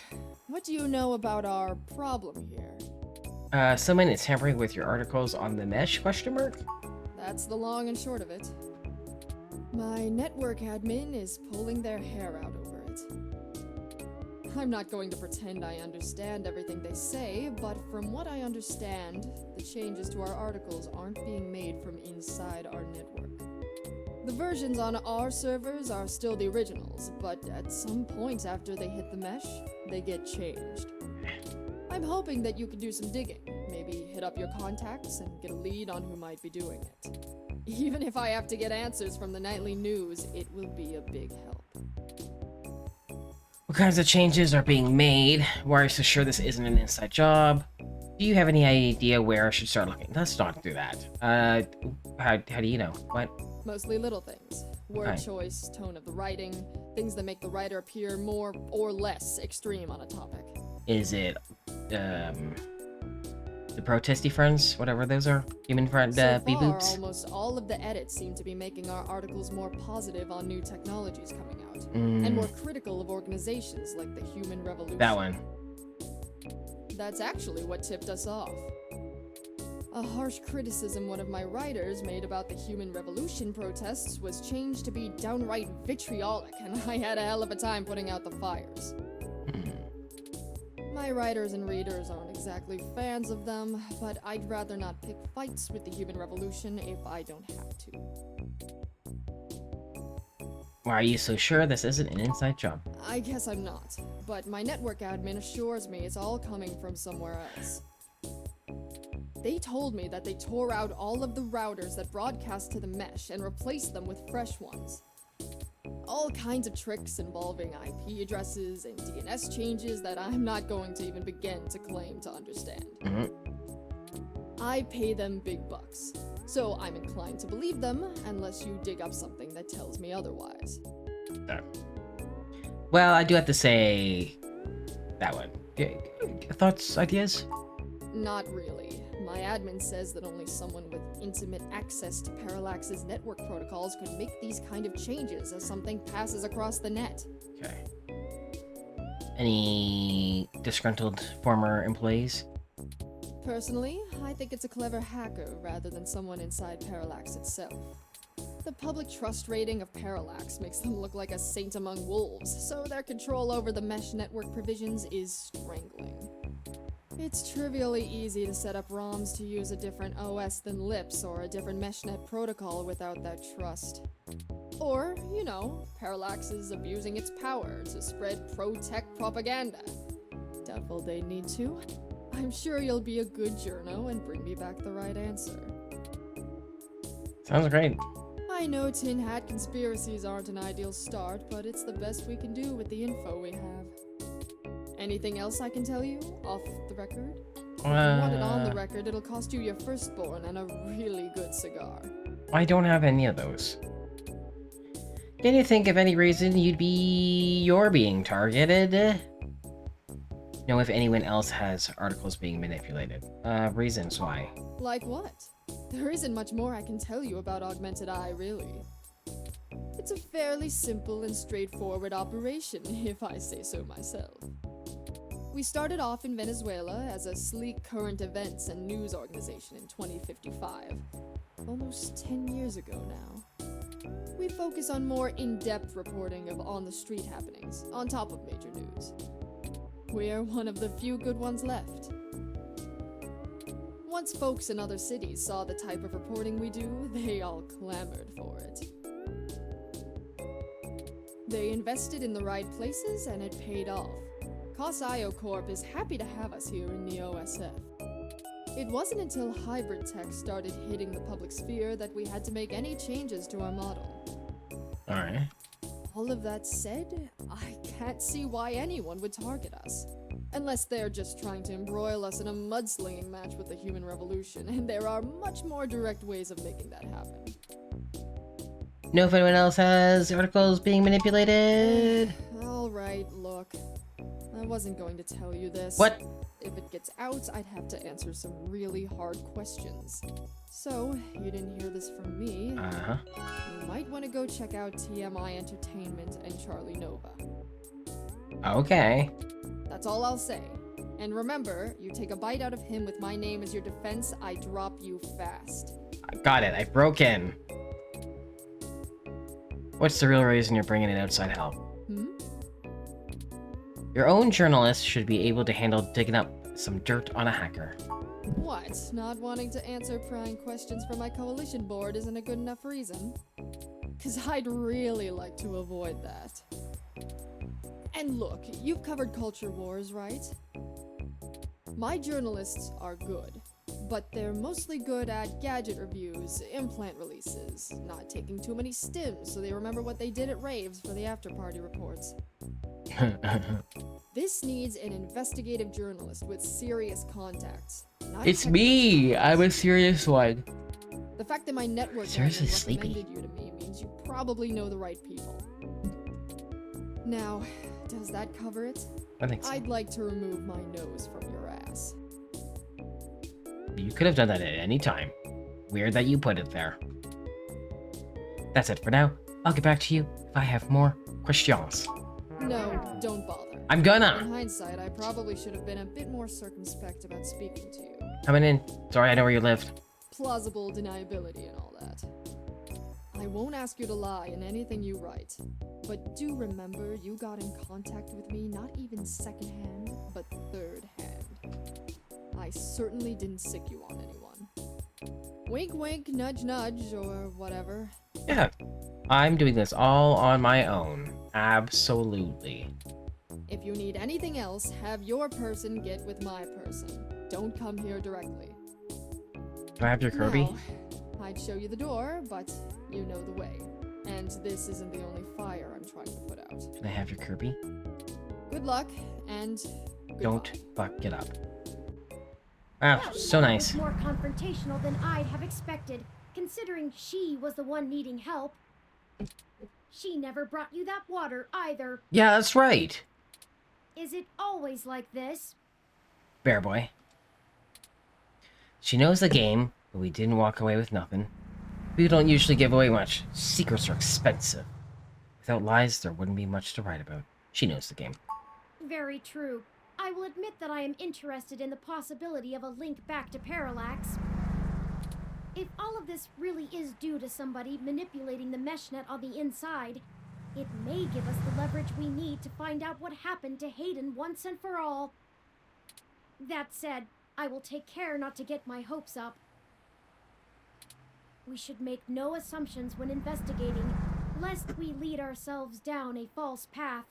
what do you know about our problem here? Someone is tampering with your articles on the mesh, question mark? That's the long and short of it. My network admin is pulling their hair out over it. I'm not going to pretend I understand everything they say, but from what I understand, the changes to our articles aren't being made from inside our network. The versions on our servers are still the originals, but at some point after they hit the mesh, they get changed. I'm hoping that you can do some digging, maybe hit up your contacts and get a lead on who might be doing it. Even if I have to get answers from the nightly news, it will be a big help. What kinds of changes are being made? Why are you so sure this isn't an inside job? Do you have any idea where I should start looking? Let's not do that. How do you know? What? Mostly little things. Word choice, tone of the writing, things that make the writer appear more or less extreme on a topic. Is it, the protesty friends, whatever those are? Human friend, B-boobs? Almost all of the edits seem to be making our articles more positive on new technologies coming out, and more critical of organizations like the Human Revolution. That one. That's actually what tipped us off. A harsh criticism one of my writers made about the Human Revolution protests was changed to be downright vitriolic, and I had a hell of a time putting out the fires. My writers and readers aren't exactly fans of them, but I'd rather not pick fights with the Human Revolution if I don't have to. Why are you so sure this isn't an inside job? I guess I'm not, but my network admin assures me it's all coming from somewhere else. They told me that they tore out all of the routers that broadcast to the mesh and replaced them with fresh ones. All kinds of tricks involving IP addresses and DNS changes that I'm not going to even begin to claim to understand. I pay them big bucks, so I'm inclined to believe them unless you dig up something that tells me otherwise. Well, I do have to say that one. Thoughts, ideas? Not really. My admin says that only someone with intimate access to Parallax's network protocols could make these kind of changes as something passes across the net. Okay. Any disgruntled former employees? Personally, I think it's a clever hacker rather than someone inside Parallax itself. The public trust rating of Parallax makes them look like a saint among wolves, so their control over the mesh network provisions is strangling. It's trivially easy to set up ROMs to use a different OS than LIPS or a different meshnet protocol without that trust. Or, you know, Parallax is abusing its power to spread pro-tech propaganda. Doubtful they need to. I'm sure you'll be a good journo and bring me back the right answer. Sounds great. I know tin hat conspiracies aren't an ideal start, but it's the best we can do with the info we have. Anything else I can tell you, off the record? If you want it on the record, it'll cost you your firstborn and a really good cigar. I don't have any of those. Can you think of any reason you're being targeted? Know if anyone else has articles being manipulated. Reasons why. Like what? There isn't much more I can tell you about Augmented Eye, really. It's a fairly simple and straightforward operation, if I say so myself. We started off in Venezuela as a sleek current events and news organization in 2055. Almost 10 years ago now. We focus on more in-depth reporting of on-the-street happenings, on top of major news. We're one of the few good ones left. Once folks in other cities saw the type of reporting we do, they all clamored for it. They invested in the right places and it paid off. COS-IO Corp is happy to have us here in the OSF. It wasn't until hybrid tech started hitting the public sphere that we had to make any changes to our model. Alright. All of that said, I can't see why anyone would target us. Unless they're just trying to embroil us in a mudslinging match with the human revolution, and there are much more direct ways of making that happen. Know if anyone else has articles being manipulated? Alright, look. I wasn't going to tell you this. What? If it gets out, I'd have to answer some really hard questions. So, you didn't hear this from me. Uh-huh. You might want to go check out TMI Entertainment and Charlie Nova. Okay. That's all I'll say. And remember, you take a bite out of him with my name as your defense, I drop you fast. I got it. I broke in. What's the real reason you're bringing in outside help? Your own journalist should be able to handle digging up some dirt on a hacker. What? Not wanting to answer prying questions from my coalition board isn't a good enough reason? 'Cause I'd really like to avoid that. And look, you've covered culture wars, right? My journalists are good, but they're mostly good at gadget reviews, implant releases, not taking too many stims so they remember what they did at raves for the after-party reports. This needs an investigative journalist with serious contacts. It's me! I'm a serious one. The fact that my network Seriously recommended you to me means you probably know the right people. Now, does that cover it? I think so. I'd like to remove my nose from your ass. You could have done that at any time. Weird that you put it there. That's it for now. I'll get back to you if I have more questions. No, don't bother. I'm gonna! In hindsight, I probably should have been a bit more circumspect about speaking to you. Coming in. Sorry, I know where you lived. Plausible deniability and all that. I won't ask you to lie in anything you write, but do remember you got in contact with me not even second-hand, but third-hand. I certainly didn't sick you on anyone. Wink wink, nudge nudge, or whatever. Yeah. I'm doing this all on my own. Absolutely. If you need anything else, have your person get with my person. Don't come here directly. Do I have your Kirby? Now, I'd show you the door, but you know the way. And this isn't the only fire I'm trying to put out. Can I have your Kirby? Good luck, and goodbye. Don't fuck it up. Wow, so nice. More confrontational than I'd have expected, considering she was the one needing help. She never brought you that water either. Yeah, that's right. Is it always like this? Bear boy. She knows the game, but we didn't walk away with nothing. We don't usually give away much. Secrets are expensive. Without lies, there wouldn't be much to write about. She knows the game. Very true. I will admit that I am interested in the possibility of a link back to Parallax. If all of this really is due to somebody manipulating the mesh net on the inside, it may give us the leverage we need to find out what happened to Hayden once and for all. That said, I will take care not to get my hopes up. We should make no assumptions when investigating, lest we lead ourselves down a false path.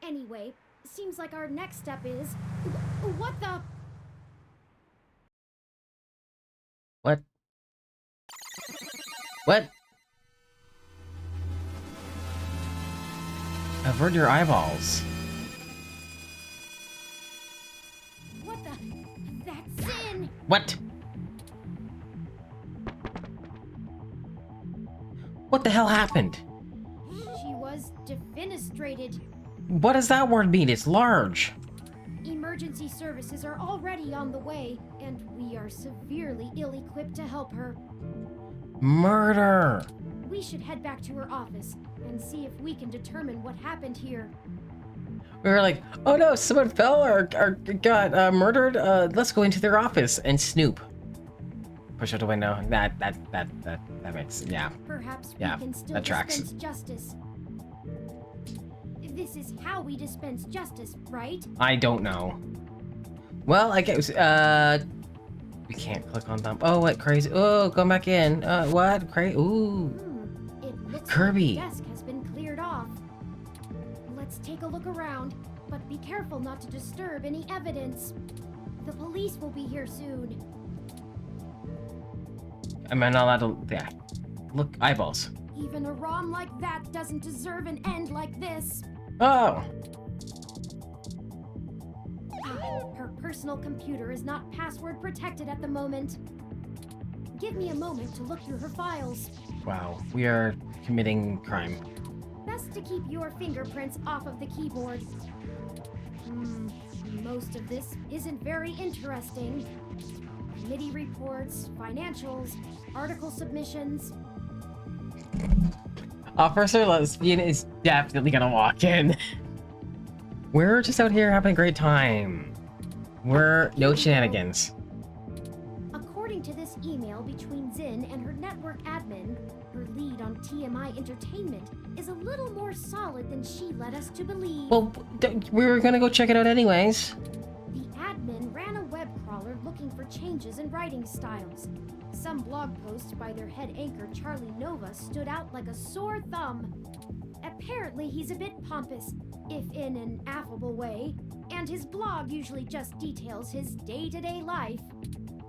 Anyway, seems like our next step is... What the... What? What? Avert your eyeballs. What the... That's Zin! What? What the hell happened? She was defenestrated. What does that word mean? It's large. Emergency services are already on the way, and we are severely ill-equipped to help her. Murder! We should head back to her office and see if we can determine what happened here. We were like, oh no, someone fell or got murdered. Let's go into their office and snoop. Push out the window. That makes, yeah. Perhaps yeah, we can still that tracks. dispense justice. This is how we dispense justice, right? I don't know. Well, I guess, we can't click on them. Oh, what crazy? Oh, go back in. What? Crazy? Ooh. It looks Kirby. like the desk has been cleared off. Let's take a look around, but be careful not to disturb any evidence. The police will be here soon. Am I not allowed to? Yeah. Look, eyeballs. Even a ROM like that doesn't deserve an end like this. Oh. Her personal computer is not password protected at the moment. Give me a moment to look through her files. Wow, we are committing crime. Best to keep your fingerprints off of the keyboard. Most of this isn't very interesting. Committee reports, financials, article submissions. Officer Lesbian is definitely gonna walk in. We're just out here having a great time. We're no shenanigans. According to this email between Zin and her network admin, her lead on TMI Entertainment is a little more solid than she led us to believe. Well, we were gonna go check it out anyways. The admin ran a web crawler looking for changes in writing styles. Some blog posts by their head anchor Charlie Nova stood out like a sore thumb. Apparently he's a bit pompous, if in an affable way, and his blog usually just details his day-to-day life.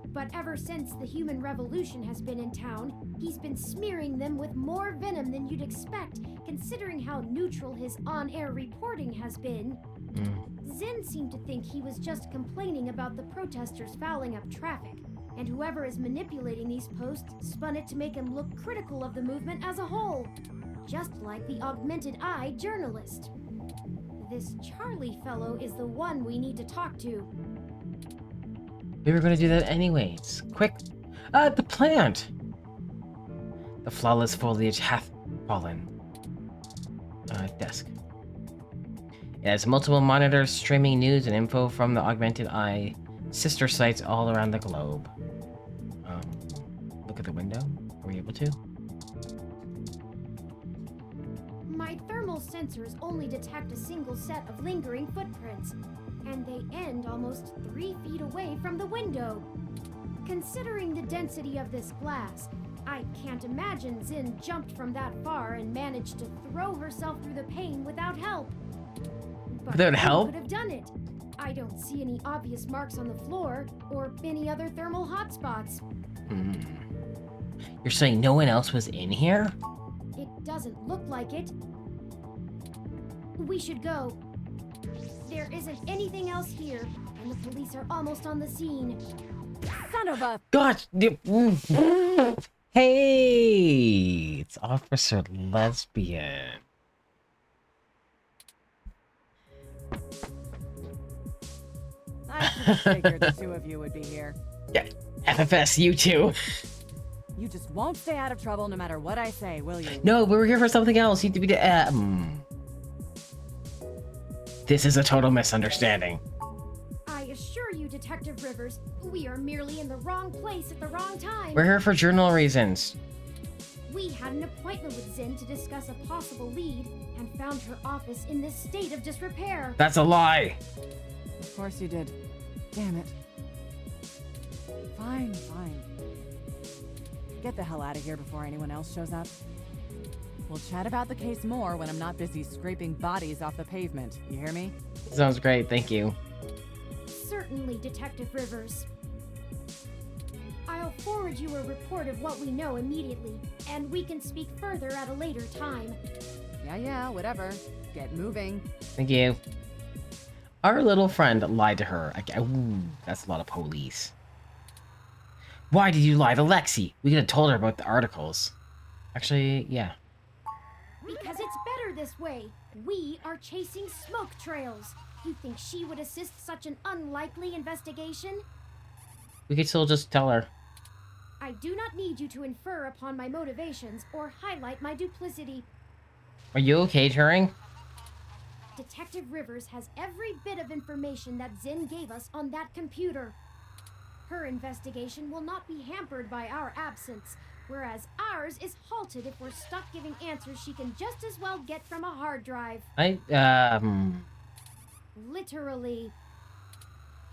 But ever since the human revolution has been in town, he's been smearing them with more venom than you'd expect, considering how neutral his on-air reporting has been. Zin seemed to think he was just complaining about the protesters fouling up traffic, and whoever is manipulating these posts spun it to make him look critical of the movement as a whole, just like the Augmented Eye journalist. This Charlie fellow is the one we need to talk to. We were gonna do that anyways. Quick! The plant! The flawless foliage hath fallen. Desk. It has multiple monitors streaming news and info from the Augmented Eye sister sites all around the globe. Look at the window. Are we able to? My thermal sensors only detect a single set of lingering footprints, and they end almost 3 feet away from the window. Considering the density of this glass, I can't imagine Zin jumped from that far and managed to throw herself through the pane without help. But without help? Who could have done it? I don't see any obvious marks on the floor or any other thermal hotspots. You're saying no one else was in here? It doesn't look like it. We should go. There isn't anything else here, and the police are almost on the scene. Son of a... God! Hey, it's Officer Lesbian. I just figured the two of you would be here. Yeah, FFS, you too. You just won't stay out of trouble no matter what I say, will you? No, we were here for something else. You need to be This is a total misunderstanding. I assure you, Detective Rivers, we are merely in the wrong place at the wrong time. We're here for journal reasons. We had an appointment with Zin to discuss a possible lead and found her office in this state of disrepair. That's a lie. Of course you did. Damn it. Fine, fine. Get the hell out of here before anyone else shows up. We'll chat about the case more when I'm not busy scraping bodies off the pavement. You hear me? Sounds great, thank you. Certainly, Detective Rivers. I'll forward you a report of what we know immediately, and we can speak further at a later time. Yeah, whatever. Get moving. Thank you. Our little friend lied to her. Ooh, that's a lot of police. Why did you lie to Lexi? We could have told her about the articles. Actually, yeah. Because it's better this way. We are chasing smoke trails. You think she would assist such an unlikely investigation? We could still just tell her. I do not need you to infer upon my motivations or highlight my duplicity. Are you okay, Turing? Detective Rivers has every bit of information that Zin gave us on that computer. Her investigation will not be hampered by our absence, whereas ours is halted if we're stuck giving answers she can just as well get from a hard drive. Literally.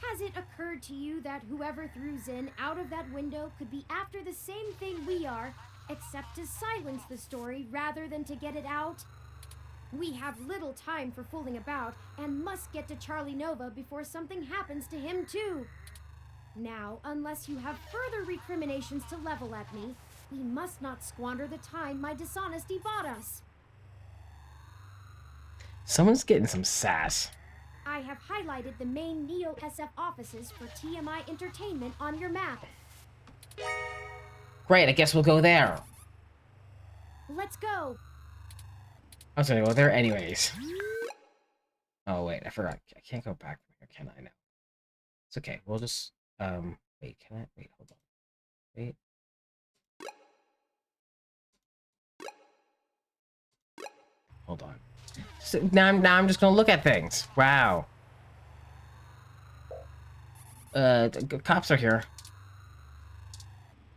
Has it occurred to you that whoever threw Zin out of that window could be after the same thing we are, except to silence the story rather than to get it out? We have little time for fooling about and must get to Charlie Nova before something happens to him too. Now, unless you have further recriminations to level at me, we must not squander the time my dishonesty bought us. Someone's getting some sass. I have highlighted the main Neo-SF offices for TMI Entertainment on your map. Great, I guess we'll go there. Let's go. I was gonna go there anyways. Oh wait, I forgot. I can't go back from here, can I? No. It's okay. We'll just wait, can I? Wait, hold on. Wait. Hold on. So now I'm just gonna look at things. Wow. Cops are here.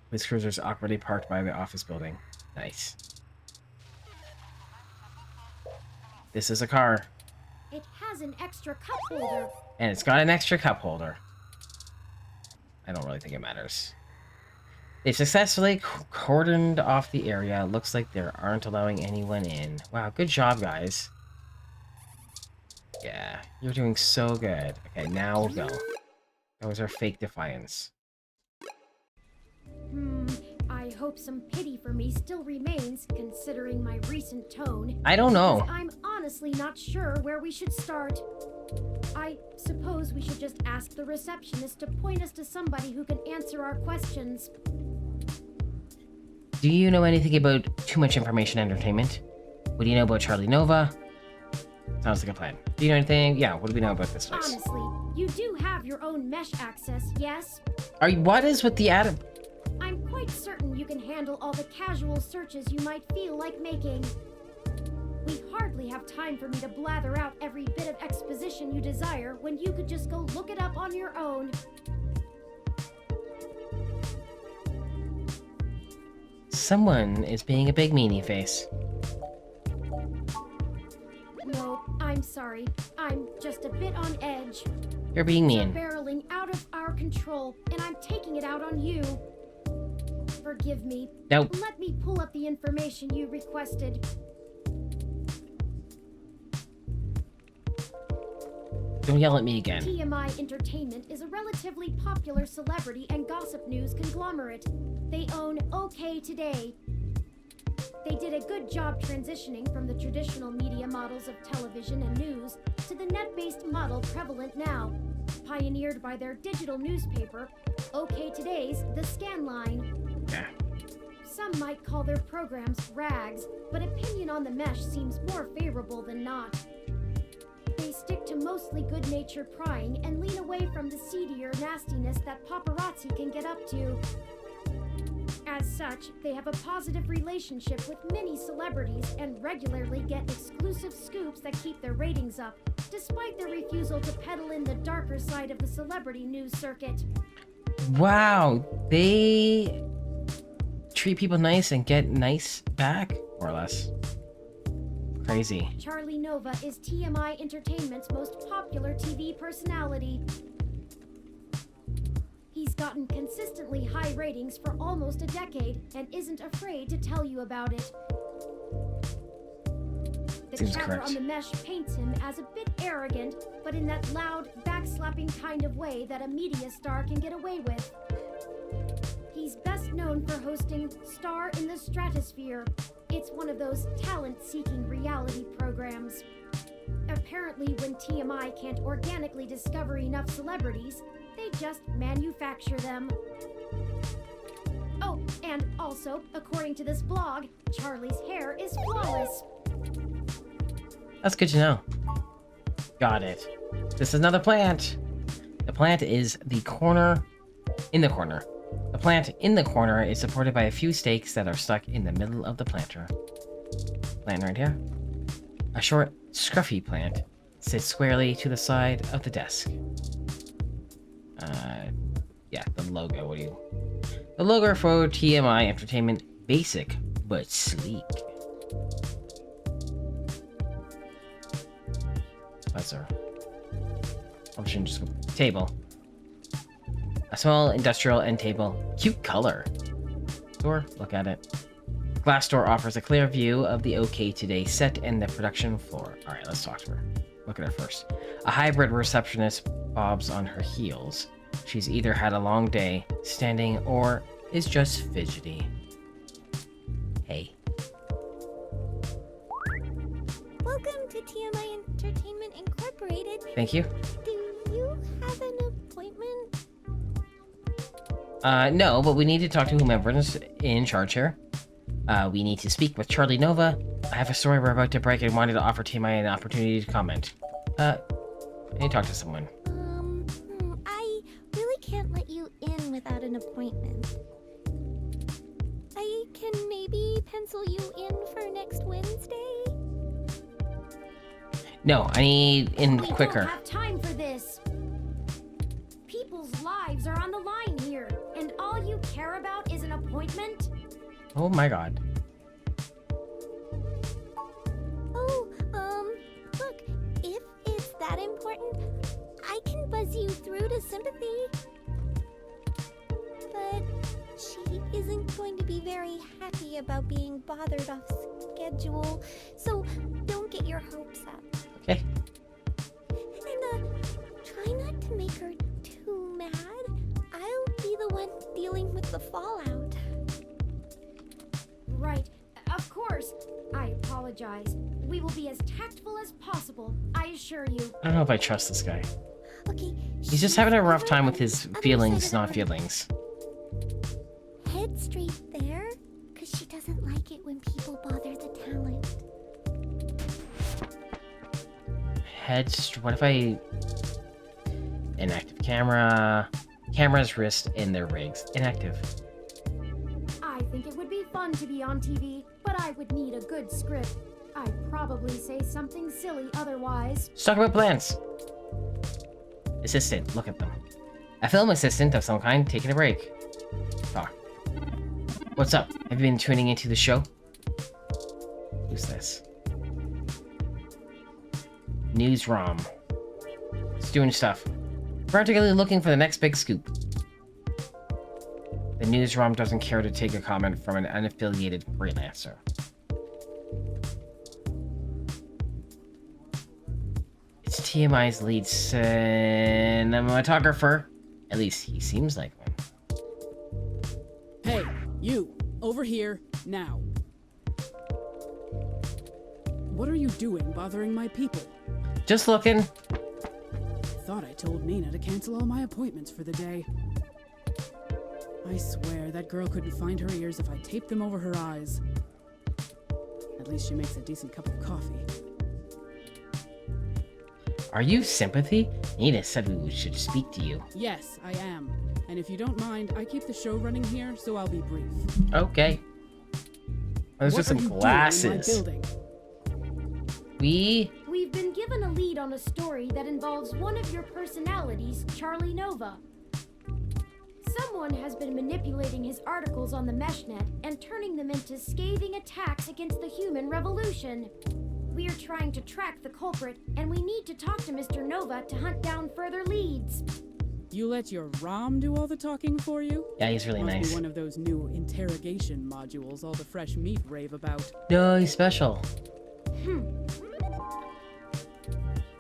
Police cruiser's awkwardly parked by the office building. Nice. This is a car. It has an extra cup holder. And it's got an extra cup holder. I don't really think it matters. They've successfully cordoned off the area. Looks like they aren't allowing anyone in. Wow, good job, guys. Yeah, you're doing so good. Okay, now we'll go. That was our fake defiance. I hope some pity for me still remains, considering my recent tone. I don't know. I'm honestly not sure where we should start. I suppose we should just ask the receptionist to point us to somebody who can answer our questions. Do you know anything about Too Much Information Entertainment? What do you know about Charlie Nova? Sounds like a plan. Do you know anything? Yeah, what do we know about this place? Honestly, you do have your own mesh access, yes? What is with the ad? I'm quite certain you can handle all the casual searches you might feel like making. We hardly have time for me to blather out every bit of exposition you desire when you could just go look it up on your own. Someone is being a big meanie face. No, I'm sorry. I'm just a bit on edge. You're being mean. They're barreling out of our control, and I'm taking it out on you. Forgive me. Nope. Let me pull up the information you requested. Don't yell at me again. TMI Entertainment is a relatively popular celebrity and gossip news conglomerate. They own OK Today. They did a good job transitioning from the traditional media models of television and news to the net-based model prevalent now, pioneered by their digital newspaper, OK Today's The Scanline. Yeah. Some might call their programs rags, but opinion on the mesh seems more favorable than not. They stick to mostly good-natured prying and lean away from the seedier nastiness that paparazzi can get up to. As such, they have a positive relationship with many celebrities and regularly get exclusive scoops that keep their ratings up, despite their refusal to peddle in the darker side of the celebrity news circuit. Wow, they treat people nice and get nice back, more or less. Crazy. Charlie Nova is TMI Entertainment's most popular TV personality. He's gotten consistently high ratings for almost a decade and isn't afraid to tell you about it. The Seems chatter correct. on the mesh paints him as a bit arrogant, but in that loud, backslapping kind of way that a media star can get away with. He's best known for hosting Star in the Stratosphere. It's one of those talent-seeking reality programs. Apparently, when TMI can't organically discover enough celebrities, they just manufacture them. Oh, and also, according to this blog, Charlie's hair is flawless. That's good to know. Got it. This is another plant. The plant is the corner in the corner. The plant in the corner is supported by a few stakes that are stuck in the middle of the planter. Plant right here. A short, scruffy plant sits squarely to the side of the desk. Yeah, the logo. What do you? The logo for TMI Entertainment, basic but sleek. Buzzer. I shouldn't just go. Table. A small industrial end table. Cute color. Door, look at it. Glass door offers a clear view of the OK Today set and the production floor. Alright, let's talk to her. Look at her first. A hybrid receptionist bobs on her heels. She's either had a long day, standing, or is just fidgety. Hey. Welcome to TMI Entertainment Incorporated. Thank you. Do you have an appointment? No, but we need to talk to whomever's in charge here. We need to speak with Charlie Nova. I have a story we're about to break and wanted to offer TMI an opportunity to comment. I need to talk to someone. I really can't let you in without an appointment. I can maybe pencil you in for next Wednesday? No, I need in quicker. We don't have time for this. People's lives are on the line here, and all you care about is an appointment? Oh my god. Oh, look, if it's that important, I can buzz you through to Sympathy. But she isn't going to be very happy about being bothered off schedule, so don't get your hopes up. Okay. And, try not to make her too mad. I'll be the one dealing with the fallout. Right. Of course. I apologize. We will be as tactful as possible, I assure you. I don't know if I trust this guy. Okay. He's just having a rough time with his feelings, not feelings. Head straight there, because she doesn't like it when people bother the talent. What if I... Inactive camera... Camera's wrist in their rigs. Inactive. I think it would be fun to be on TV, but I would need a good script. I'd probably say something silly otherwise. Let's talk about plans. Assistant, look at them. A film assistant of some kind taking a break. Talk. What's up? Have you been tuning into the show? Who's this? News ROM. It's doing stuff. Practically looking for the next big scoop. The news ROM doesn't care to take a comment from an unaffiliated freelancer. It's TMI's lead cinematographer. At least he seems like one. Hey, you! Over here, now. What are you doing bothering my people? Just looking. I thought I told Nina to cancel all my appointments for the day. I swear, that girl couldn't find her ears if I taped them over her eyes. At least she makes a decent cup of coffee. Are you Sympathy? Nina said we should speak to you. Yes, I am. And if you don't mind, I keep the show running here, so I'll be brief. Okay. There's just some glasses. We've been given a lead on a story that involves one of your personalities, Charlie Nova. Someone has been manipulating his articles on the meshnet and turning them into scathing attacks against the human revolution. We are trying to track the culprit, and we need to talk to Mr. Nova to hunt down further leads. You let your ROM do all the talking for you? Yeah, he's really Must nice. be one of those new interrogation modules all the fresh meat rave about. No, he's special.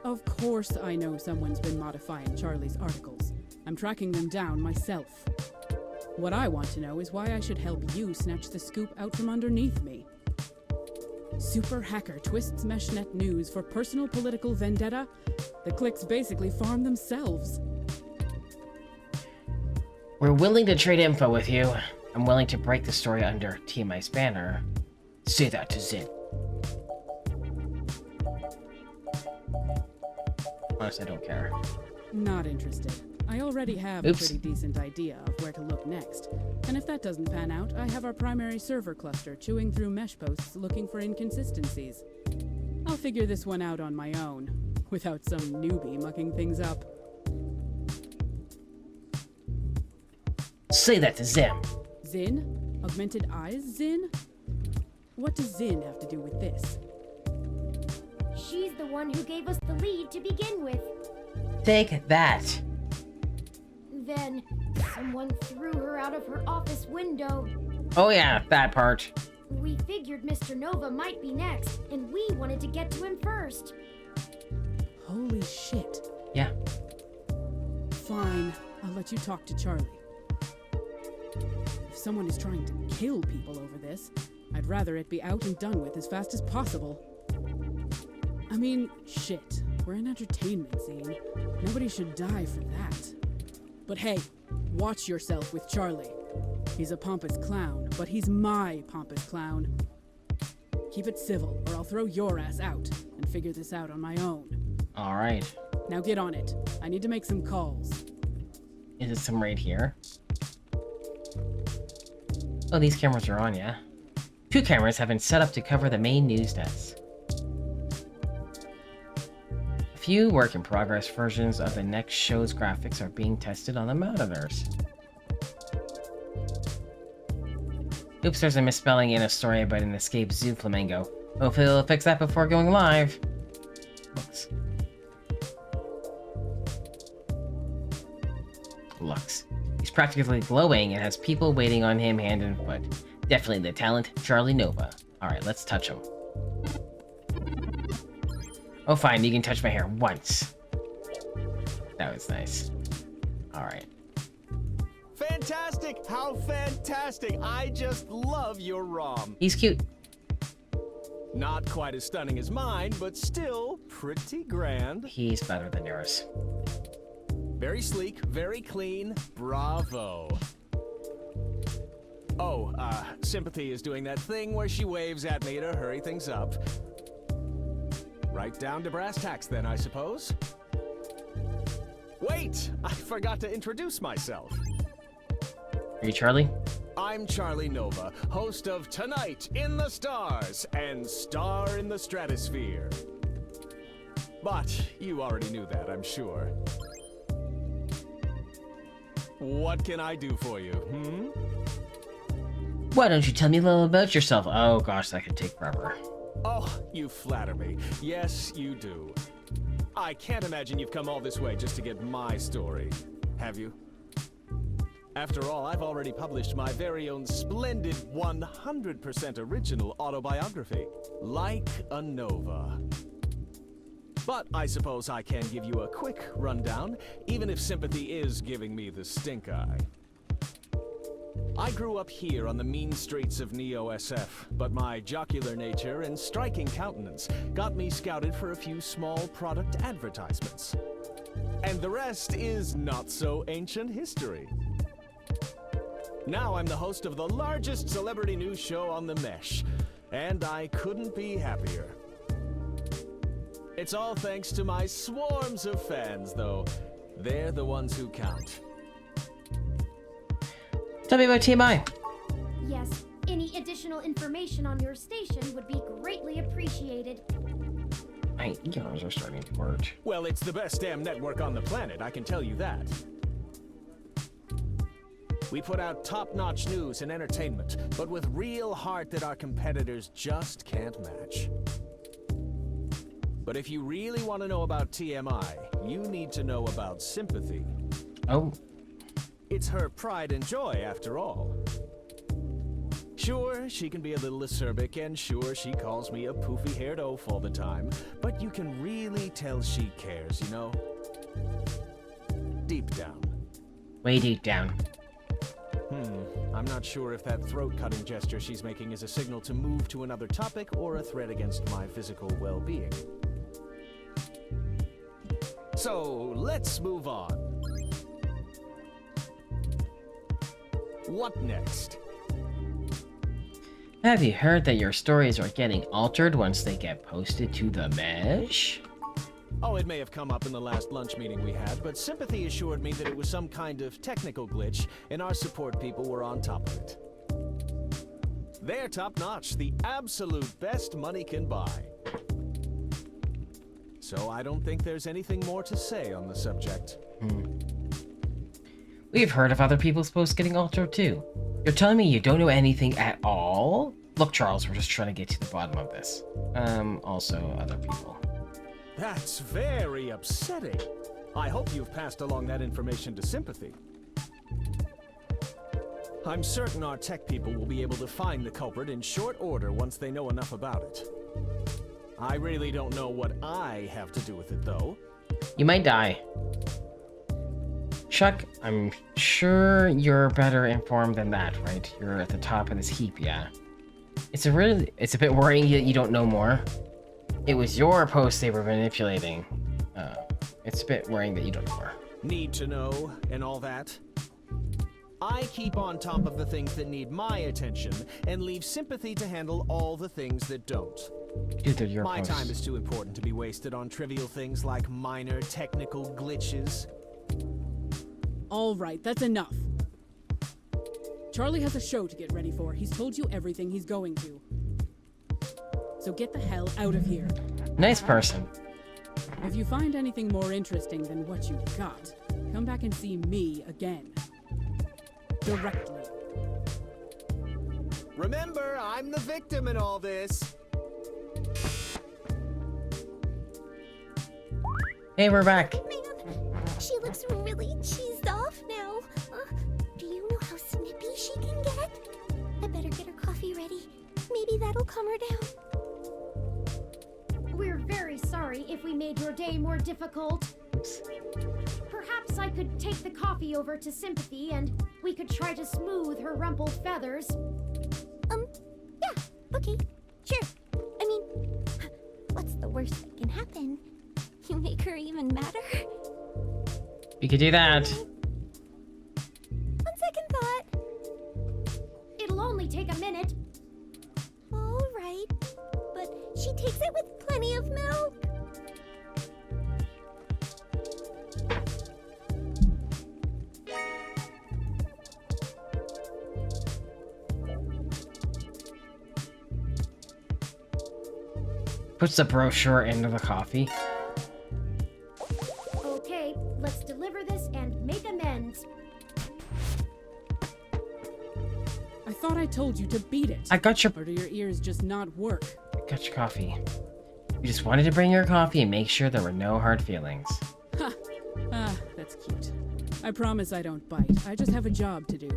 Of course I know someone's been modifying Charlie's articles. I'm tracking them down myself. What I want to know is why I should help you snatch the scoop out from underneath me. Super hacker twists meshnet news for personal political vendetta? The clicks basically farm themselves. We're willing to trade info with you. I'm willing to break the story under TMI's banner. Say that to Zin. Honestly, I don't care. Not interested. I already have a pretty decent idea of where to look next. And if that doesn't pan out, I have our primary server cluster chewing through mesh posts looking for inconsistencies. I'll figure this one out on my own, without some newbie mucking things up. Say that to Zim. Zin? Augmented eyes, Zin? What does Zin have to do with this? She's the one who gave us the lead to begin with. Take that. Then, someone threw her out of her office window. Oh yeah, that part. We figured Mr. Nova might be next, and we wanted to get to him first. Holy shit. Yeah. Fine, I'll let you talk to Charlie. If someone is trying to kill people over this, I'd rather it be out and done with as fast as possible. I mean, shit, we're an entertainment scene. Nobody should die for that. But hey, watch yourself with Charlie. He's a pompous clown, but he's my pompous clown. Keep it civil, or I'll throw your ass out and figure this out on my own. Alright. Now get on it. I need to make some calls. Is it some right here? Oh, these cameras are on, yeah? 2 cameras have been set up to cover the main news desk. A few work-in-progress versions of the next show's graphics are being tested on the monitors. Oops, there's a misspelling in a story about an escaped zoo flamingo. Hopefully they'll fix that before going live. Lux. He's practically glowing and has people waiting on him hand and foot. Definitely the talent, Charlie Nova. Alright, let's touch him. Oh fine, you can touch my hair once. That was nice. Alright. Fantastic! How fantastic! I just love your ROM. He's cute. Not quite as stunning as mine, but still pretty grand. He's better than yours. Very sleek, very clean. Bravo. Oh, Sympathy is doing that thing where she waves at me to hurry things up. Right down to brass tacks then, I suppose. Wait! I forgot to introduce myself. Are you Charlie? I'm Charlie Nova, host of Tonight in the Stars and Star in the Stratosphere. But you already knew that, I'm sure. What can I do for you, Why don't you tell me a little about yourself? Oh gosh, that could take forever. Oh, you flatter me. Yes, you do. I can't imagine you've come all this way just to get my story, have you? After all, I've already published my very own splendid 100% original autobiography, Like a Nova. But I suppose I can give you a quick rundown, even if Sympathy is giving me the stink eye. I grew up here on the mean streets of Neo-SF, but my jocular nature and striking countenance got me scouted for a few small product advertisements. And the rest is not so ancient history. Now I'm the host of the largest celebrity news show on the Mesh, and I couldn't be happier. It's all thanks to my swarms of fans, though. They're the ones who count. Tell me about TMI. Yes, any additional information on your station would be greatly appreciated. My ears are starting to hurt. Well, it's the best damn network on the planet, I can tell you that. We put out top-notch news and entertainment, but with real heart that our competitors just can't match. But if you really want to know about TMI, you need to know about Sympathy. Oh. It's her pride and joy, after all. Sure, she can be a little acerbic, and sure, she calls me a poofy-haired oaf all the time, but you can really tell she cares, you know? Deep down. Way deep down. I'm not sure if that throat-cutting gesture she's making is a signal to move to another topic or a threat against my physical well-being. So, let's move on. What next? Have you heard that your stories are getting altered once they get posted to the Mesh? Oh, it may have come up in the last lunch meeting we had, but Sympathy assured me that it was some kind of technical glitch, and our support people were on top of it. They're top-notch, the absolute best money can buy. So I don't think there's anything more to say on the subject. We've heard of other people's posts getting altered too. You're telling me you don't know anything at all? Look, Charles, we're just trying to get to the bottom of this. Also other people. That's very upsetting. I hope you've passed along that information to Sympathy. I'm certain our tech people will be able to find the culprit in short order once they know enough about it. I really don't know what I have to do with it, though. You might die. Chuck, I'm sure you're better informed than that, right? You're at the top of this heap, yeah. It's a bit worrying that you don't know more. It was your post they were manipulating. It's a bit worrying that you don't know more. Need to know and all that. I keep on top of the things that need my attention and leave Sympathy to handle all the things that don't. Dude, they're your My posts. time is too important to be wasted on trivial things like minor technical glitches. All right, that's enough. Charlie has a show to get ready for. He's told you everything he's going to. So get the hell out of here. Nice person. If you find anything more interesting than what you've got, come back and see me again. Directly. Remember, I'm the victim in all this. Hey, we're back. Man, she looks really cheesed off now. Do you know how snippy she can get? I better get her coffee ready. Maybe that'll calm her down. We're very sorry if we made your day more difficult. Perhaps I could take the coffee over to Sympathy and we could try to smooth her rumpled feathers. Yeah, okay, sure. I mean, what's the worst that can happen? You make her even madder? You could do that. On second thought. It'll only take a minute. All right, but she takes it with plenty of milk. Puts the brochure into the coffee. Okay, let's deliver this and make amends. I thought I told you to beat it. I got your... Or do your ears just not work? I got your coffee. You just wanted to bring your coffee and make sure there were no hard feelings. Ha! Ah, that's cute. I promise I don't bite. I just have a job to do.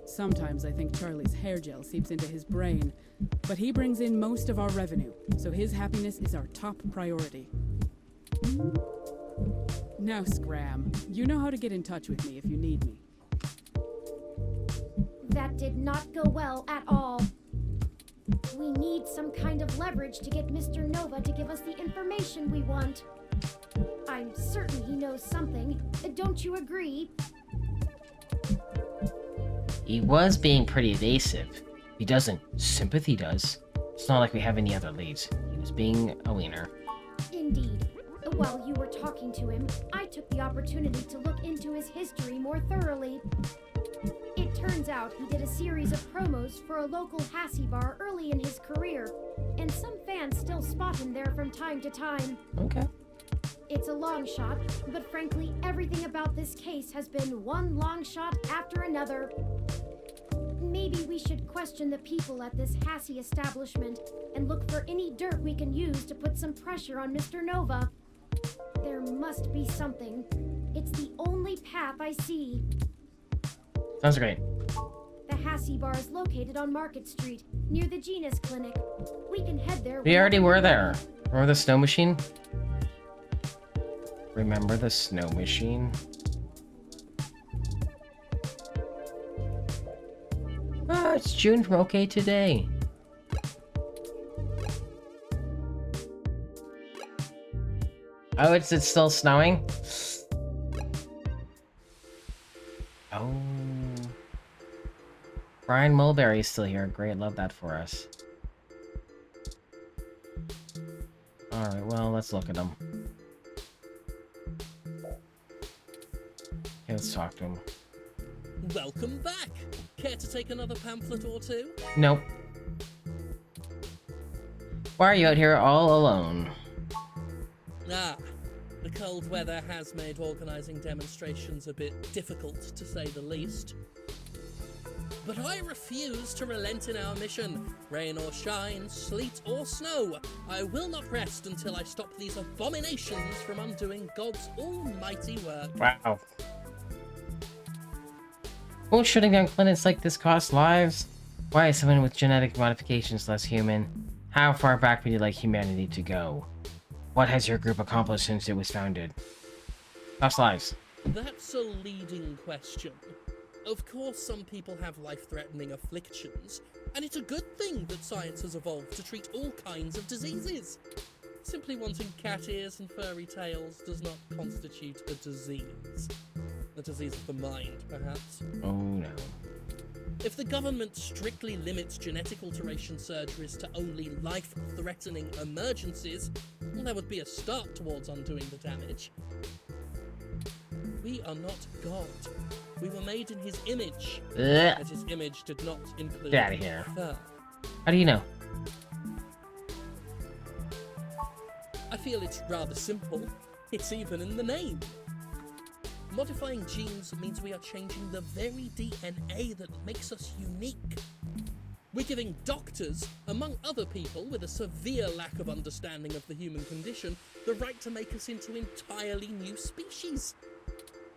Sometimes I think Charlie's hair gel seeps into his brain, but he brings in most of our revenue, so his happiness is our top priority. Now, Scram, you know how to get in touch with me if you need me. That did not go well at all. We need some kind of leverage to get Mr. Nova to give us the information we want. I'm certain he knows something. Don't you agree? He was being pretty evasive. He doesn't. Sympathy does. It's not like we have any other leads. He was being a wiener. Indeed. While you were talking to him, I took the opportunity to look into his history more thoroughly. It turns out he did a series of promos for a local Hassie bar early in his career, and some fans still spot him there from time to time. Okay. It's a long shot, but frankly, everything about this case has been one long shot after another. Maybe we should question the people at this Hassie establishment and look for any dirt we can use to put some pressure on Mr. Nova. There must be something. It's the only path I see. Sounds great. The Hassie bar is located on Market Street, near the Genus Clinic. We can head there. We already were there. Remember the snow machine? Remember the snow machine? Ah, it's June from OK Today. Oh, it's still snowing? Oh. Brian Mulberry's still here. Great, love that for us. Alright, well, let's look at him. Okay, let's talk to him. Welcome back! Care to take another pamphlet or two? Nope. Why are you out here all alone? Ah, the cold weather has made organizing demonstrations a bit difficult, to say the least. But I refuse to relent in our mission. Rain or shine, sleet or snow, I will not rest until I stop these abominations from undoing God's almighty work. Wow. Won't shutting down clinics like this cost lives? Why is someone with genetic modifications less human? How far back would you like humanity to go? What has your group accomplished since it was founded? Cost lives. That's a leading question. Of course, some people have life-threatening afflictions, and it's a good thing that science has evolved to treat all kinds of diseases. Simply wanting cat ears and furry tails does not constitute a disease. A disease of the mind, perhaps. Oh no. If the government strictly limits genetic alteration surgeries to only life-threatening emergencies, well, that would be a start towards undoing the damage. We are not God. We were made in his image. But his image did not include Get out of here. fur. How do you know? I feel it's rather simple. It's even in the name. Modifying genes means we are changing the very DNA that makes us unique. We're giving doctors, among other people with a severe lack of understanding of the human condition, the right to make us into entirely new species.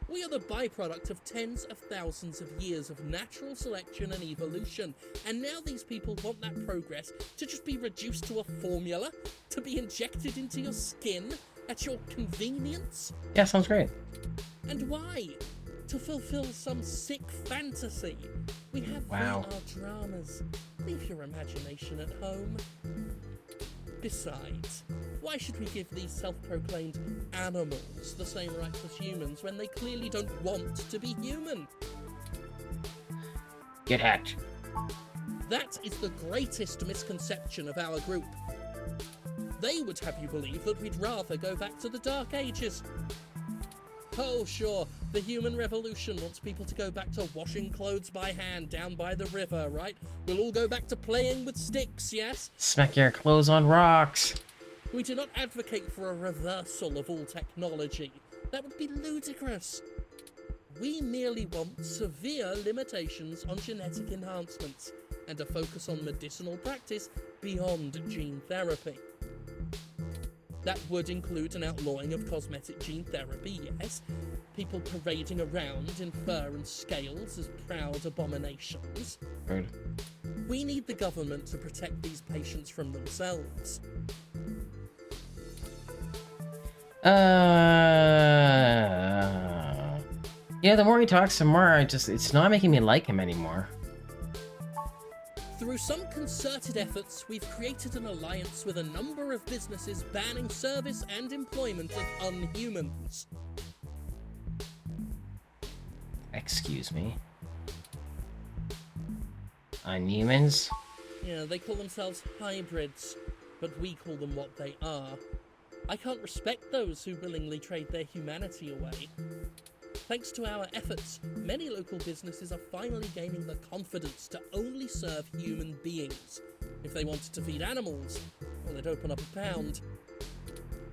We are the byproduct of tens of thousands of years of natural selection and evolution, and now these people want that progress to just be reduced to a formula, to be injected into your skin at your convenience? Yeah, sounds great. And why? To fulfill some sick fantasy. We have Wow. VR dramas. Leave your imagination at home. Besides, why should we give these self-proclaimed animals the same rights as humans when they clearly don't want to be human? Get hacked. That is the greatest misconception of our group. They would have you believe that we'd rather go back to the Dark Ages. Oh, sure, the human revolution wants people to go back to washing clothes by hand down by the river, right? We'll all go back to playing with sticks, yes? Smack your clothes on rocks. We do not advocate for a reversal of all technology. That would be ludicrous. We merely want severe limitations on genetic enhancements and a focus on medicinal practice beyond gene therapy. That would include an outlawing of cosmetic gene therapy, yes. People parading around in fur and scales as proud abominations. Right. We need the government to protect these patients from themselves. Yeah, the more he talks, the more it's not making me like him anymore. Through some concerted efforts, we've created an alliance with a number of businesses banning service and employment of unhumans. Excuse me. On humans? Yeah, they call themselves hybrids, but we call them what they are. I can't respect those who willingly trade their humanity away. Thanks to our efforts, many local businesses are finally gaining the confidence to only serve human beings. If they wanted to feed animals, well, they'd open up a pound.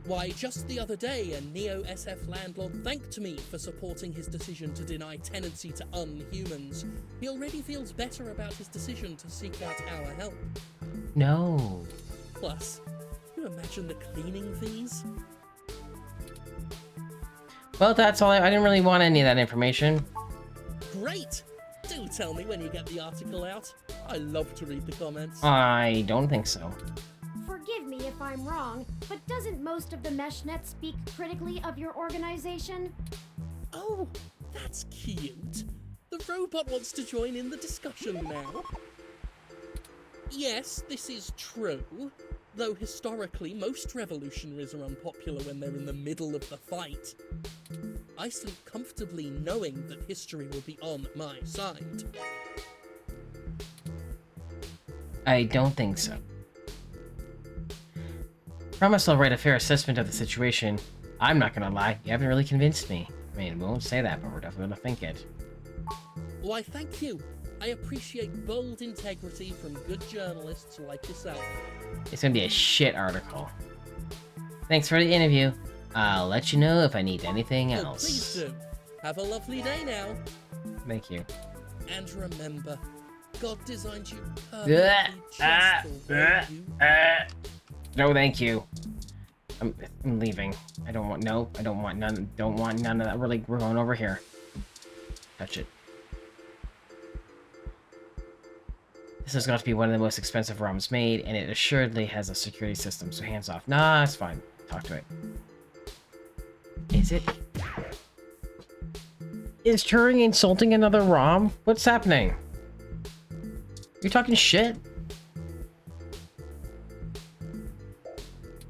Why, just the other day, a Neo-SF landlord thanked me for supporting his decision to deny tenancy to unhumans. He already feels better about his decision to seek out our help. No. Plus, can you imagine the cleaning fees? Well, that's all. I didn't really want any of that information. Great! Do tell me when you get the article out. I love to read the comments. I don't think so. Forgive me if I'm wrong, but doesn't most of the MeshNet speak critically of your organization? Oh, that's cute. The robot wants to join in the discussion now. Yes, this is true. Though historically, most revolutionaries are unpopular when they're in the middle of the fight. I sleep comfortably knowing that history will be on my side. I don't think so. Promise I'll write a fair assessment of the situation. I'm not gonna lie, you haven't really convinced me. I mean, we won't say that, but we're definitely gonna think it. Why, thank you. I appreciate bold integrity from good journalists like yourself. It's gonna be a shit article. Thanks for the interview. I'll let you know if I need anything else. Oh, please do. Have a lovely day now. Thank you. And remember, God designed you perfectly just the way you are. No, thank you. I'm leaving. I don't want I don't want none of that. We're going over here. Touch it. This has got to be one of the most expensive ROMs made, and it assuredly has a security system, so hands off. Nah, it's fine. Talk to it. Is it? Is Turing insulting another ROM? What's happening? You talking shit?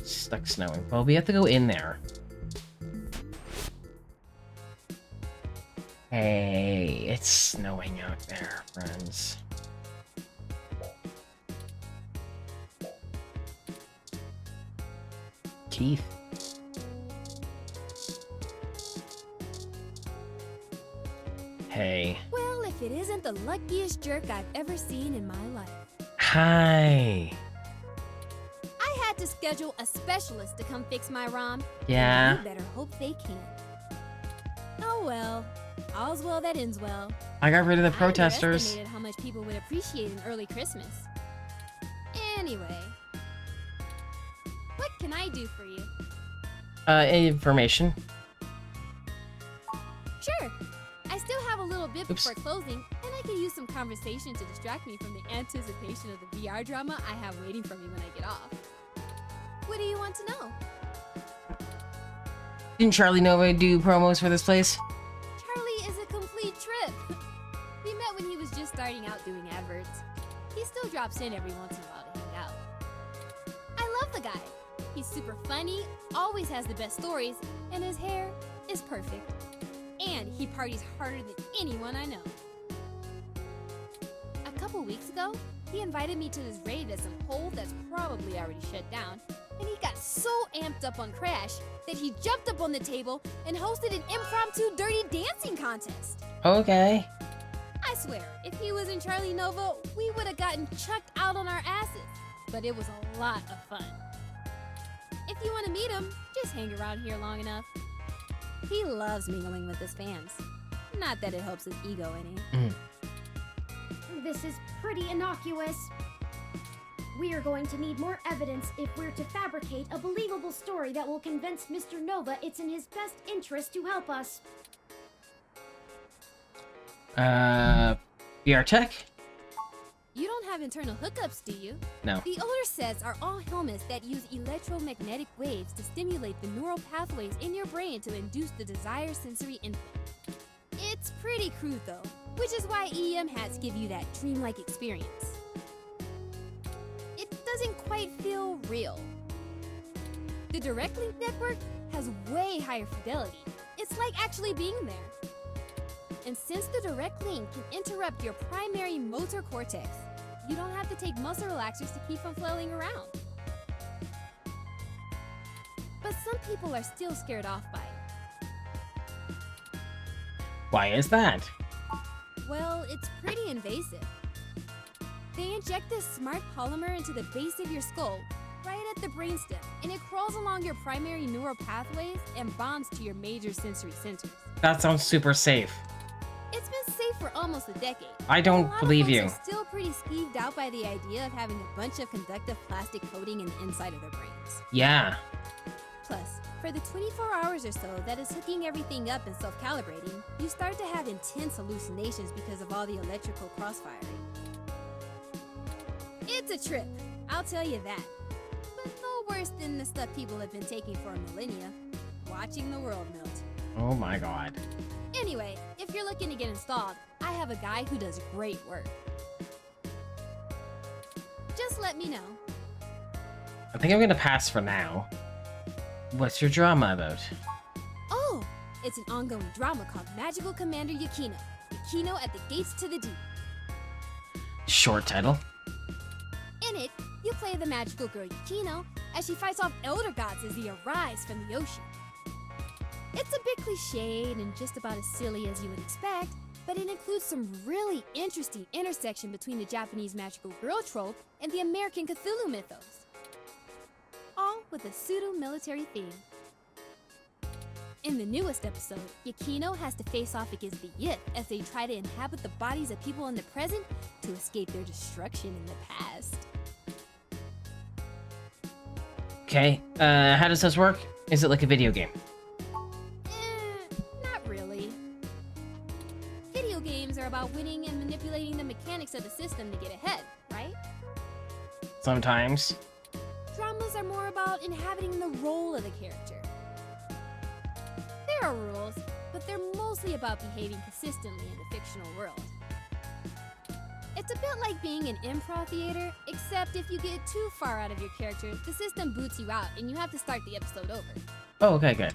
Stuck snowing. Well, we have to go in there. Hey, it's snowing out there, friends. Keith. Hey. Well, if it isn't the luckiest jerk I've ever seen in my life. Hi. I had to schedule a specialist to come fix my ROM. Yeah. You better hope they can. Oh well. All's well that ends well. I got rid of the protesters. I underestimated how much people would appreciate an early Christmas. Anyway. What can I do for you? Information. Sure. I still have a little bit before closing, and I could use some conversation to distract me from the anticipation of the VR drama I have waiting for me when I get off. What do you want to know? Didn't Charlie Nova do promos for this place? Charlie is a complete trip. We met when he was just starting out doing adverts. He still drops in every once in a while to hang out. I love the guy. He's super funny, always has the best stories, and his hair is perfect. And he parties harder than anyone I know. A couple weeks ago, he invited me to his raid at some hole that's probably already shut down, and he got so amped up on Crash that he jumped up on the table and hosted an impromptu dirty dancing contest. Okay. I swear, if he was in Charlie Nova, we would have gotten chucked out on our asses. But it was a lot of fun. If you want to meet him, just hang around here long enough. He loves mingling with his fans. Not that it helps his ego any. This is pretty innocuous. We are going to need more evidence if we're to fabricate a believable story that will convince Mr. Nova it's in his best interest to help us. VR tech? You don't have internal hookups, do you? No. The older sets are all helmets that use electromagnetic waves to stimulate the neural pathways in your brain to induce the desired sensory input. It's pretty crude though, which is why EM hats give you that dreamlike experience. It doesn't quite feel real. The direct link network has way higher fidelity. It's like actually being there. And since the direct link can interrupt your primary motor cortex, you don't have to take muscle relaxers to keep from flailing around. But some people are still scared off by it. Why is that? Well, it's pretty invasive. They inject this smart polymer into the base of your skull, right at the brainstem, and it crawls along your primary neural pathways and bonds to your major sensory centers. That sounds super safe. It's been safe for almost a decade. I don't believe you. A lot of folks are still pretty skeeved out by the idea of having a bunch of conductive plastic coating in the inside of their brains. Yeah. Plus, for the 24 hours or so that is hooking everything up and self-calibrating, you start to have intense hallucinations because of all the electrical crossfiring. It's a trip, I'll tell you that. But no worse than the stuff people have been taking for millennia. Watching the world melt. Oh my god. Anyway, if you're looking to get installed, I have a guy who does great work. Just let me know. I think I'm gonna pass for now. What's your drama about? Oh, it's an ongoing drama called Magical Commander Yukino. Yukino at the Gates to the Deep. Short title. In it, you play the magical girl Yukino as she fights off elder gods as they arise from the ocean. It's a bit cliched and just about as silly as you would expect, but it includes some really interesting intersection between the Japanese magical girl trope and the American Cthulhu mythos. All with a pseudo-military theme. In the newest episode, Yukino has to face off against the Yith as they try to inhabit the bodies of people in the present to escape their destruction in the past. Okay, how does this work? Is it like a video game? Not really. Video games are about winning and manipulating the mechanics of the system to get ahead, right? Sometimes. Dramas are more about inhabiting the role of the character. There are rules, but they're mostly about behaving consistently in the fictional world. It's a bit like being in improv theater, except if you get too far out of your character, the system boots you out and you have to start the episode over. Oh, okay, good.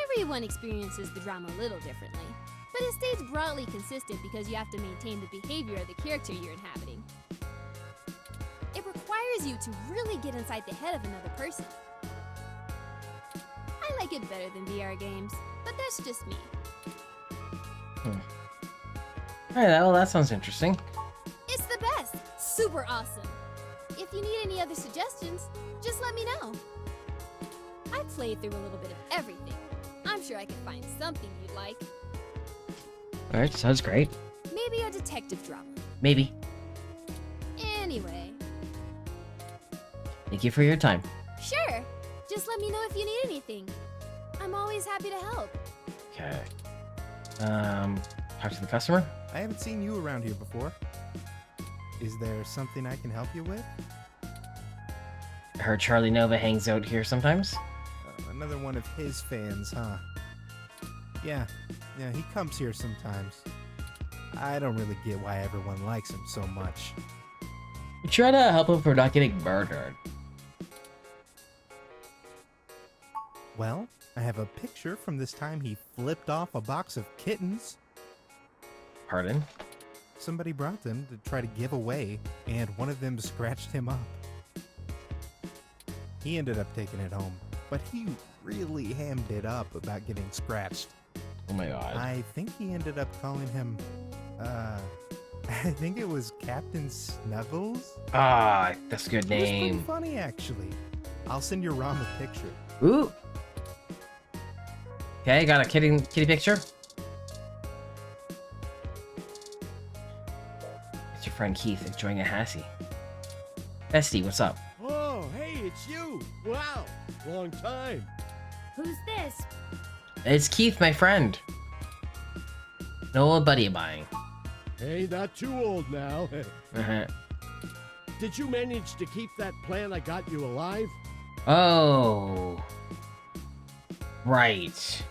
Everyone experiences the drama a little differently, but it stays broadly consistent because you have to maintain the behavior of the character you're inhabiting. It requires you to really get inside the head of another person. I like it better than VR games, but that's just me. Alright, well, that sounds interesting. It's the best! Super awesome! If you need any other suggestions, just let me know. I played through a little bit of everything. I'm sure I can find something you'd like. Alright, sounds great. Maybe a detective drama. Maybe. Anyway. Thank you for your time. Sure! Just let me know if you need anything. I'm always happy to help. Okay. Talk to the customer? I haven't seen you around here before. Is there something I can help you with? I heard Charlie Nova hangs out here sometimes. Another one of his fans, huh? Yeah, he comes here sometimes. I don't really get why everyone likes him so much. We try to help him for not getting murdered. Well, I have a picture from this time he flipped off a box of kittens. Pardon? Somebody brought them to try to give away, and one of them scratched him up. He ended up taking it home, but he really hammed it up about getting scratched. Oh my god. I think he ended up calling him, I think it was Captain Snuggles? Ah, that's a good name. It was pretty funny, actually. I'll send your Rom a picture. Ooh. Okay, got a kitty picture. It's your friend Keith enjoying a Hassie. Bestie, what's up? Oh, hey, it's you! Wow, long time. Who's this? It's Keith, my friend. An old buddy of mine. Hey, not too old now. Uh-huh. Did you manage to keep that plan I got you alive? Oh. Right.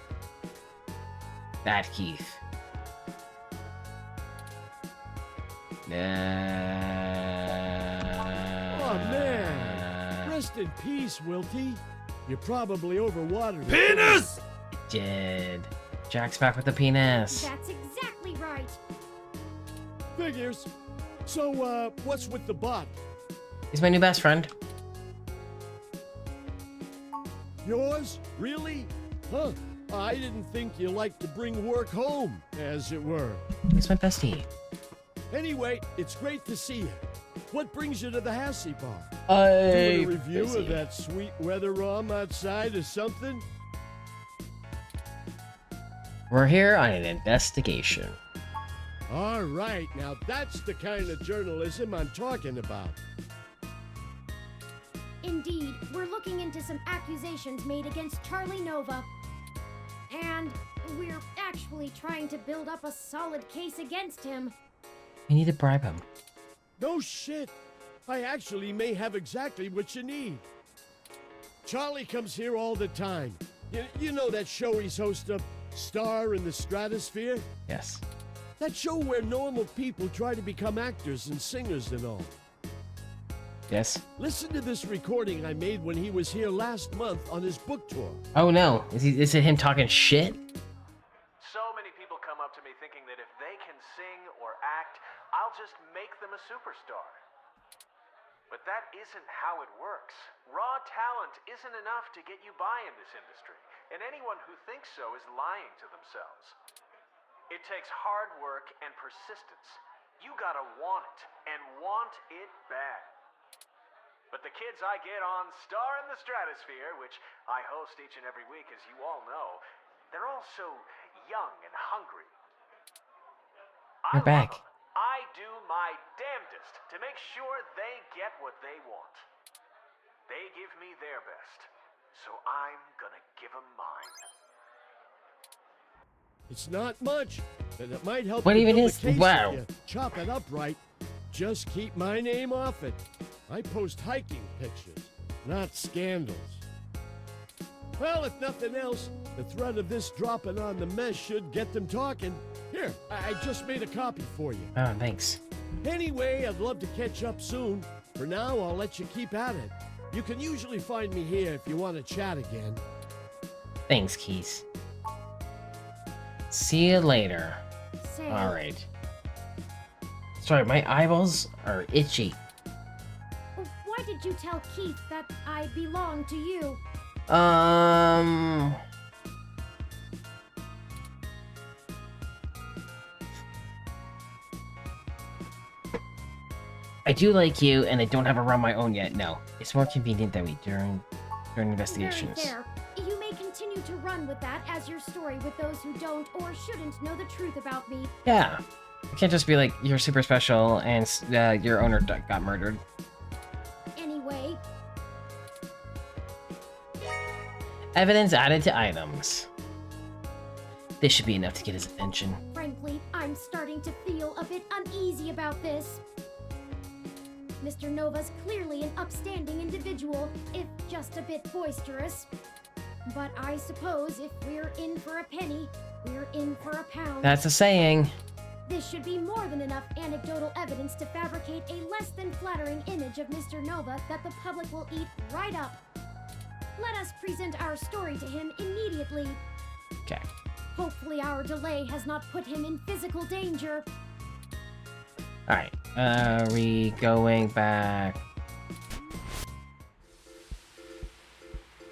That Keith. Oh, man. Rest in peace, Wilty. You probably overwatered it. Penis! Did. Jack's back with the penis. That's exactly right. Figures. So, what's with the bot? He's my new best friend. Yours? Really? Huh. I didn't think you liked to bring work home, as it were. He's my bestie. Anyway, it's great to see you. What brings you to the Hassie Bar? Doing a review busy. of that sweet weather ROM outside or something? We're here on an investigation. All right, now that's the kind of journalism I'm talking about. Indeed, we're looking into some accusations made against Charlie Nova. And we're actually trying to build up a solid case against him. We need to bribe him. No shit. I actually may have exactly what you need. Charlie comes here all the time. You know that show he's host of, Star in the Stratosphere? Yes. That show where normal people try to become actors and singers and all. Yes. Listen to this recording I made when he was here last month on his book tour. Oh no, is it him talking shit? So many people come up to me thinking that if they can sing or act, I'll just make them a superstar. But that isn't how it works. Raw talent isn't enough to get you by in this industry, and anyone who thinks so is lying to themselves. It takes hard work and persistence. You gotta want it, and want it bad. But the kids I get on Star in the Stratosphere, which I host each and every week, as you all know, they're all so young and hungry. We're back. I do my damnedest to make sure they get what they want. They give me their best, so I'm gonna give them mine. It's not much, but it might help. What you even build a is- case if wow. you chop it up right. Just keep my name off it. I post hiking pictures, not scandals. Well, if nothing else, the threat of this dropping on the mess should get them talking. Here, I just made a copy for you. Oh, thanks. Anyway, I'd love to catch up soon. For now, I'll let you keep at it. You can usually find me here if you want to chat again. Thanks, Keith. See you later. Say, Alright. Sorry, my eyeballs are itchy. why did you tell Keith that I belong to you? I do like you, and I don't have a run my own yet. No, it's more convenient that we during investigations. Very fair. You may continue to run with that as your story with those who don't or shouldn't know the truth about me. Yeah, I can't just be like you're super special and your owner got murdered. Anyway, Evidence added to items. This should be enough to get his attention. frankly, I'm starting to feel a bit uneasy about this. Mr. Nova's clearly an upstanding individual, if just a bit boisterous. But I suppose if we're in for a penny, we're in for a pound. That's a saying. This should be more than enough anecdotal evidence to fabricate a less than flattering image of Mr. Nova that the public will eat right up. Let us present our story to him immediately. Okay. Hopefully our delay has not put him in physical danger. Alright, are we going back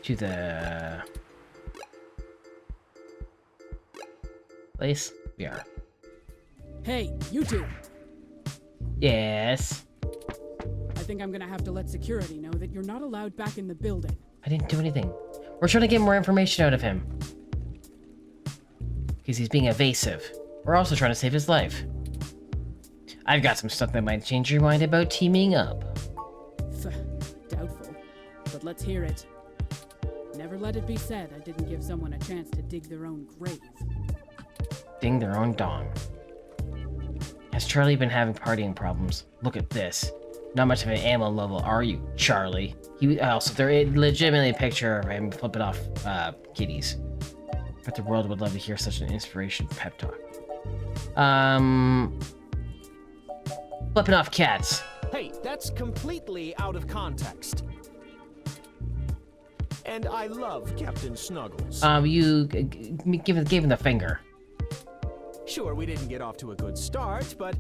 to the place? We are. Hey, you two! Yes. I think I'm gonna have to let security know that you're not allowed back in the building. I didn't do anything. We're trying to get more information out of him. Because he's being evasive. We're also trying to save his life. I've got some stuff that might change your mind about teaming up. Doubtful. But let's hear it. Never let it be said I didn't give someone a chance to dig their own grave. Ding their own dong. Has Charlie been having partying problems? Look at this. Not much of an ammo level, are you, Charlie? He also, there is legitimately a picture of him flipping off kitties. But the world would love to hear such an inspiration pep talk. Flipping off cats. Hey, that's completely out of context. And I love Captain Snuggles. You gave him the finger. Sure, we didn't get off to a good start, but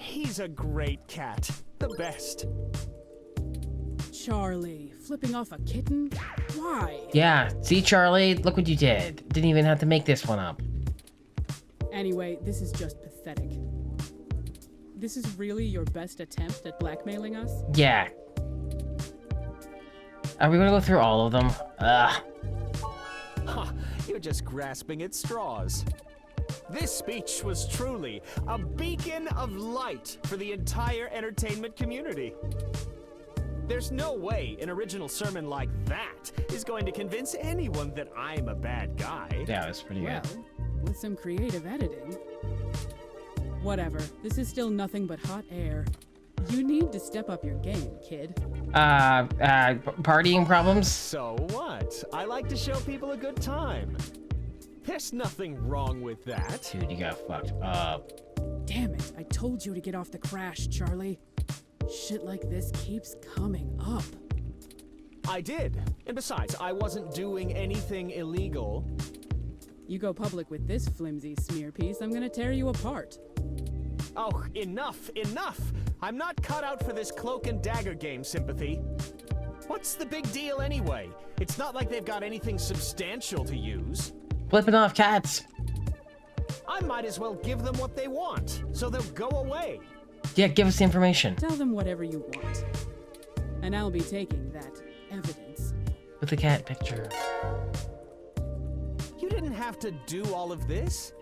He's a great cat. The best. Charlie, flipping off a kitten? Why? Yeah, see, Charlie? Look what you did. Didn't even have to make this one up. Anyway, this is just pathetic. This is really your best attempt at blackmailing us? Yeah. Are we gonna go through all of them? Ugh. Huh, you're just grasping at straws. This speech was truly a beacon of light for the entire entertainment community. There's no way an original sermon like that is going to convince anyone that I'm a bad guy. Yeah, it was pretty good. Well, with some creative editing. Whatever, this is still nothing but hot air. You need to step up your game, kid. Partying problems? So what? I like to show people a good time. There's nothing wrong with that. Dude, you got fucked up. Damn it, I told you to get off the crash, Charlie. Shit like this keeps coming up. I did. And besides, I wasn't doing anything illegal. You go public with this flimsy smear piece, I'm gonna tear you apart. Oh, enough, enough! I'm not cut out for this cloak and dagger game, Sympathy. What's the big deal anyway? It's not like they've got anything substantial to use. Flipping off cats. I might as well give them what they want, so they'll go away. Yeah, give us the information. Tell them whatever you want. And I'll be taking that evidence. With the cat picture. You didn't have to do all of this.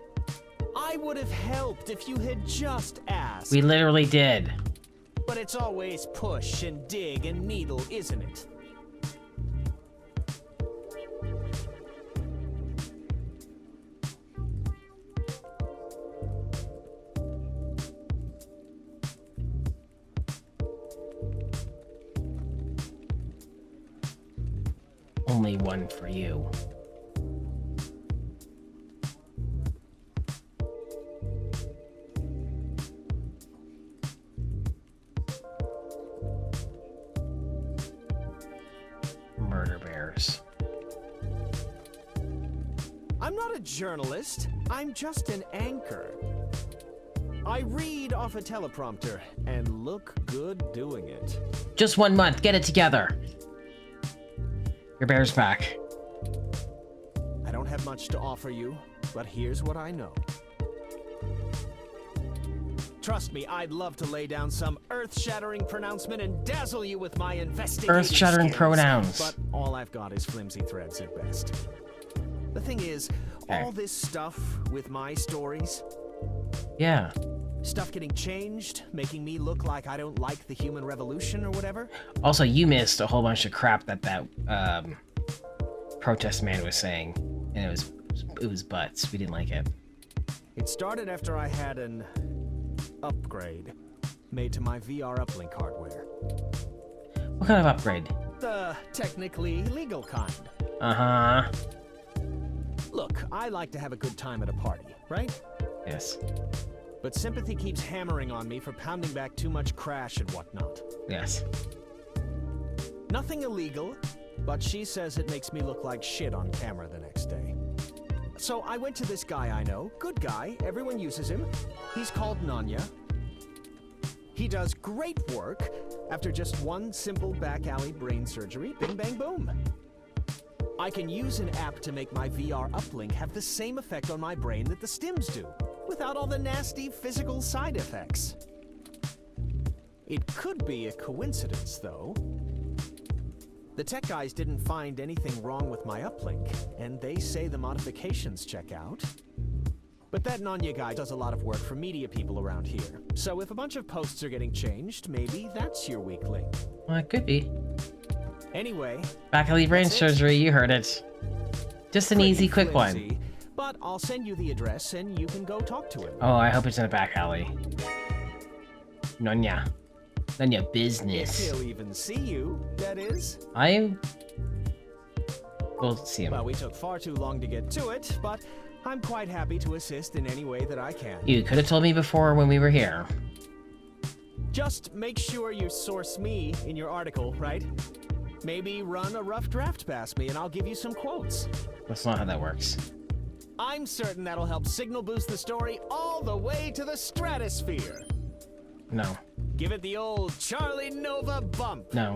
I would have helped if you had just asked. We literally did. But it's always push and dig and needle, isn't it? Only one for you. Murder bears. I'm not a journalist. I'm just an anchor. I read off a teleprompter and look good doing it. Just 1 month. Get it together. Your bear's back. I don't have much to offer you, but here's what I know. Trust me, I'd love to lay down some earth-shattering pronouncement and dazzle you with my investigative Earth-shattering skills, pronouns. But all I've got is flimsy threads at best. The thing is, all this stuff with my stories... Yeah. Stuff getting changed, making me look like I don't like the human revolution or whatever. Also, you missed a whole bunch of crap that protest man was saying, and it was butts. We didn't like it. It started after I had an upgrade made to my VR uplink hardware. What kind of upgrade? The technically legal kind. Uh-huh. Look, I like to have a good time at a party, right? Yes. But Sympathy keeps hammering on me for pounding back too much crash and whatnot. Yes. Nothing illegal, but she says it makes me look like shit on camera the next day. So I went to this guy I know, good guy, everyone uses him. He's called Nanya. He does great work after just one simple back alley brain surgery, bing bang boom. I can use an app to make my VR uplink have the same effect on my brain that the stims do, without all the nasty physical side effects. It could be a coincidence, though. The tech guys didn't find anything wrong with my uplink, and they say the modifications check out. But that Nanya guy does a lot of work for media people around here, so if a bunch of posts are getting changed, maybe that's your weak link. Well, it could be. Anyway... Back alley brain surgery, you heard it. Just an easy, quick one. But I'll send you the address and you can go talk to him. Oh, I hope it's in a back alley. Nanya. Nanya business. If he'll even see you, that is. We'll see him. Well, we took far too long to get to it, but I'm quite happy to assist in any way that I can. You could have told me before when we were here. Just make sure you source me in your article, right? Maybe run a rough draft past me and I'll give you some quotes. That's not how that works. I'm certain that'll help signal boost the story all the way to the stratosphere. No. Give it the old Charlie Nova bump. No.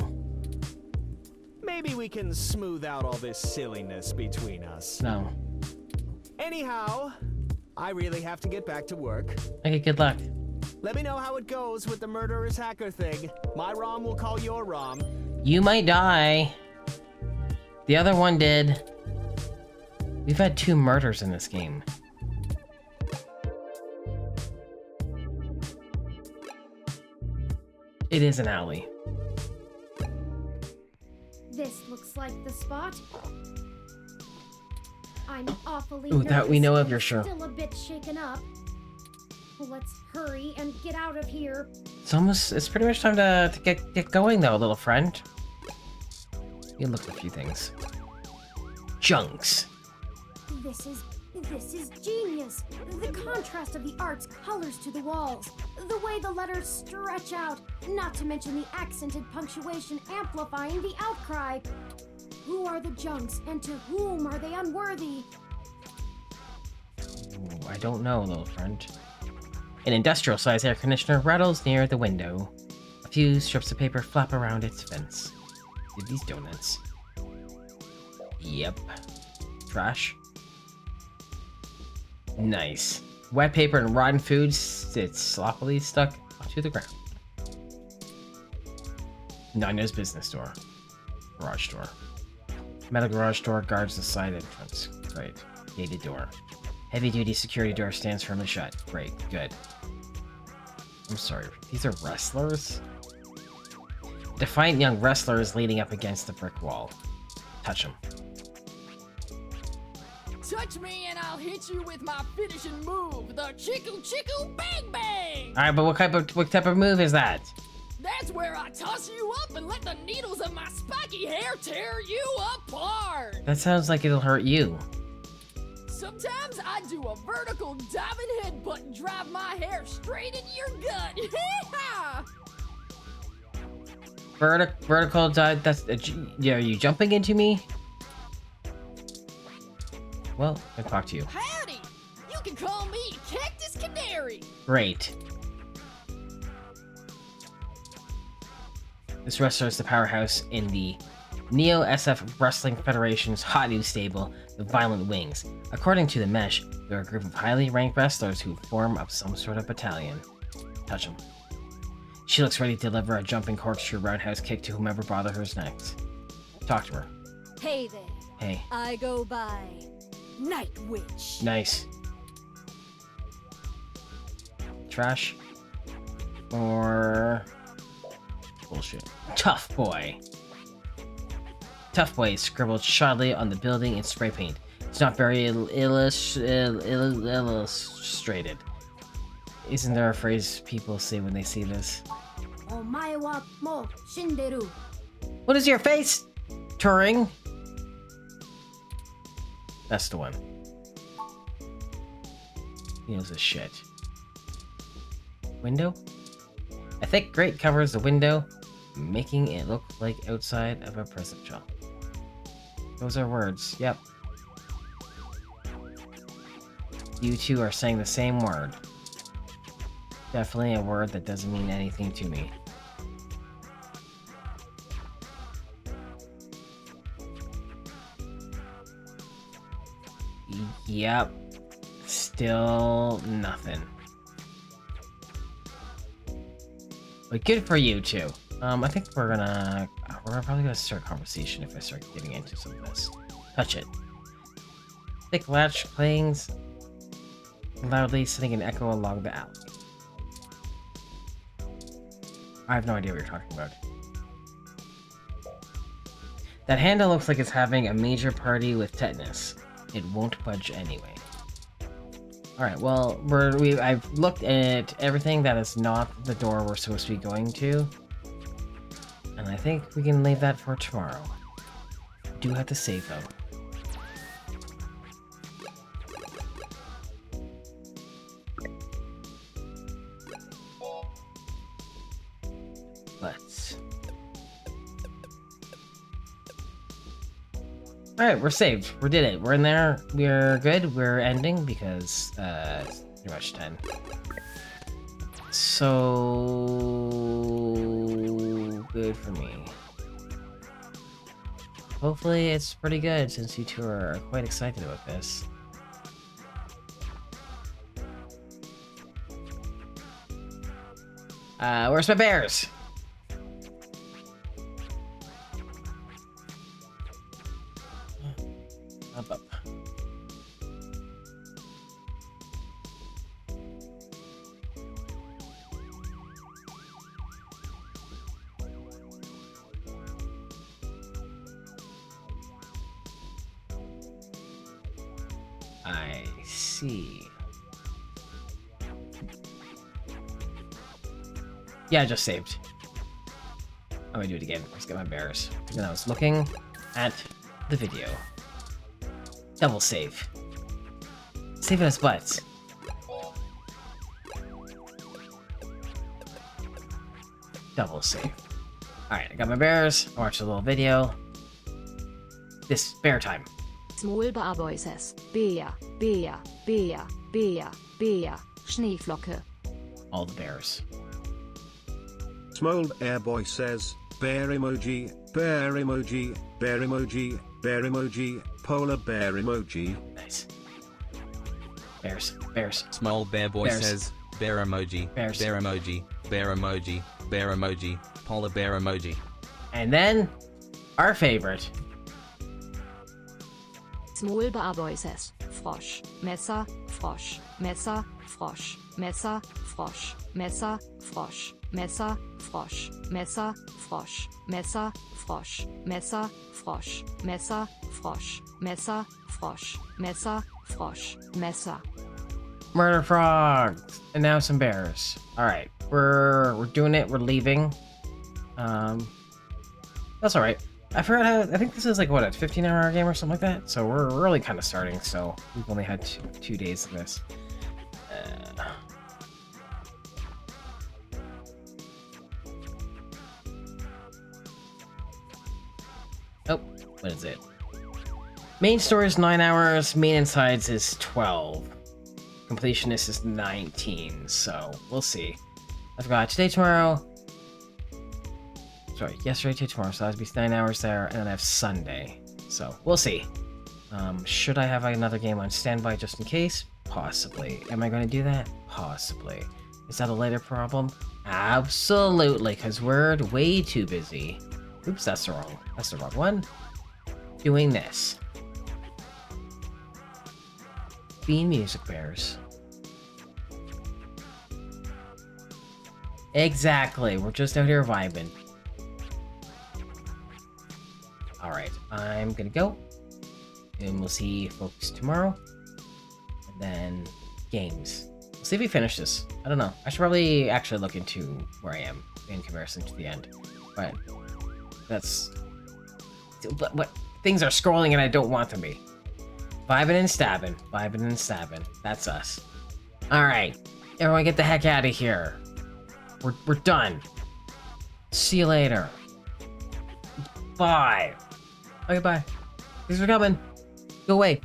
Maybe we can smooth out all this silliness between us. No. Anyhow, I really have to get back to work. Okay, good luck. Let me know how it goes with the murderous hacker thing. My ROM will call your ROM. You might die. The other one did. We've had 2 murders in this game. It is an alley. This looks like the spot. I'm awfully Ooh, that we nervous know of, and you're sure. Still a bit shaken up. Let's hurry and get out of here. It's pretty much time to get going though, little friend. You look at a few things. Junks. This is genius. The contrast of the art's colors to the walls. The way the letters stretch out. Not to mention the accented punctuation amplifying the outcry. Who are the junks and to whom are they unworthy? Ooh, I don't know, little friend. An industrial-sized air conditioner rattles near the window. A few strips of paper flap around its fence. Give these donuts. Yep. Trash. Nice. Wet paper and rotten food sits sloppily stuck to the ground. Nanya's business door. Garage door. Metal garage door guards the side entrance. Great. Gated door. Heavy-duty security door stands firmly shut. Great. Good. I'm sorry. These are wrestlers? Defiant young wrestler is leaning up against the brick wall. Touch him. Touch me and I'll hit you with my finishing move, the Chiku Chiku Bang Bang! Alright, but what type of move is that? That's where I toss you up and let the needles of my spiky hair tear you apart! That sounds like it'll hurt you. Sometimes I do a vertical diving headbutt and drive my hair straight in your gut. Vertical dive, that's... yeah, are you jumping into me? Well, I talk to you. Howdy! You can call me Cactus Canary! Great. This wrestler is the powerhouse in the Neo SF Wrestling Federation's hot new stable, the Violent Wings. According to the Mesh, they're a group of highly ranked wrestlers who form up some sort of battalion. Touch them. She looks ready to deliver a jumping corkscrew roundhouse kick to whomever bothers her next. Talk to her. Hey there. Hey. I go by Night Witch. Nice. Trash. Or... bullshit. Tough Boy. Tough Boy is scribbled shyly on the building in spray paint. It's not very illustrated. Isn't there a phrase people say when they see this? Omae wa mo shinderu. What is your face, Turing? That's the one. He knows his shit. Window? A thick grate covers the window, making it look like outside of a prison shop. Those are words, yep. You two are saying the same word. Definitely a word that doesn't mean anything to me. Yep. Still nothing. But good for you two. I think we're probably gonna start a conversation if I start getting into some of this. Touch it. Thick latch clangs loudly, sending an echo along the alley. I have no idea what you're talking about. That handle looks like it's having a major party with tetanus. It won't budge anyway. Alright, well, I've looked at everything that is not the door we're supposed to be going to. And I think we can leave that for tomorrow. We do have to save though. Let's... Alright, we're saved. We did it. We're in there. We're good. We're ending because, it's pretty much 10. so good for me. Hopefully it's pretty good since you two are quite excited about this. Where's my bears? Up. I see. Yeah, I just saved. I'm gonna do it again. Let's get my bears. And I was looking at the video. Double save. Saving us butts. Double save. Alright, I got my bears. I watched a little video. This bear time. Small Bar Boy says, Bär, Bär, Bär, Bär, Bär, Schneeflocke. All the bears. Small Airboy says, bear emoji, bear emoji, bear emoji, bear emoji, polar bear emoji. Nice. Bears, bears. Small Bear Boy Bears. says, bear emoji, Bears. bear emoji, bear emoji, bear emoji, polar bear emoji. And then, our favorite. Small Bar Boy says, Frosch, Messer, Frosch, Messer, Frosch, Messer, Frosch, Messer, Frosch, Messer, Frosch, Messer, Frosch, Messer, Frosch, Messer, Frosch, Messer, Frosch, Messer, Frosch, Messer, Frosch, Messer. Murder frogs. And now some bears. Alright, we're doing it, we're leaving. That's alright. I forgot how, I think this is like, what, a 15-hour game or something like that? So we're really kind of starting, so we've only had two days of this. Oh, what is it? Main story is 9 hours, main insides is 12. Completionist is 19, so we'll see. I've got today, tomorrow. Sorry, yesterday to tomorrow, so that'd be 9 hours there, and then I have Sunday. So, we'll see. Should I have another game on standby just in case? Possibly. Am I going to do that? Possibly. Is that a later problem? Absolutely, because we're way too busy. Oops, that's the wrong one. Doing this. Bean Music Bears. Exactly, we're just out here vibing. Alright, I'm gonna go. And we'll see folks tomorrow. And then games. We'll see if we finish this. I don't know. I should probably actually look into where I am in comparison to the end. But that's... But things are scrolling and I don't want them to be. Vibing and stabbing. Vibing and stabbing. That's us. Alright. Everyone get the heck out of here. We're done. See you later. Bye. Okay, bye. Thanks for coming. Go away.